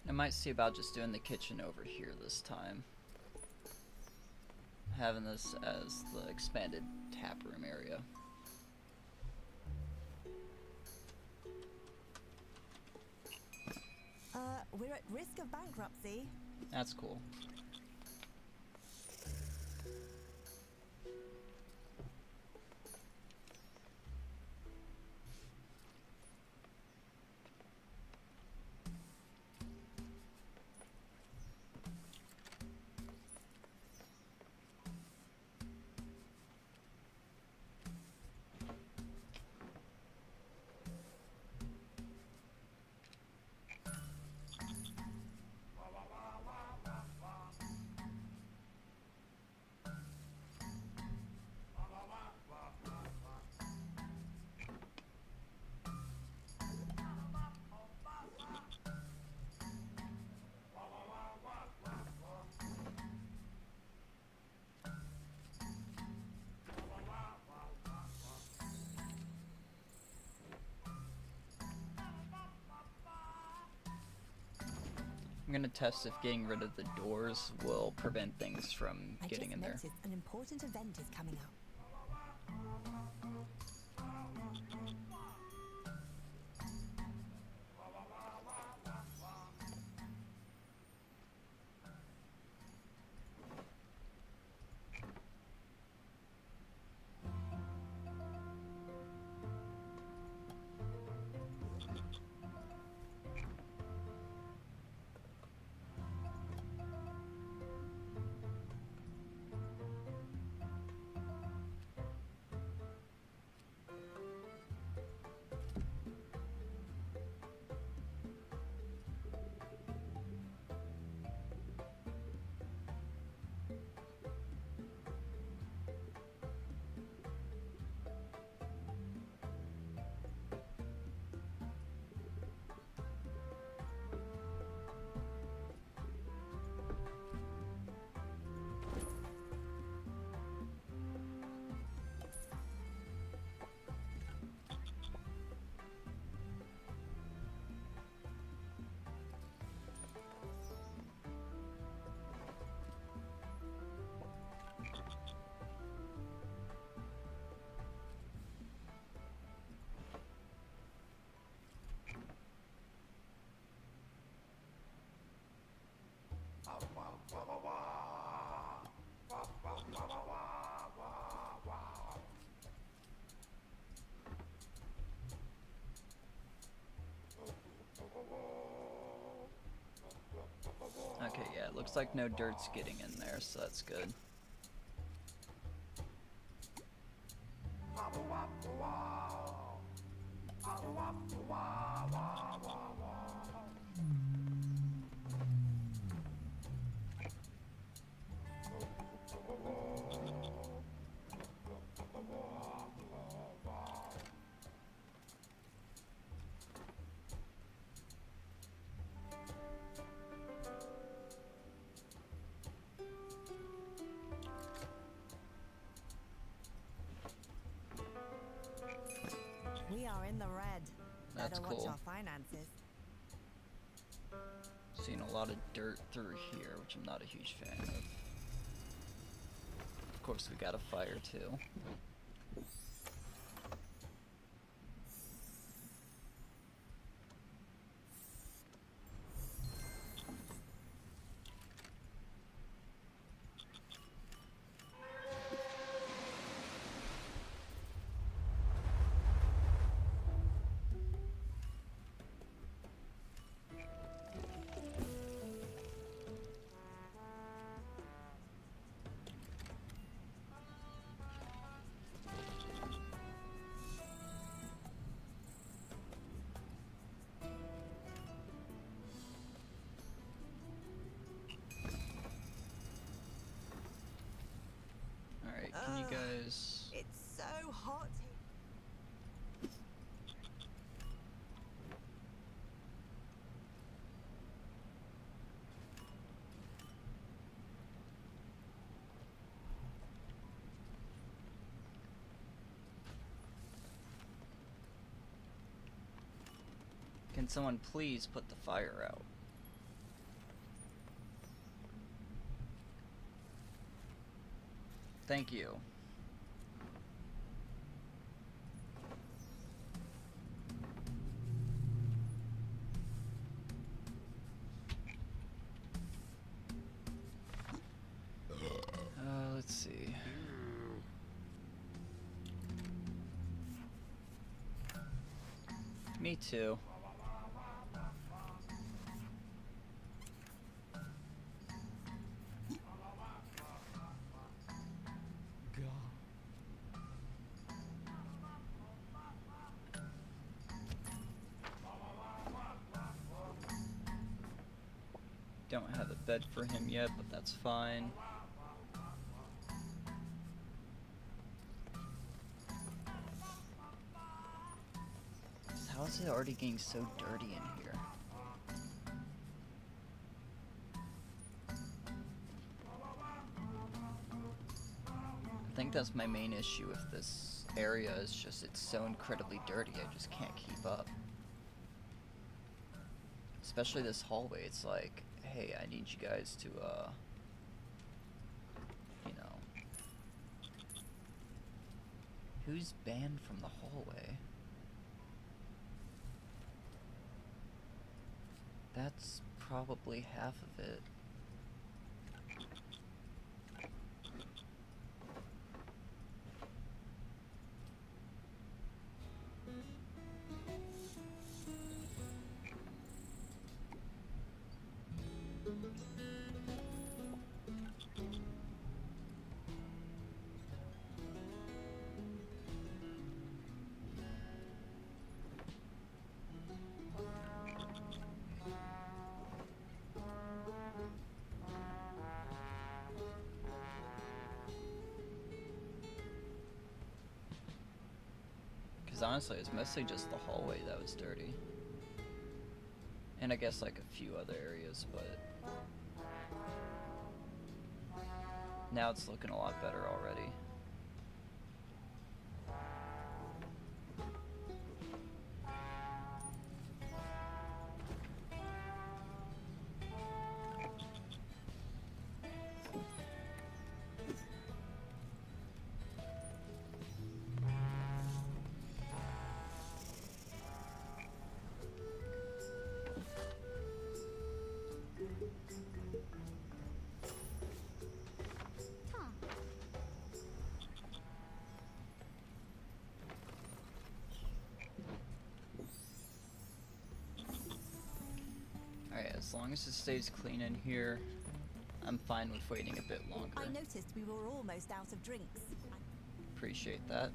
I might see about just doing the kitchen over here this time. Having this as the expanded tap room area. We're at risk of bankruptcy. That's cool. I'm gonna test if getting rid of the doors will prevent things from getting in I there. just noticed an important event is coming up. Okay, yeah, it looks like no dirt's getting in there, so that's good. We are in the red. That's Better watch cool. our finances. Seeing a lot of dirt through here, which I'm not a huge fan of. Of course, we got a fire too. Alright, can you guys... It's so hot. Can someone please put the fire out? Thank you. Let's see. Me too. Don't have a bed for him yet, but that's fine. How is it already getting so dirty in here? I think that's my main issue with this area, is just it's so incredibly dirty, I just can't keep up. Especially this hallway, it's like hey, I need you guys to, you know, who's banned from the hallway? That's probably half of it. Because honestly, it's mostly just the hallway that was dirty. And I guess like a few other areas, but now it's looking a lot better already. Alright, as long as it stays clean in here, I'm fine with waiting a bit longer. I noticed we were almost out of drinks. Appreciate that.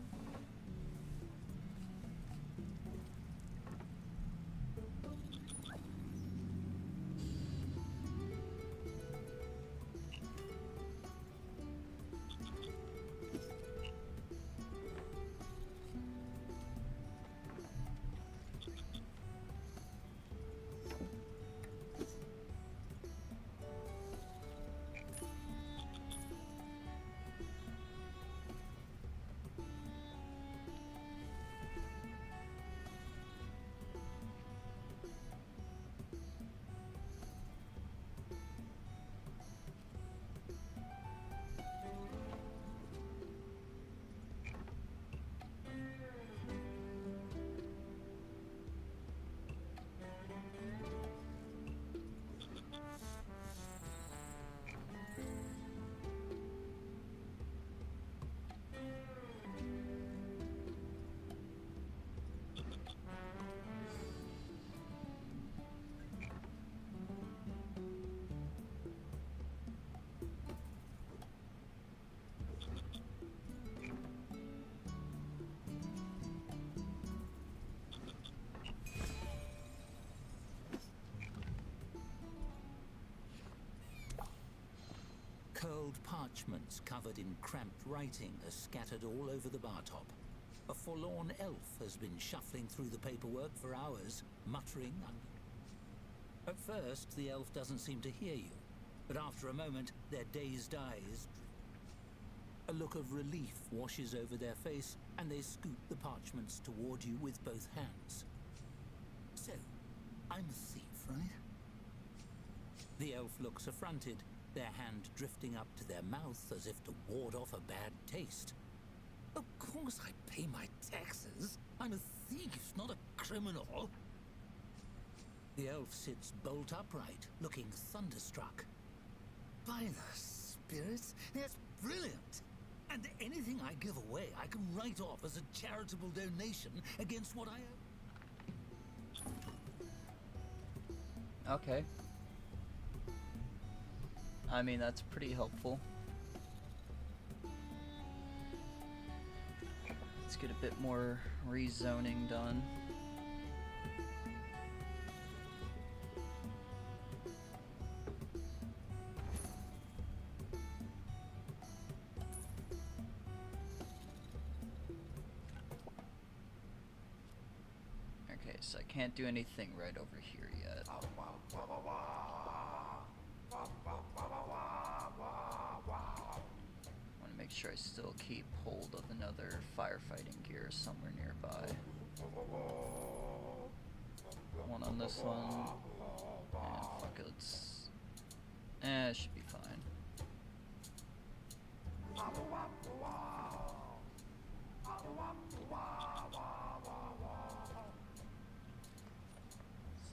Curled parchments covered in cramped writing are scattered all over the bar top. A forlorn elf has been shuffling through the paperwork for hours, muttering under. At first, the elf doesn't seem to hear you, but after a moment, their dazed eyes. A look of relief washes over their face, and they scoop the parchments toward you with both hands. So, I'm a thief, right? The elf looks affronted, their hand drifting up to their mouth as if to ward off a bad taste. Of course I pay my taxes. I'm a thief, not a criminal. The elf sits bolt upright, looking thunderstruck. By the spirits, that's brilliant. And anything I give away, I can write off as a charitable donation against what I owe. Okay. I mean, that's pretty helpful. Let's get a bit more rezoning done. Okay, so I can't do anything right over here yet. Make sure I still keep hold of another firefighting gear somewhere nearby. One on this one. And fuck it, let's It should be fine.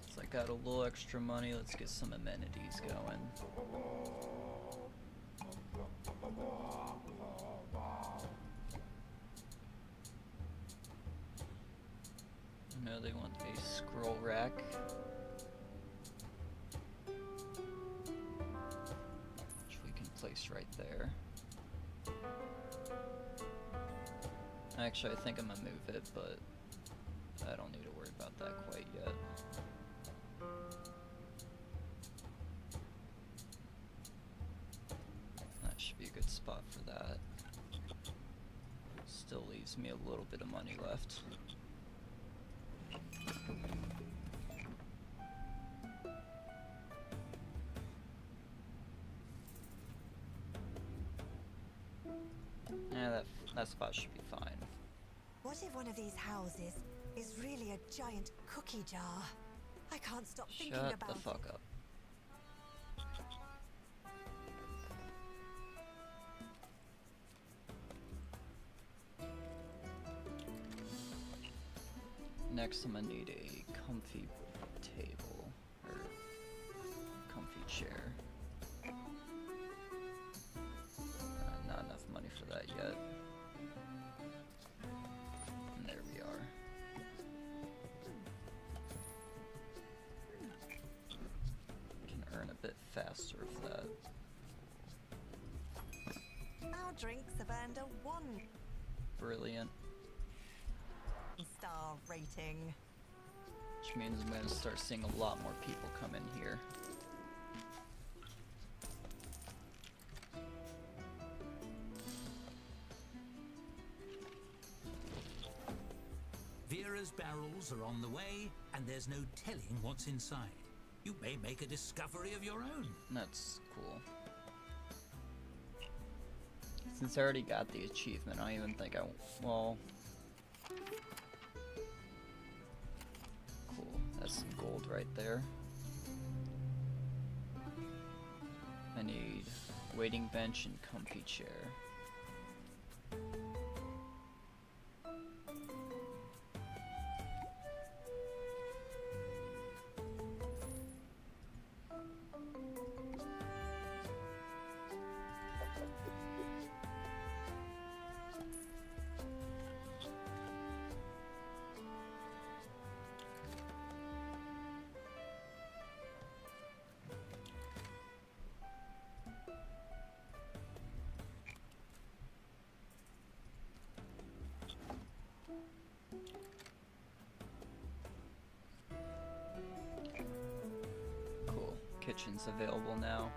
Since I got a little extra money, let's get some amenities going. I know they want a scroll rack. Which we can place right there. Actually, I think I'm gonna move it, but I don't need to worry about that quite yet. That should be a good spot for that. Still leaves me a little bit of money left. Yeah, that spot should be fine. What if one of these houses is really a giant cookie jar? I can't stop thinking Shut about the fuck up. Next, I'm gonna need a comfy table, or comfy chair. Not enough money for that yet. And there we are. Can earn a bit faster of that. Our drinks have earned a 1 Brilliant. star rating. Which means I'm gonna start seeing a lot more people come in here. Vera's barrels are on the way, and there's no telling what's inside. You may make a discovery of your own. That's cool. Since I already got the achievement, I don't even think well... Cool, that's some gold right there. I need waiting bench and comfy chair. Cool. Kitchen's available now.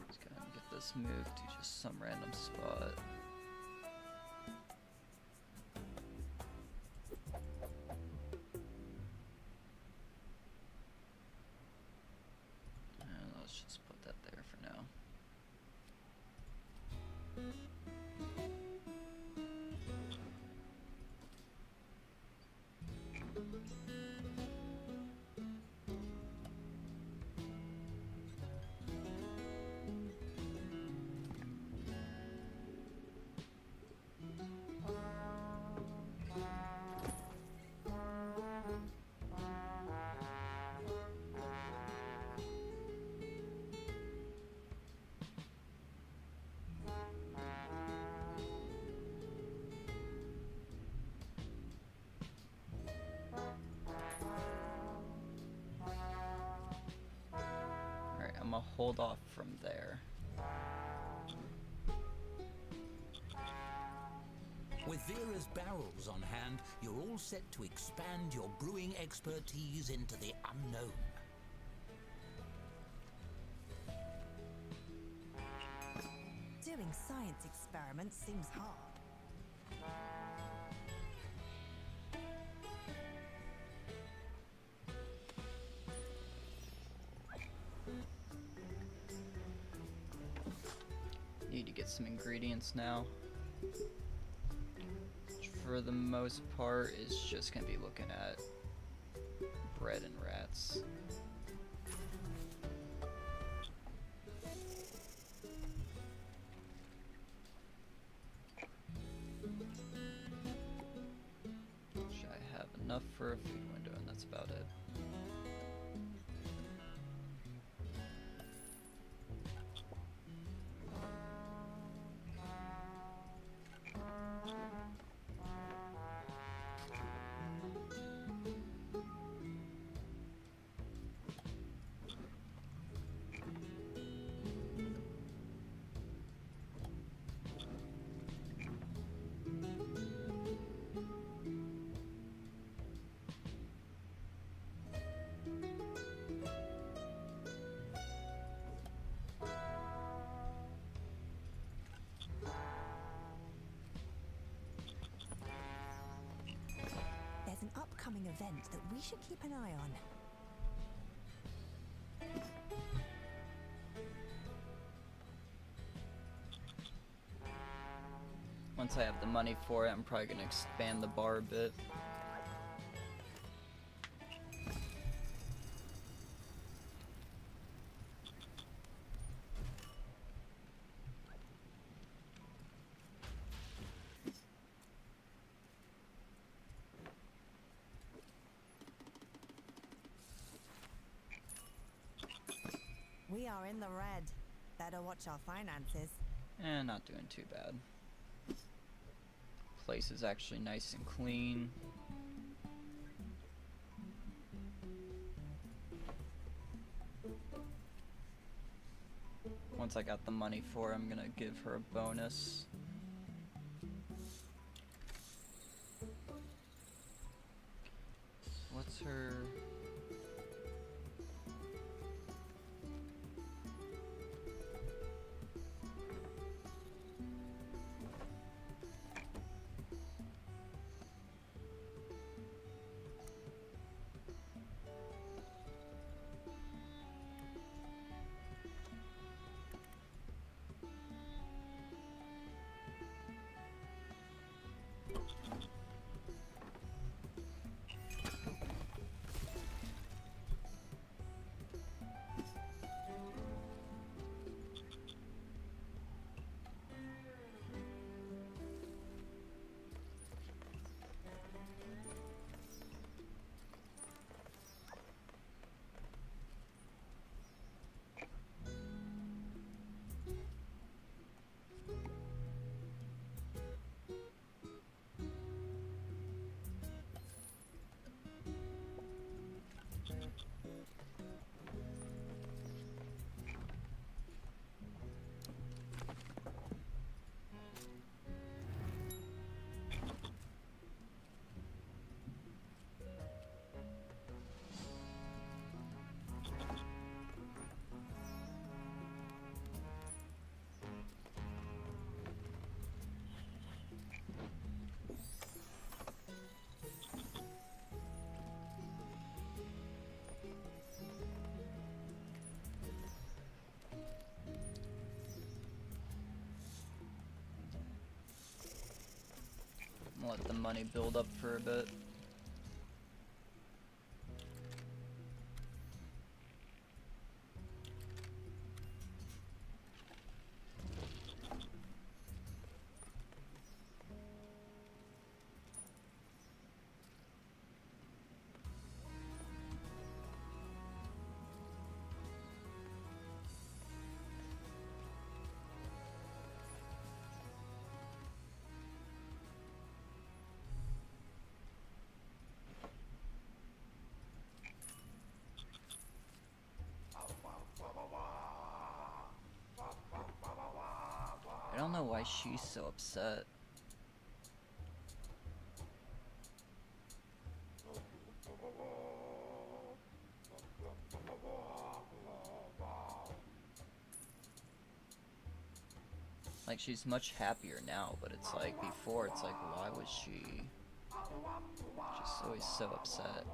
Just gonna get this moved to just some random spot. And let's just put that there for now. I'm gonna hold off from there. With Vera's barrels on hand, you're all set to expand your brewing expertise into the unknown. Doing science experiments seems hard. Need to get some ingredients now. Which for the most part is just gonna be looking at bread and rats. enough for a food window, and that's about it. There's an upcoming event that we should keep an eye on. Once I have the money for it, I'm probably gonna expand the bar a bit. We are in the red. Better watch our finances. Not doing too bad. Place is actually nice and clean. Once I got the money for it, I'm gonna give her a bonus. What's her... Let the money build up for a bit. I don't know why she's so upset. Like, she's much happier now, but it's like, before, it's like, why was she just always so upset?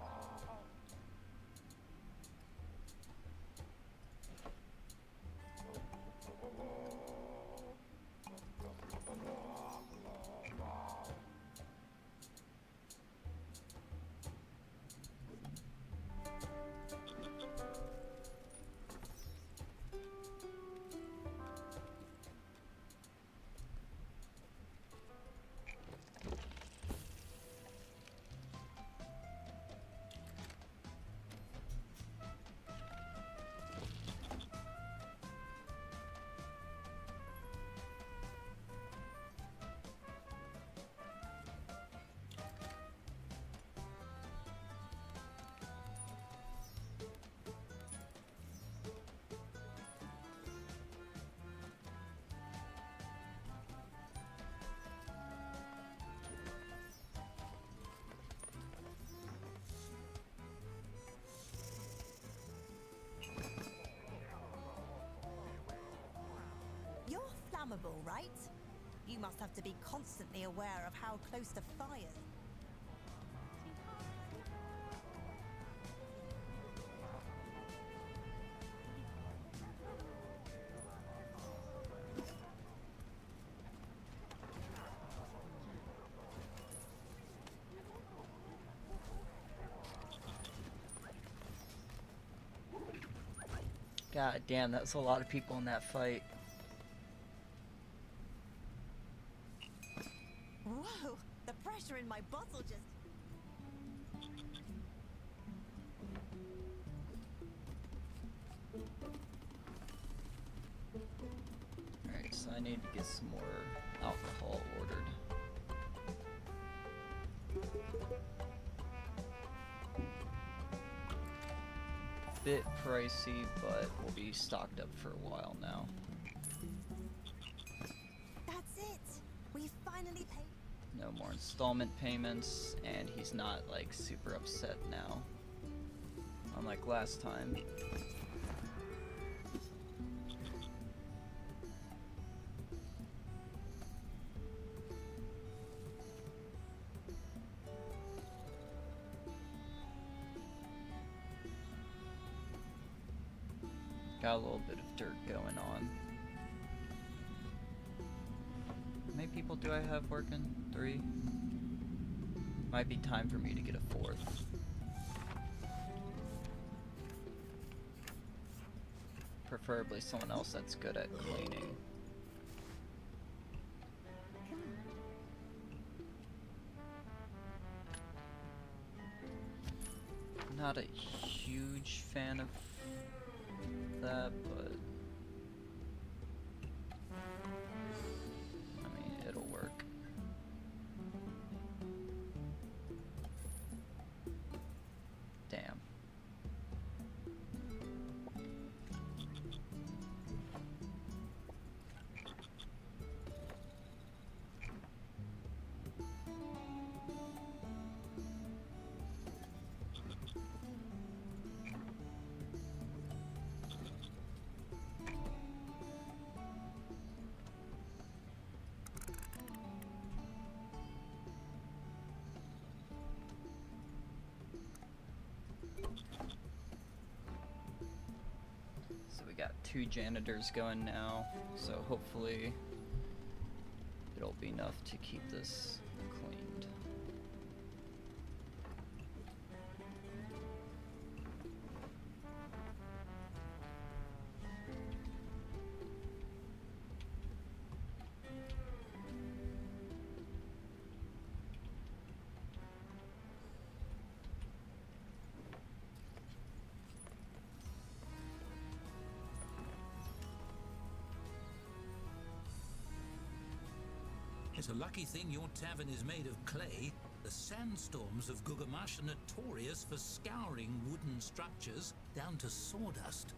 all right. You must have to be constantly aware of how close to fire. God damn, that's a lot of people in that fight. Whoa, the pressure in my bottle just... Alright, so I need to get some more alcohol ordered. Bit pricey, but we'll be stocked up for a while now. That's it! We finally paid... No more installment payments, and he's not like super upset now. Unlike last time. Got a little bit of dirt going on. How many people do I have working? 3? Might be time for me to get a 4th. Preferably someone else that's good at cleaning. Not a huge fan of that, but I mean, it'll work. Damn. So we got 2 janitors going now, so hopefully it'll be enough to keep this cleaned. It's a lucky thing your tavern is made of clay. The sandstorms of Gugamash are notorious for scouring wooden structures down to sawdust.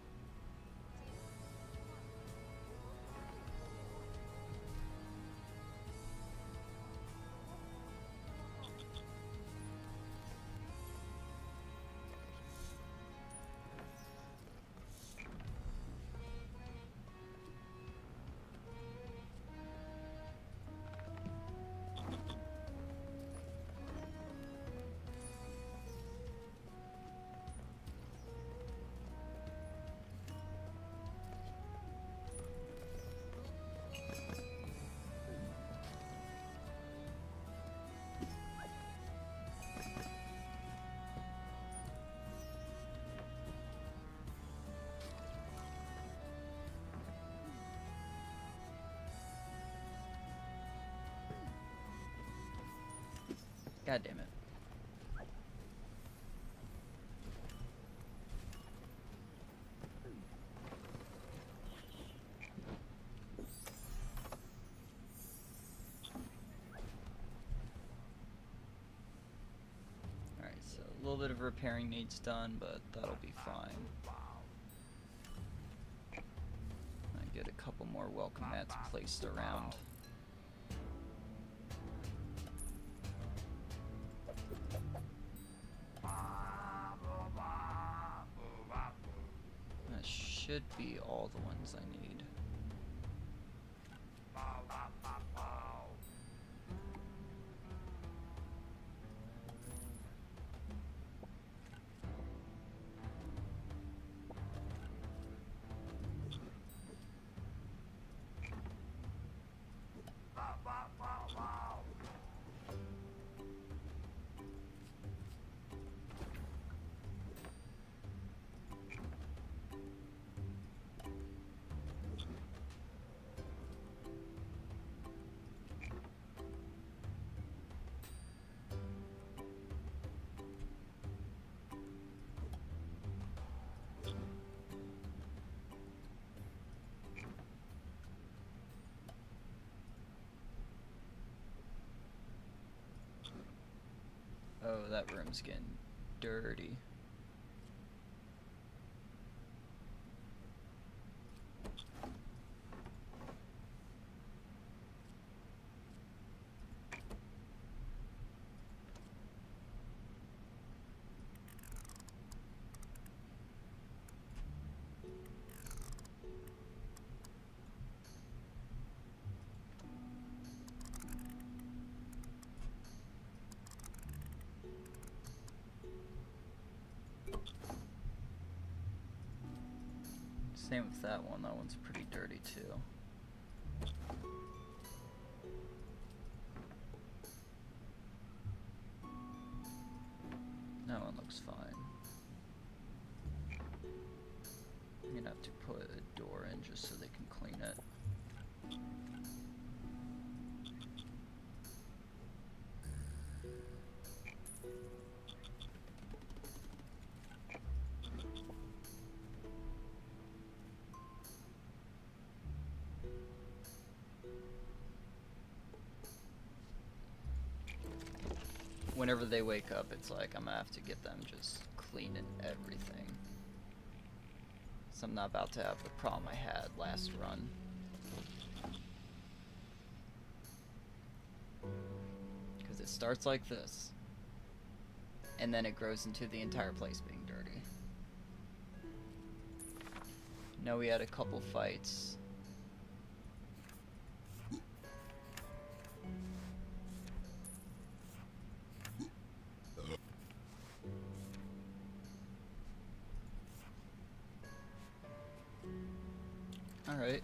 God damn it. Alright, so a little bit of repairing needs done, but that'll be fine. I get a couple more welcome mats placed around. That should be all the ones I need. Oh, that room's getting dirty. Same with that one. That one's pretty dirty too. That one looks fine. I'm gonna have to put a door in just so they can clean it. Whenever they wake up, it's like I'm gonna have to get them just cleaning everything. So I'm not about to have the problem I had last run. Because it starts like this, and then it grows into the entire place being dirty. No, we had a couple fights. Alright.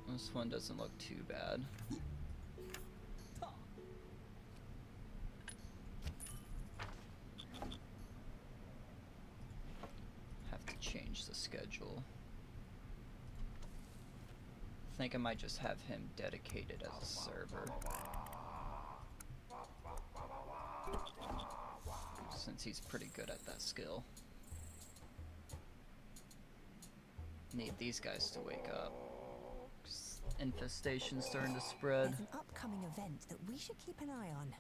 This one doesn't look too bad. Have to change the schedule. I think I might just have him dedicated as a server. Since he's pretty good at that skill. Need these guys to wake up. Infestation's starting to spread. There's an upcoming event that we should keep an eye on.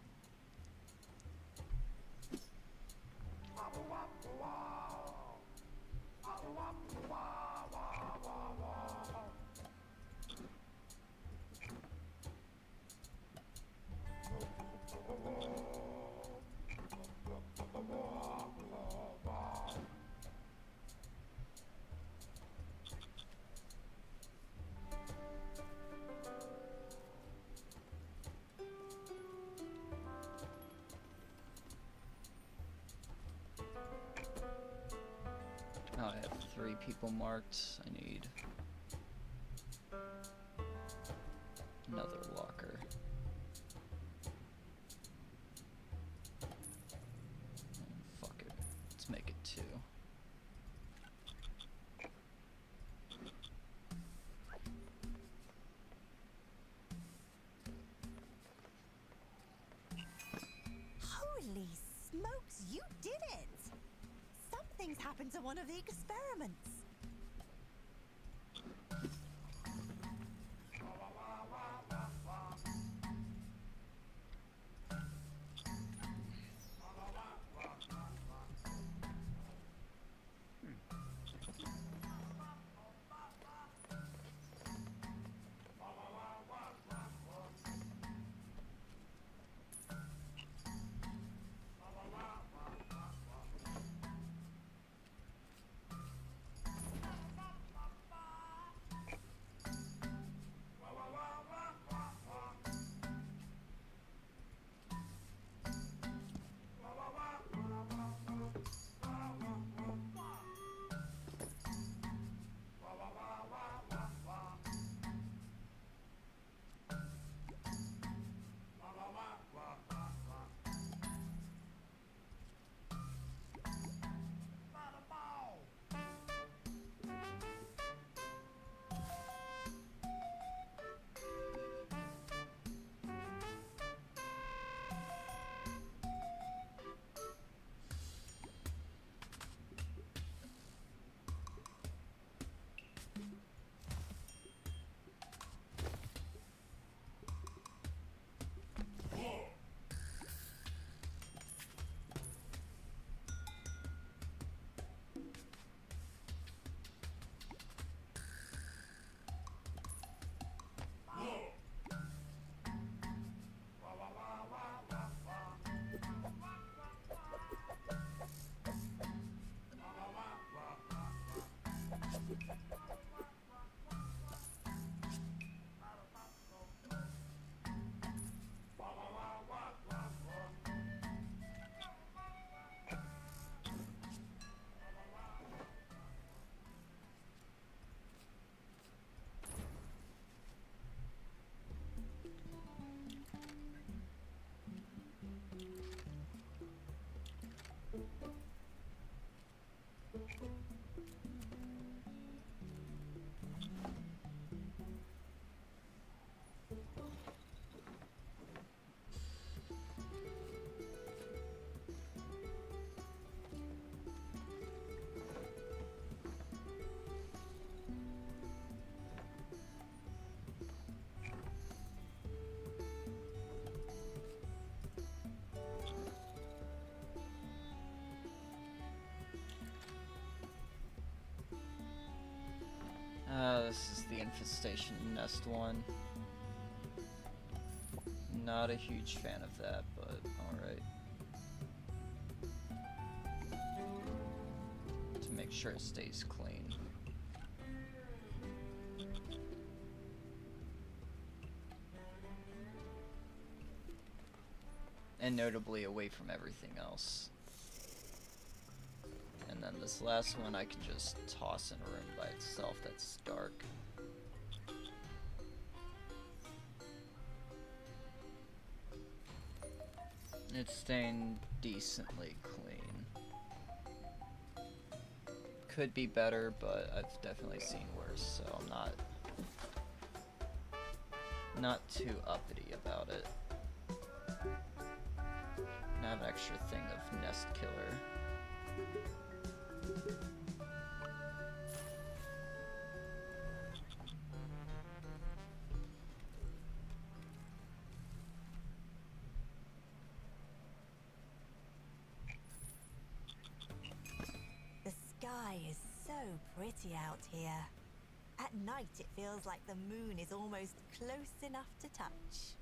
Oh, I have 3 people marked. I need another locker. Fuck it. Let's make it 2. Holy smokes, you did it! Something's happened to one of the experiments. This is the infestation nest one. Not a huge fan of that, but alright. To make sure it stays clean. And notably away from everything else. And then this last one I can just toss in a room by itself that's dark. It's staying decently clean. Could be better, but I've definitely seen worse, so I'm not too uppity about it. I have an extra thing of nest killer. The sky is so pretty out here. At night it feels like the moon is almost close enough to touch.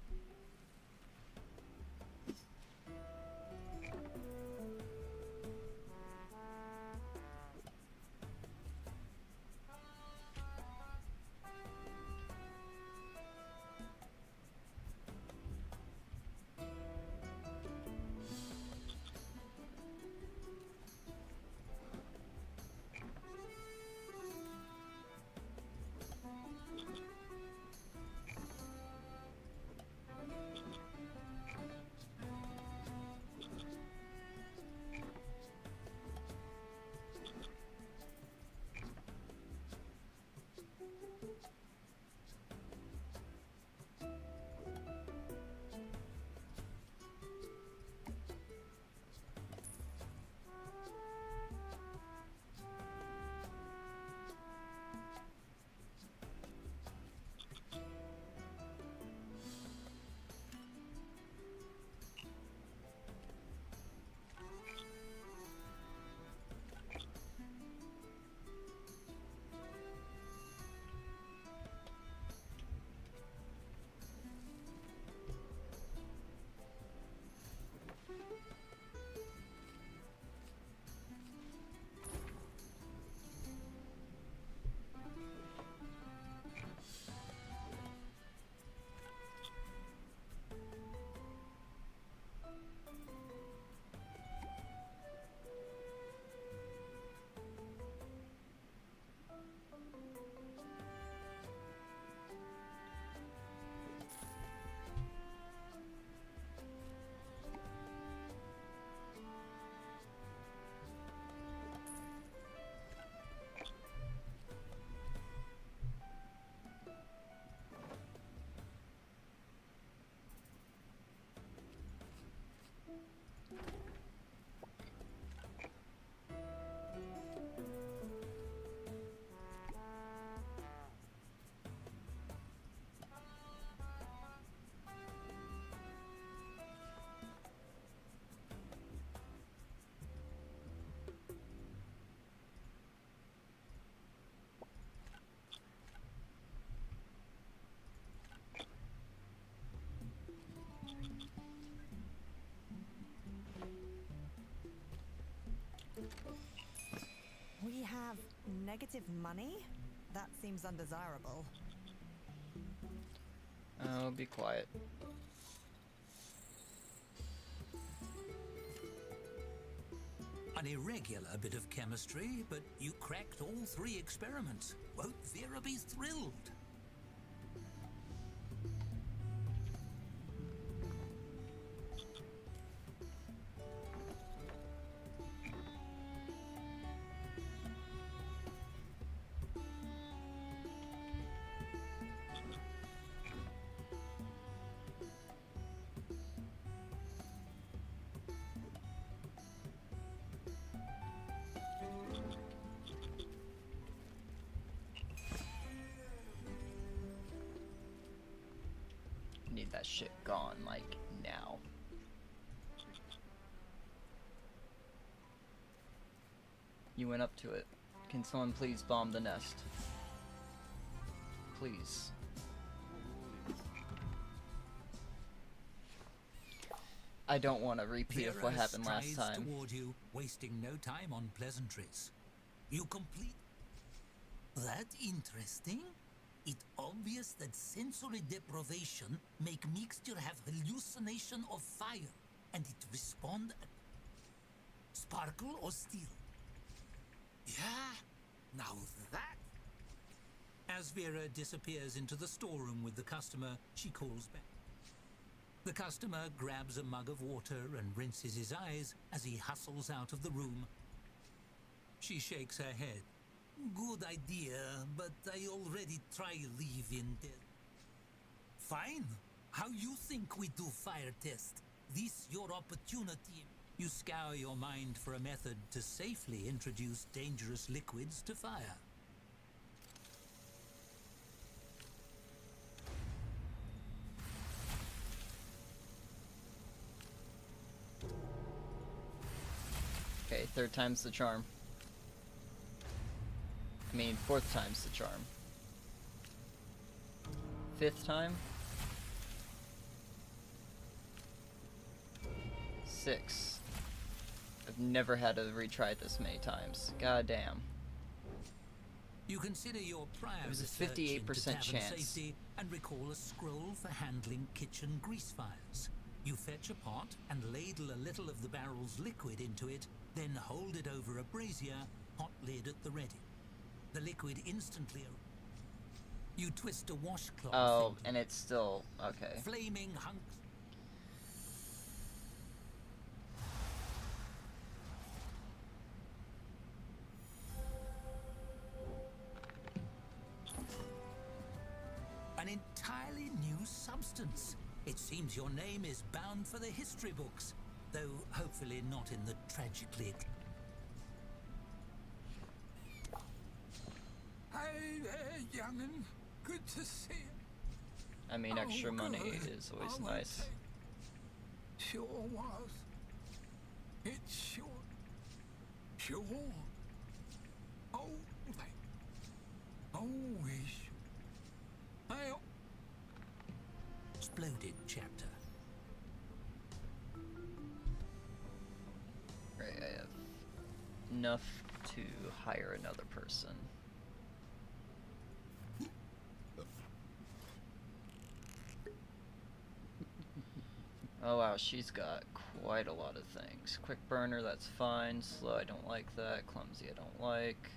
We have negative money? That seems undesirable. Oh, be quiet. An irregular bit of chemistry, but you cracked all 3 experiments. Won't Vera be thrilled? Need that shit gone, like, now. You went up to it. Can someone please bomb the nest? please. I don't want a repeat of what Vera happened last strides time. toward you, wasting no time on pleasantries. You complete. That interesting? It obvious that sensory deprivation make mixture have hallucination of fire, and it respond sparkle or steel. Yeah, now that. As Vera disappears into the storeroom with the customer, she calls back. The customer grabs a mug of water and rinses his eyes as he hustles out of the room. She shakes her head. Good idea, but I already try leave in there. Fine. How you think we do fire test? This your opportunity. You scour your mind for a method to safely introduce dangerous liquids to fire. Okay, third time's the charm. I mean, fourth time's the charm. Fifth time? Six. I've never had to retry this many times. God damn. You consider your prior It was a research 58% into tavern chance. safety and recall a scroll for handling kitchen grease fires. You fetch a pot and ladle a little of the barrel's liquid into it, then hold it over a brazier, hot lid at the ready. The liquid instantly. You twist a washcloth. Oh, into and it's still okay. flaming hunks. An entirely new substance. It seems your name is bound for the history books, though hopefully not in the tragically. Hey there, young'un. Good to see you. I mean, extra money good. is always I won't nice. take- Sure was. It's sure. Sure. Oh, they always. Well, Exploded chapter. Right, I have enough to hire another person. Oh wow, she's got quite a lot of things. Quick burner, that's fine. Slow, I don't like that. Clumsy, I don't like.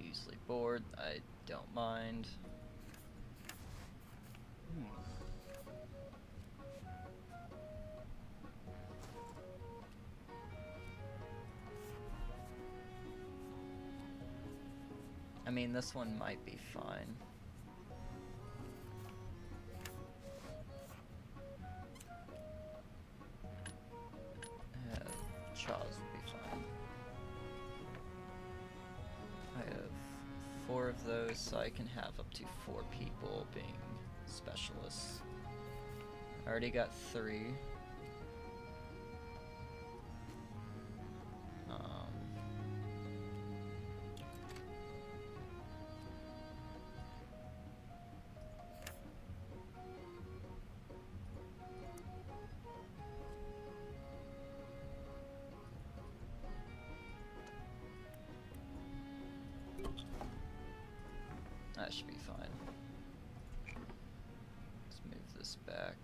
Easily bored, I don't mind. I mean, this one might be fine. Chaws would be fine. I have 4 of those, so I can have up to 4 people being specialists. I already got 3. That should be fine. Let's move this back.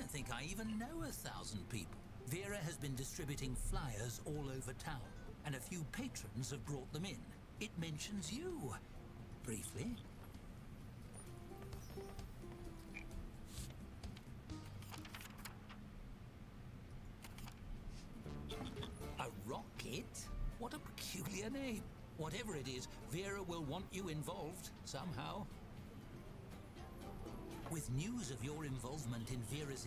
don't think I even know 1,000 people. Vera has been distributing flyers all over town, and a few patrons have brought them in. It mentions you, briefly. A rocket? What a peculiar name. Whatever it is, Vera will want you involved, somehow. With news of your involvement in Vera's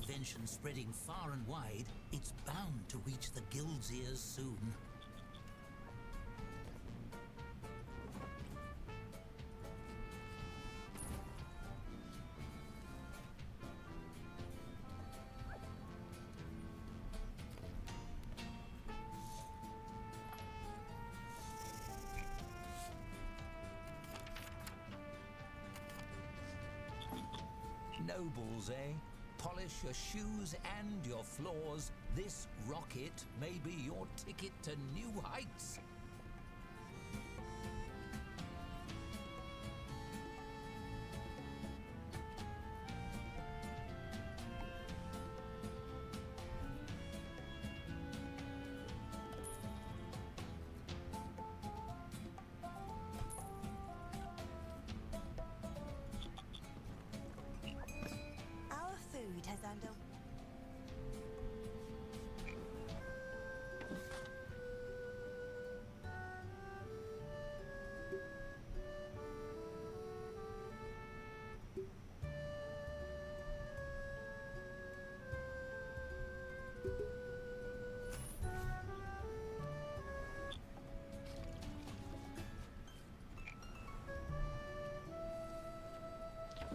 invention spreading far and wide, it's bound to reach the guild's ears soon. Nobles, eh? Polish your shoes and your floors. This rocket may be your ticket to new heights. Our food has earned a...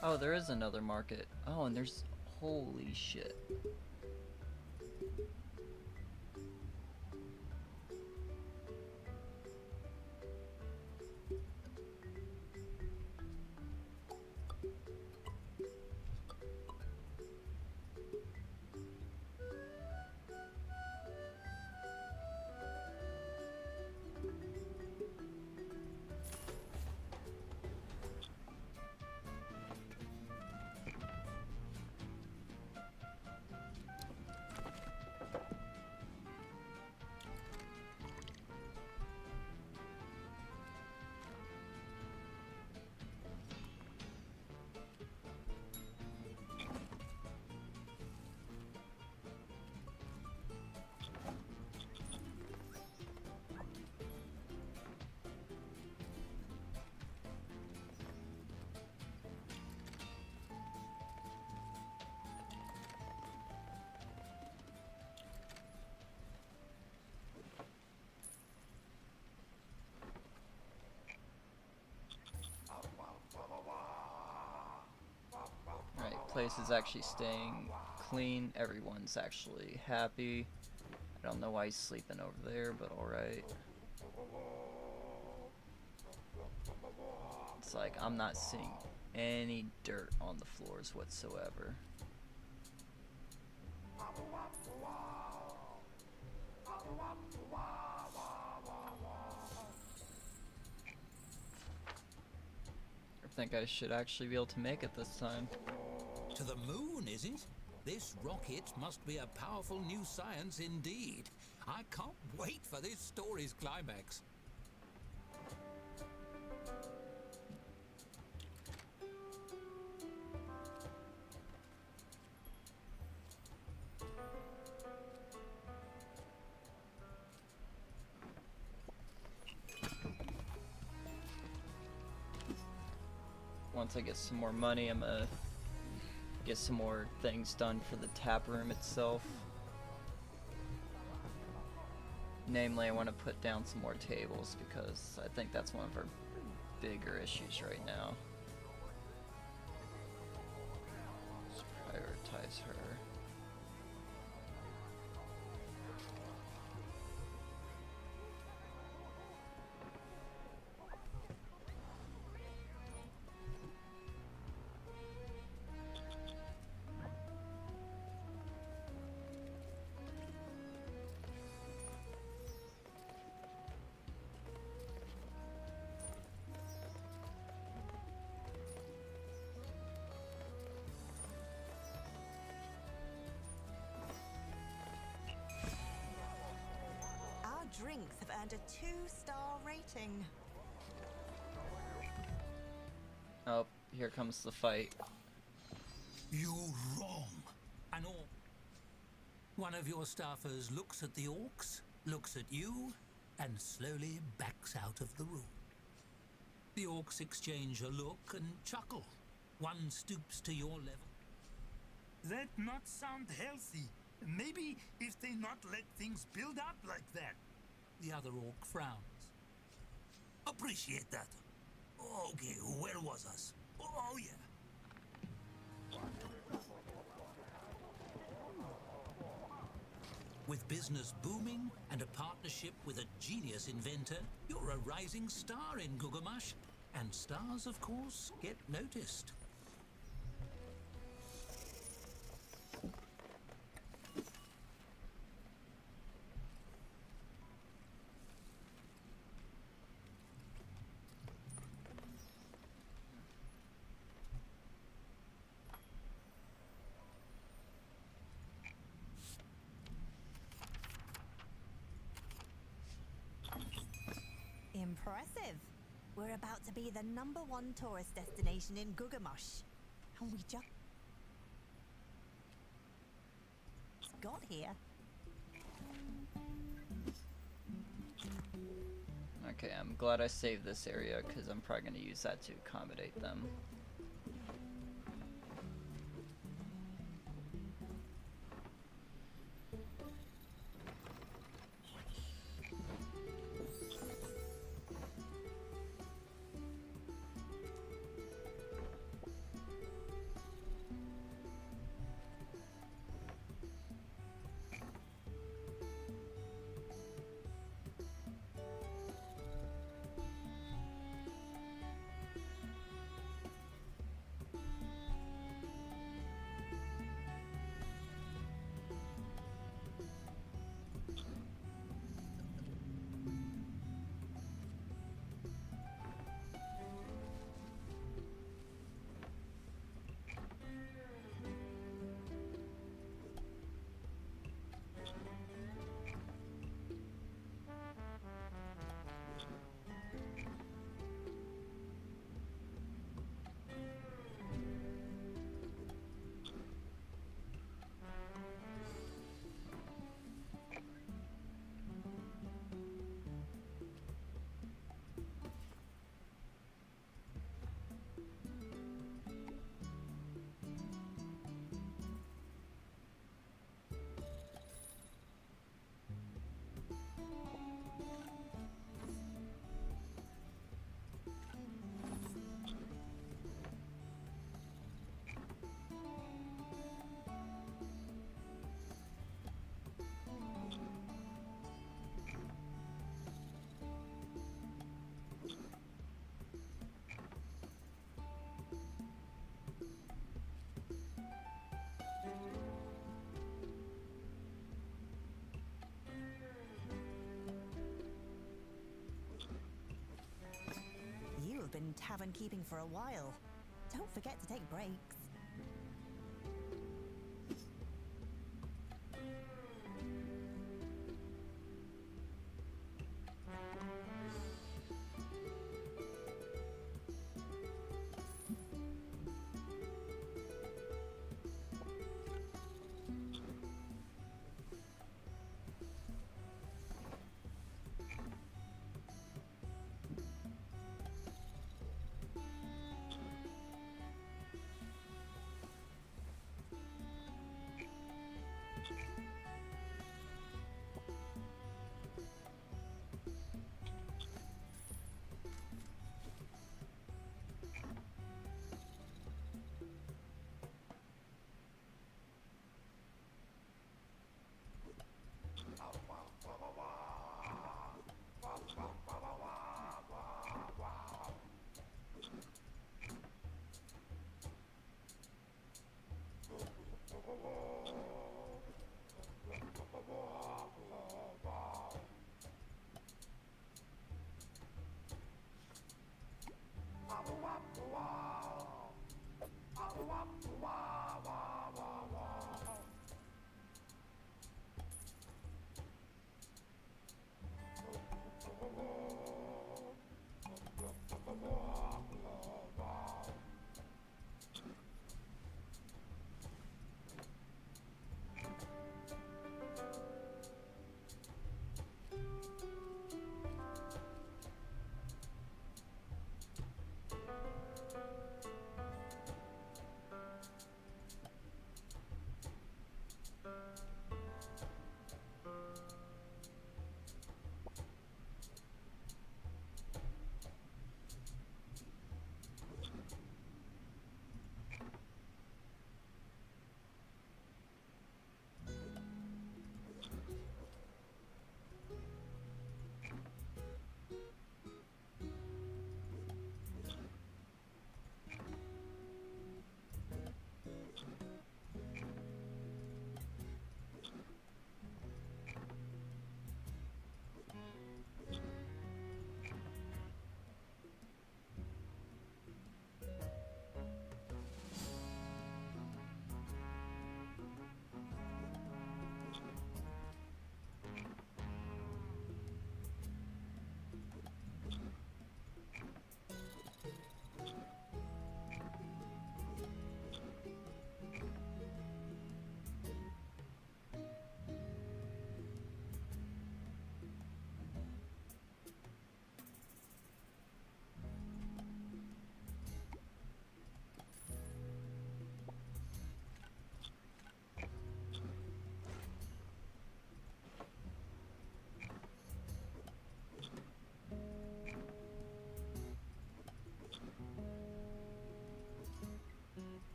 Oh, there is another market. Oh, and there's... Holy shit. Alright, place is actually staying clean. Everyone's actually happy. I don't know why he's sleeping over there, but alright. It's like I'm not seeing any dirt on the floors whatsoever. I think I should actually be able to make it this time. To the moon, is it? This rocket must be a powerful new science indeed. I can't wait for this story's climax. Once I get some more money, I'm gonna get some more things done for the tap room itself. Namely, I want to put down some more tables because I think that's one of our bigger issues right now. Let's prioritize her. drinks have earned a 2-star rating. Oh, here comes the fight. You're wrong. An orc. One of your staffers looks at the orcs, looks at you, and slowly backs out of the room. The orcs exchange a look and chuckle. One stoops to your level. That not sound healthy. Maybe if they not let things build up like that. The other orc frowns. Appreciate that. Okay, where was us? Oh, yeah. With business booming and a partnership with a genius inventor, you're a rising star in Gugamash. And stars, of course, get noticed. Impressive. We're about to be the #1 tourist destination in Gugamash. And we just got here. Okay, I'm glad I saved this area because I'm probably going to use that to accommodate them. You've been tavern keeping for a while. Don't forget to take breaks.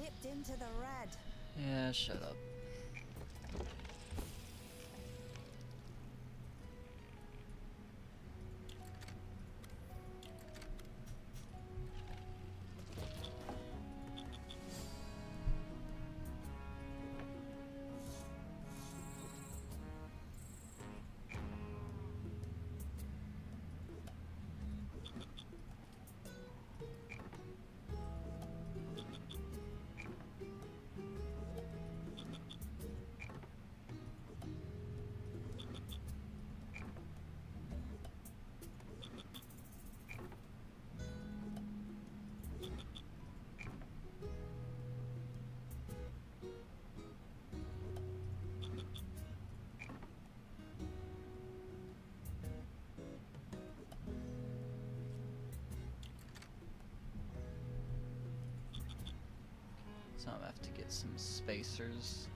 dipped into the red. Yeah, shut up. So I have to get some spacers.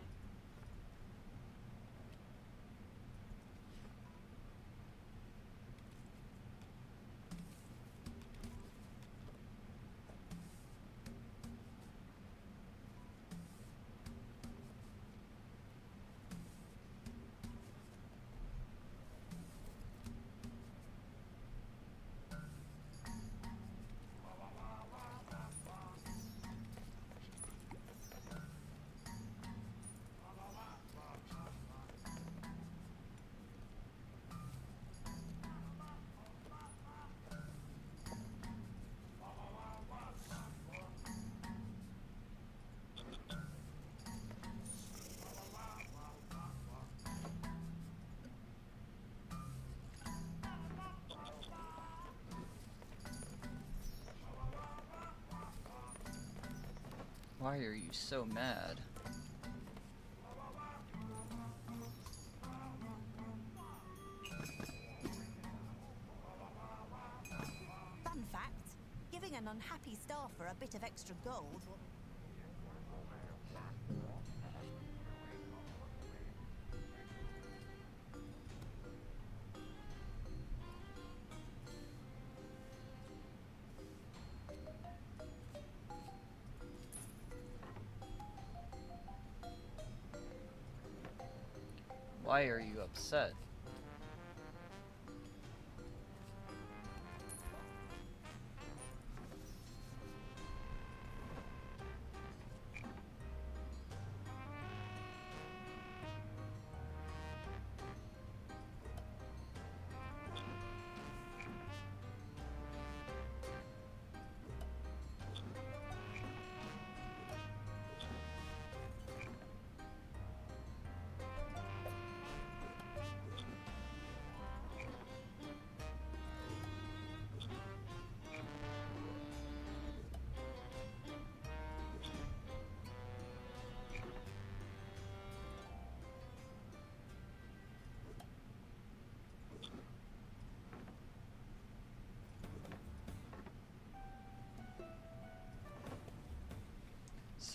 Why are you so mad? Fun fact, giving an unhappy staffer a bit of extra gold will... Why are you upset?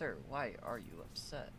Sir, why are you upset?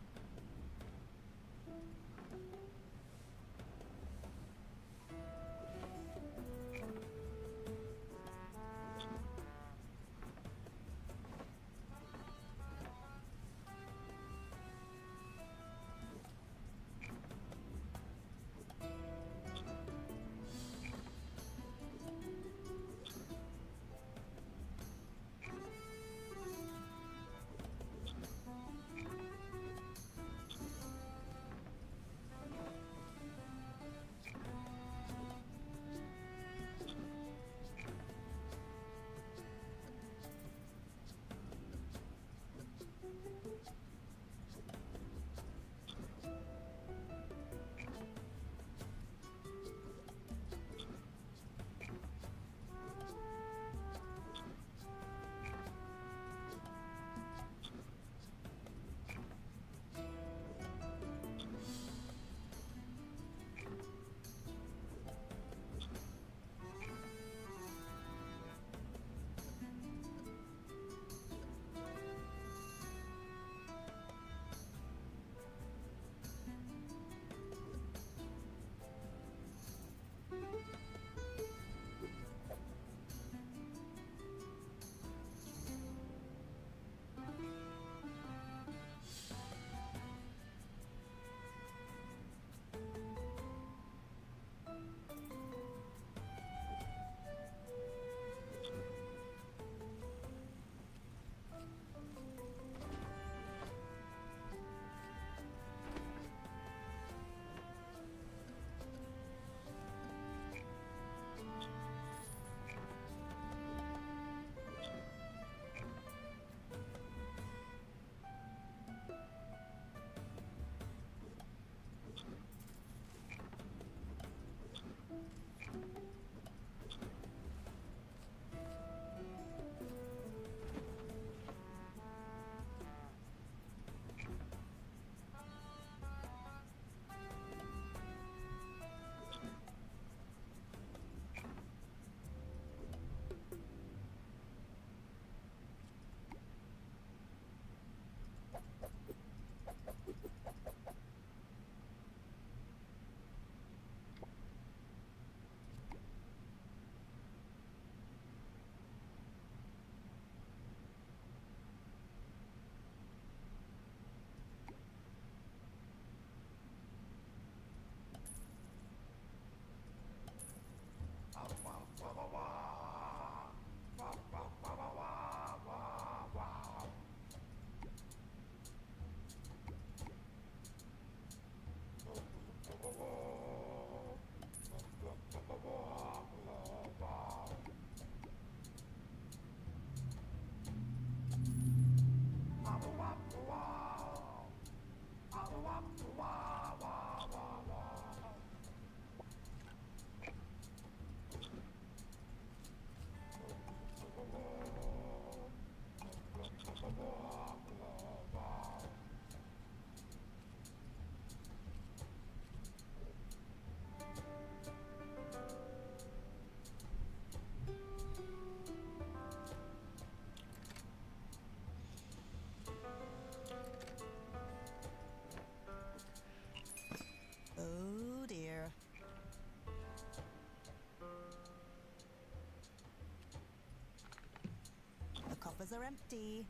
shelves are empty.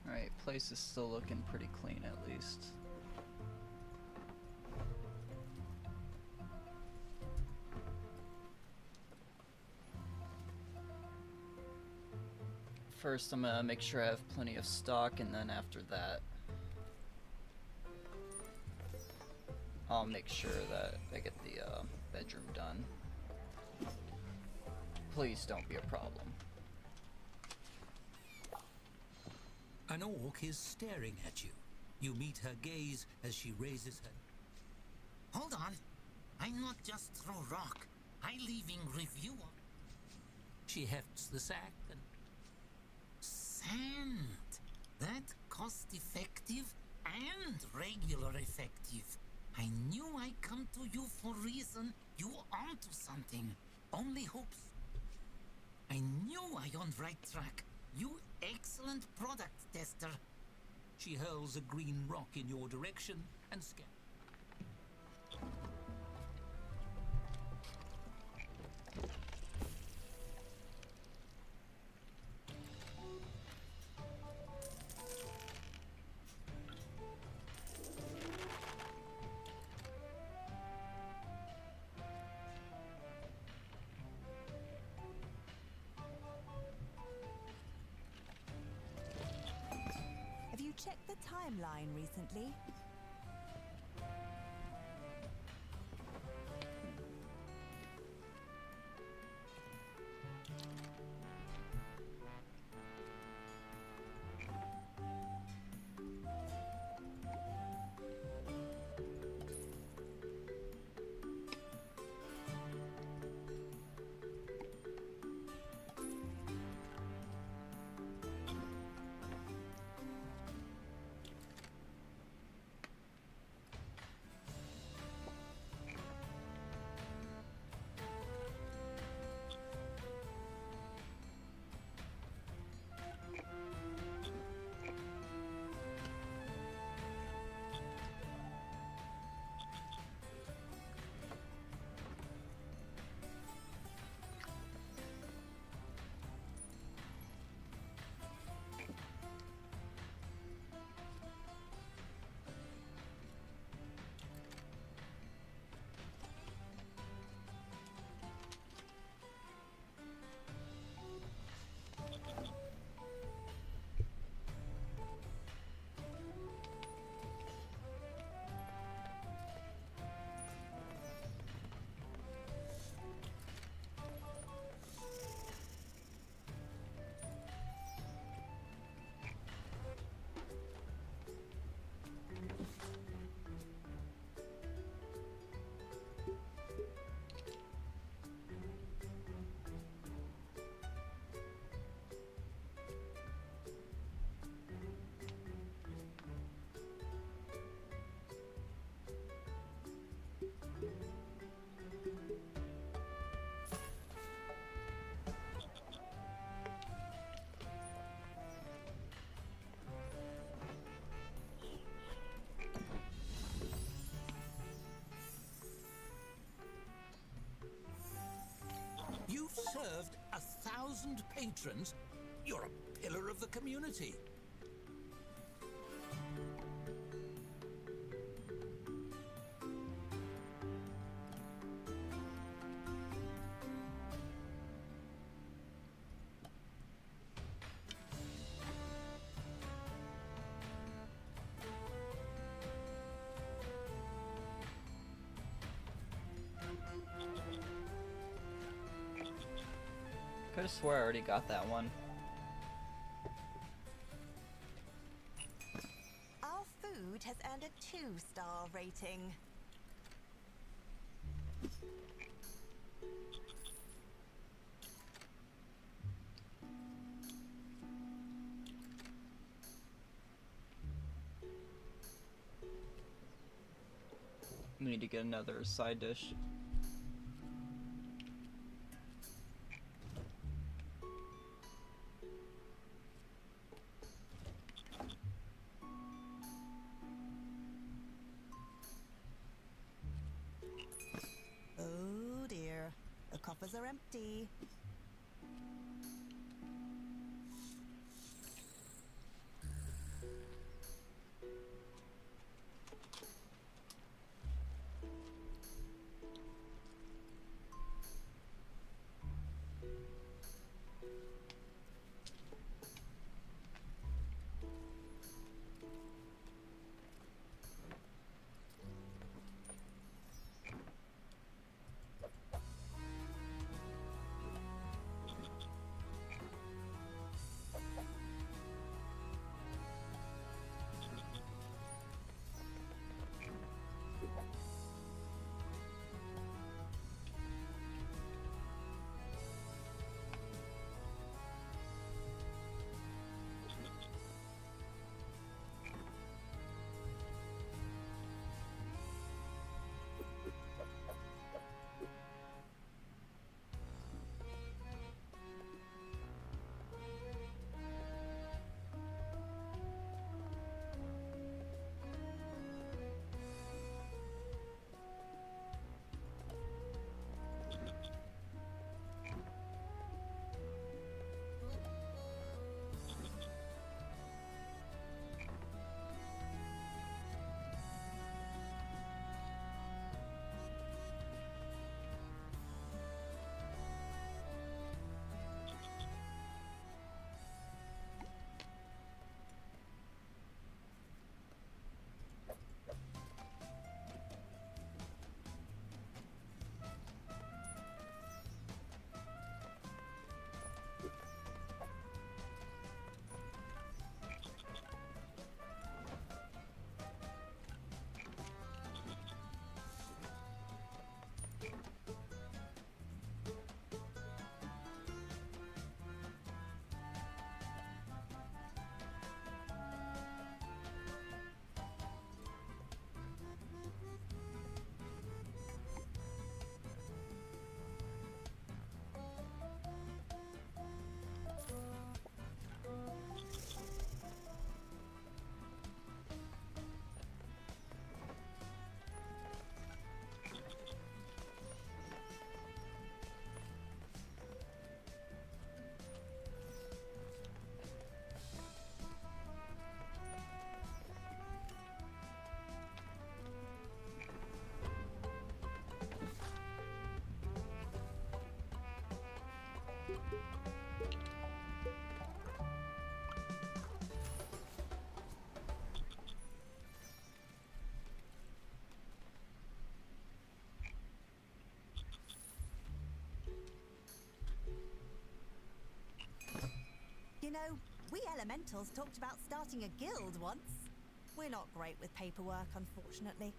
Alright, place is still looking pretty clean at least. First, I'm gonna make sure I have plenty of stock, and then after that, I'll make sure that I get the bedroom done. Please don't be a problem. An orc is staring at you. You meet her gaze as she raises her. Hold on. I'm not just throw rock. I leaving review. She hefts the sack and Sand. That cost effective and regular effective. I knew I come to you for reason. You onto something. Only hopes. I knew I on right track. You excellent product tester. she hurls a green rock in your direction and scatters. Have you checked the timeline recently? You've served 1,000 patrons. You're a pillar of the community. Could have swore I already got that one. Our food has earned a 2-star rating. We need to get another side dish. Oh dear, the coffers are empty. You know, we elementals talked about starting a guild once. We're not great with paperwork, unfortunately.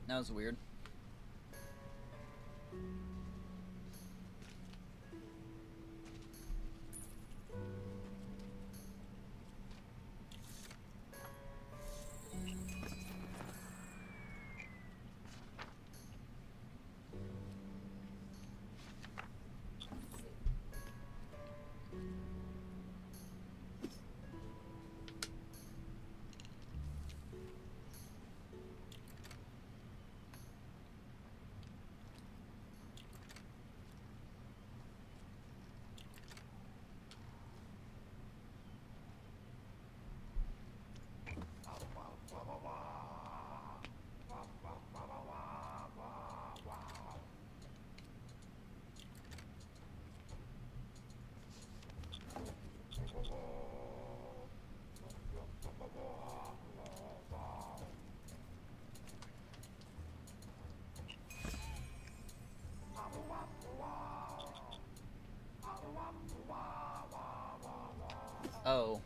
That was weird.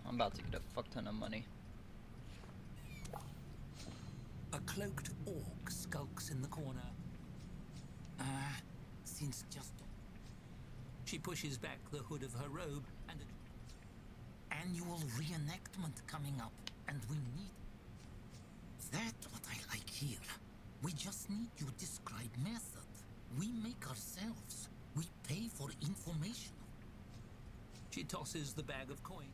I'm about to get a fuck ton of money. A cloaked orc skulks in the corner. Since just She pushes back the hood of her robe and annual reenactment coming up, and we need that. What I like here. We just need you describe method. We make ourselves. We pay for information. she tosses the bag of coin.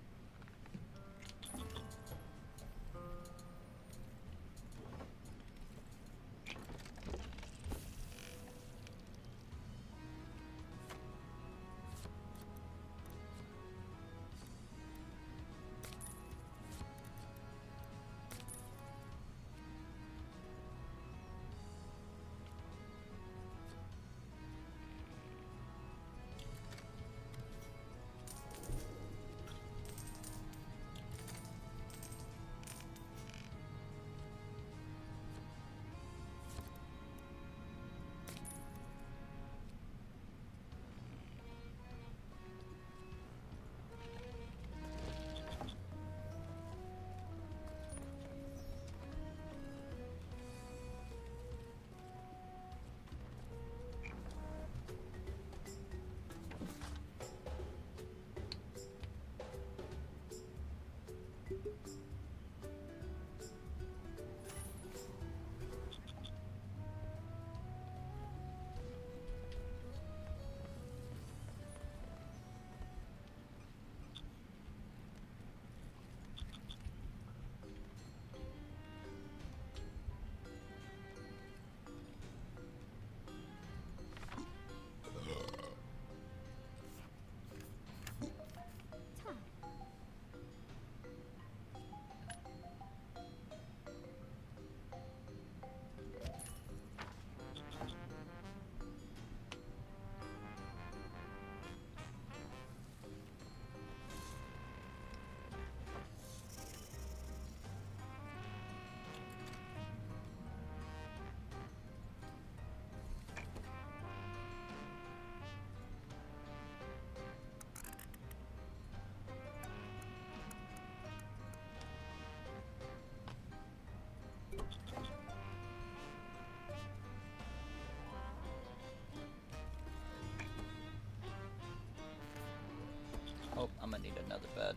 Oh, I'm gonna need another bed.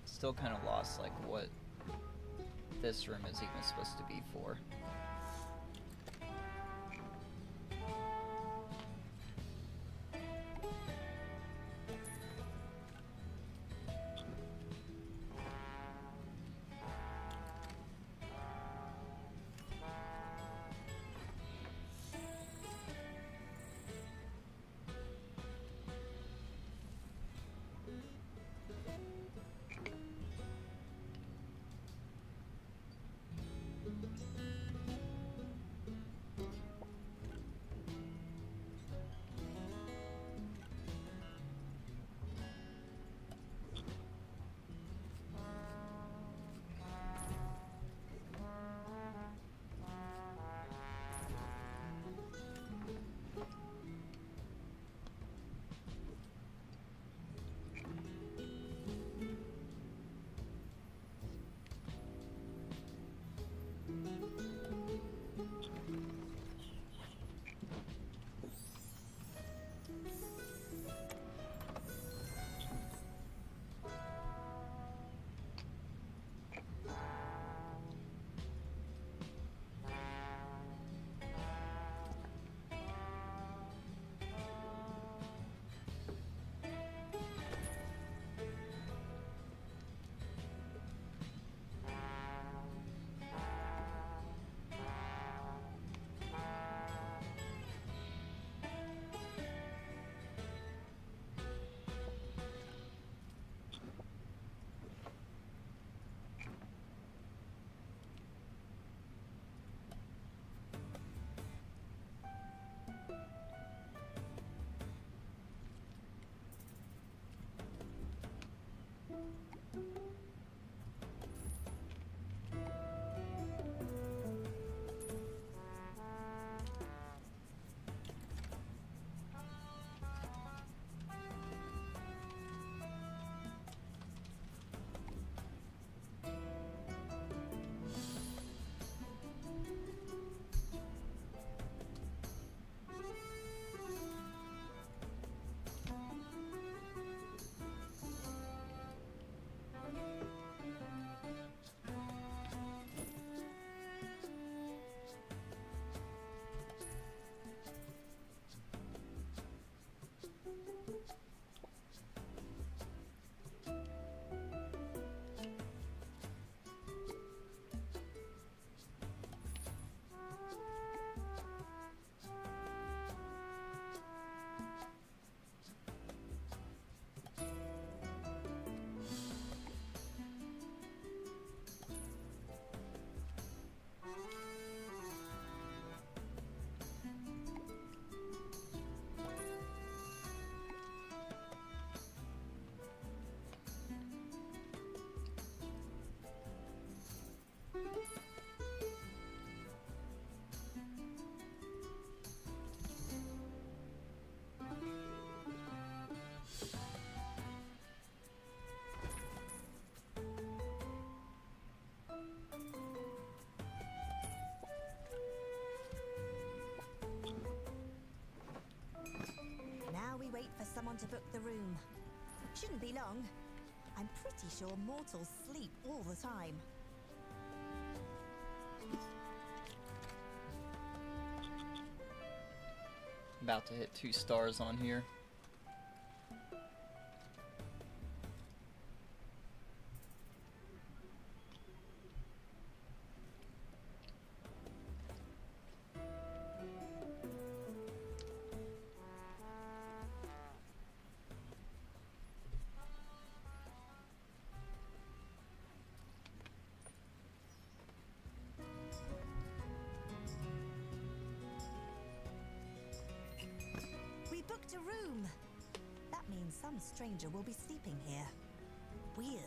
Still kind of lost, like, what this room is even supposed to be for. someone to book the room. Shouldn't be long. I'm pretty sure mortals sleep all the time. About to hit 2 stars on here. We booked a room. That means some stranger will be sleeping here. Weird.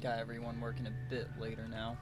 Got everyone working a bit later now.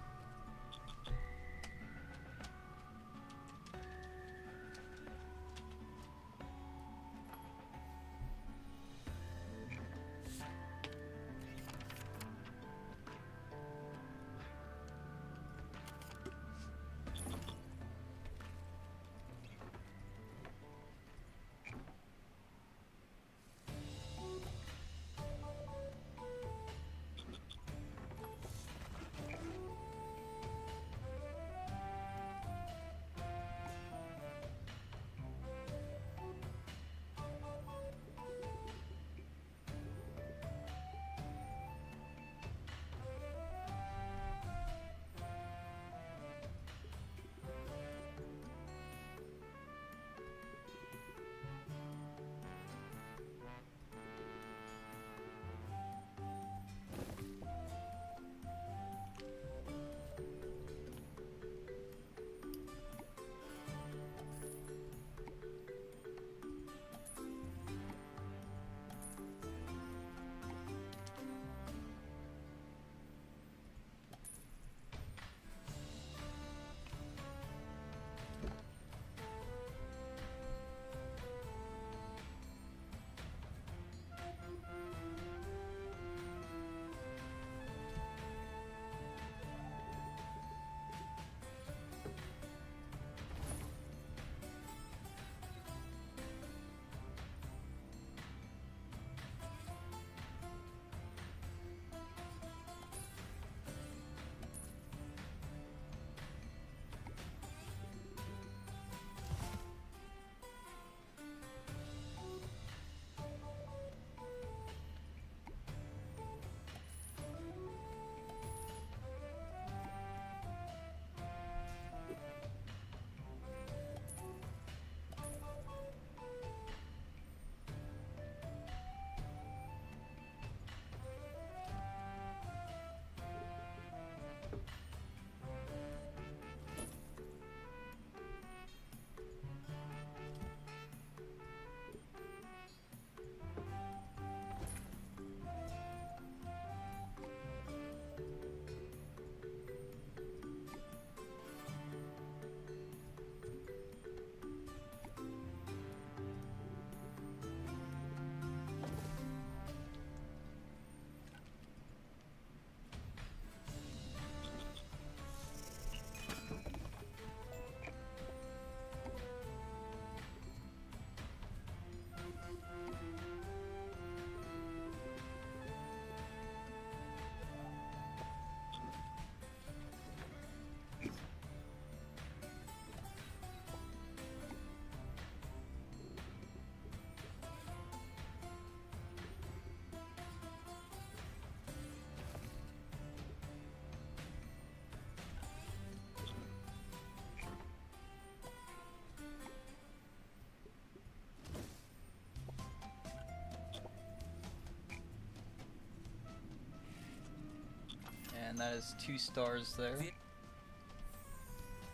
And that is 2 stars there.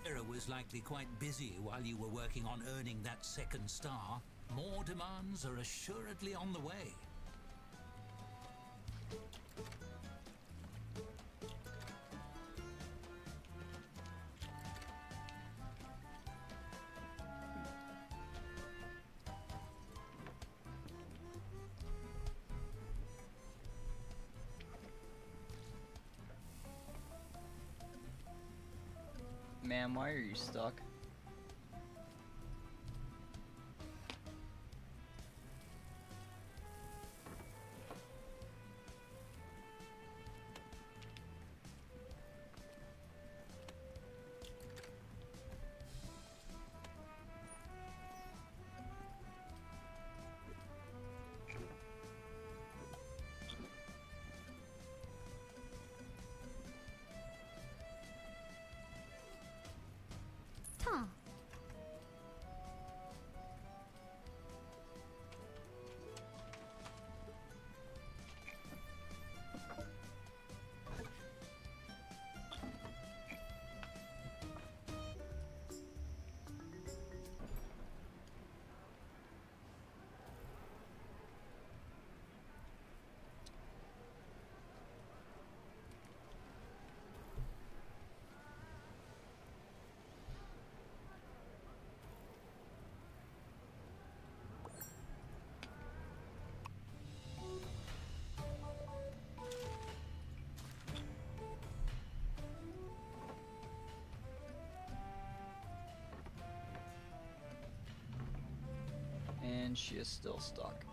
Vera was likely quite busy while you were working on earning that 2nd star. More demands are assuredly on the way. Man, why are you stuck? Huh. And she is still stuck.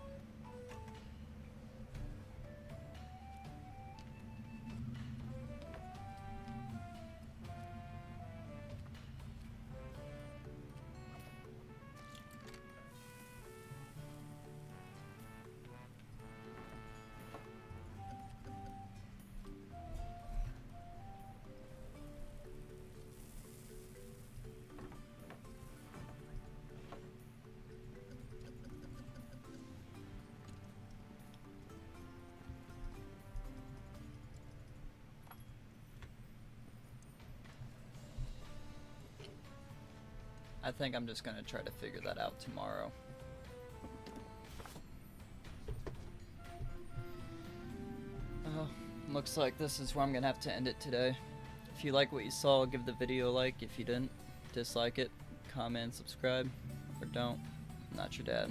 I think I'm just gonna try to figure that out tomorrow. Oh, looks like this is where I'm gonna have to end it today. If you like what you saw, give the video a like. If you didn't, dislike it, comment, subscribe, or don't. I'm not your dad.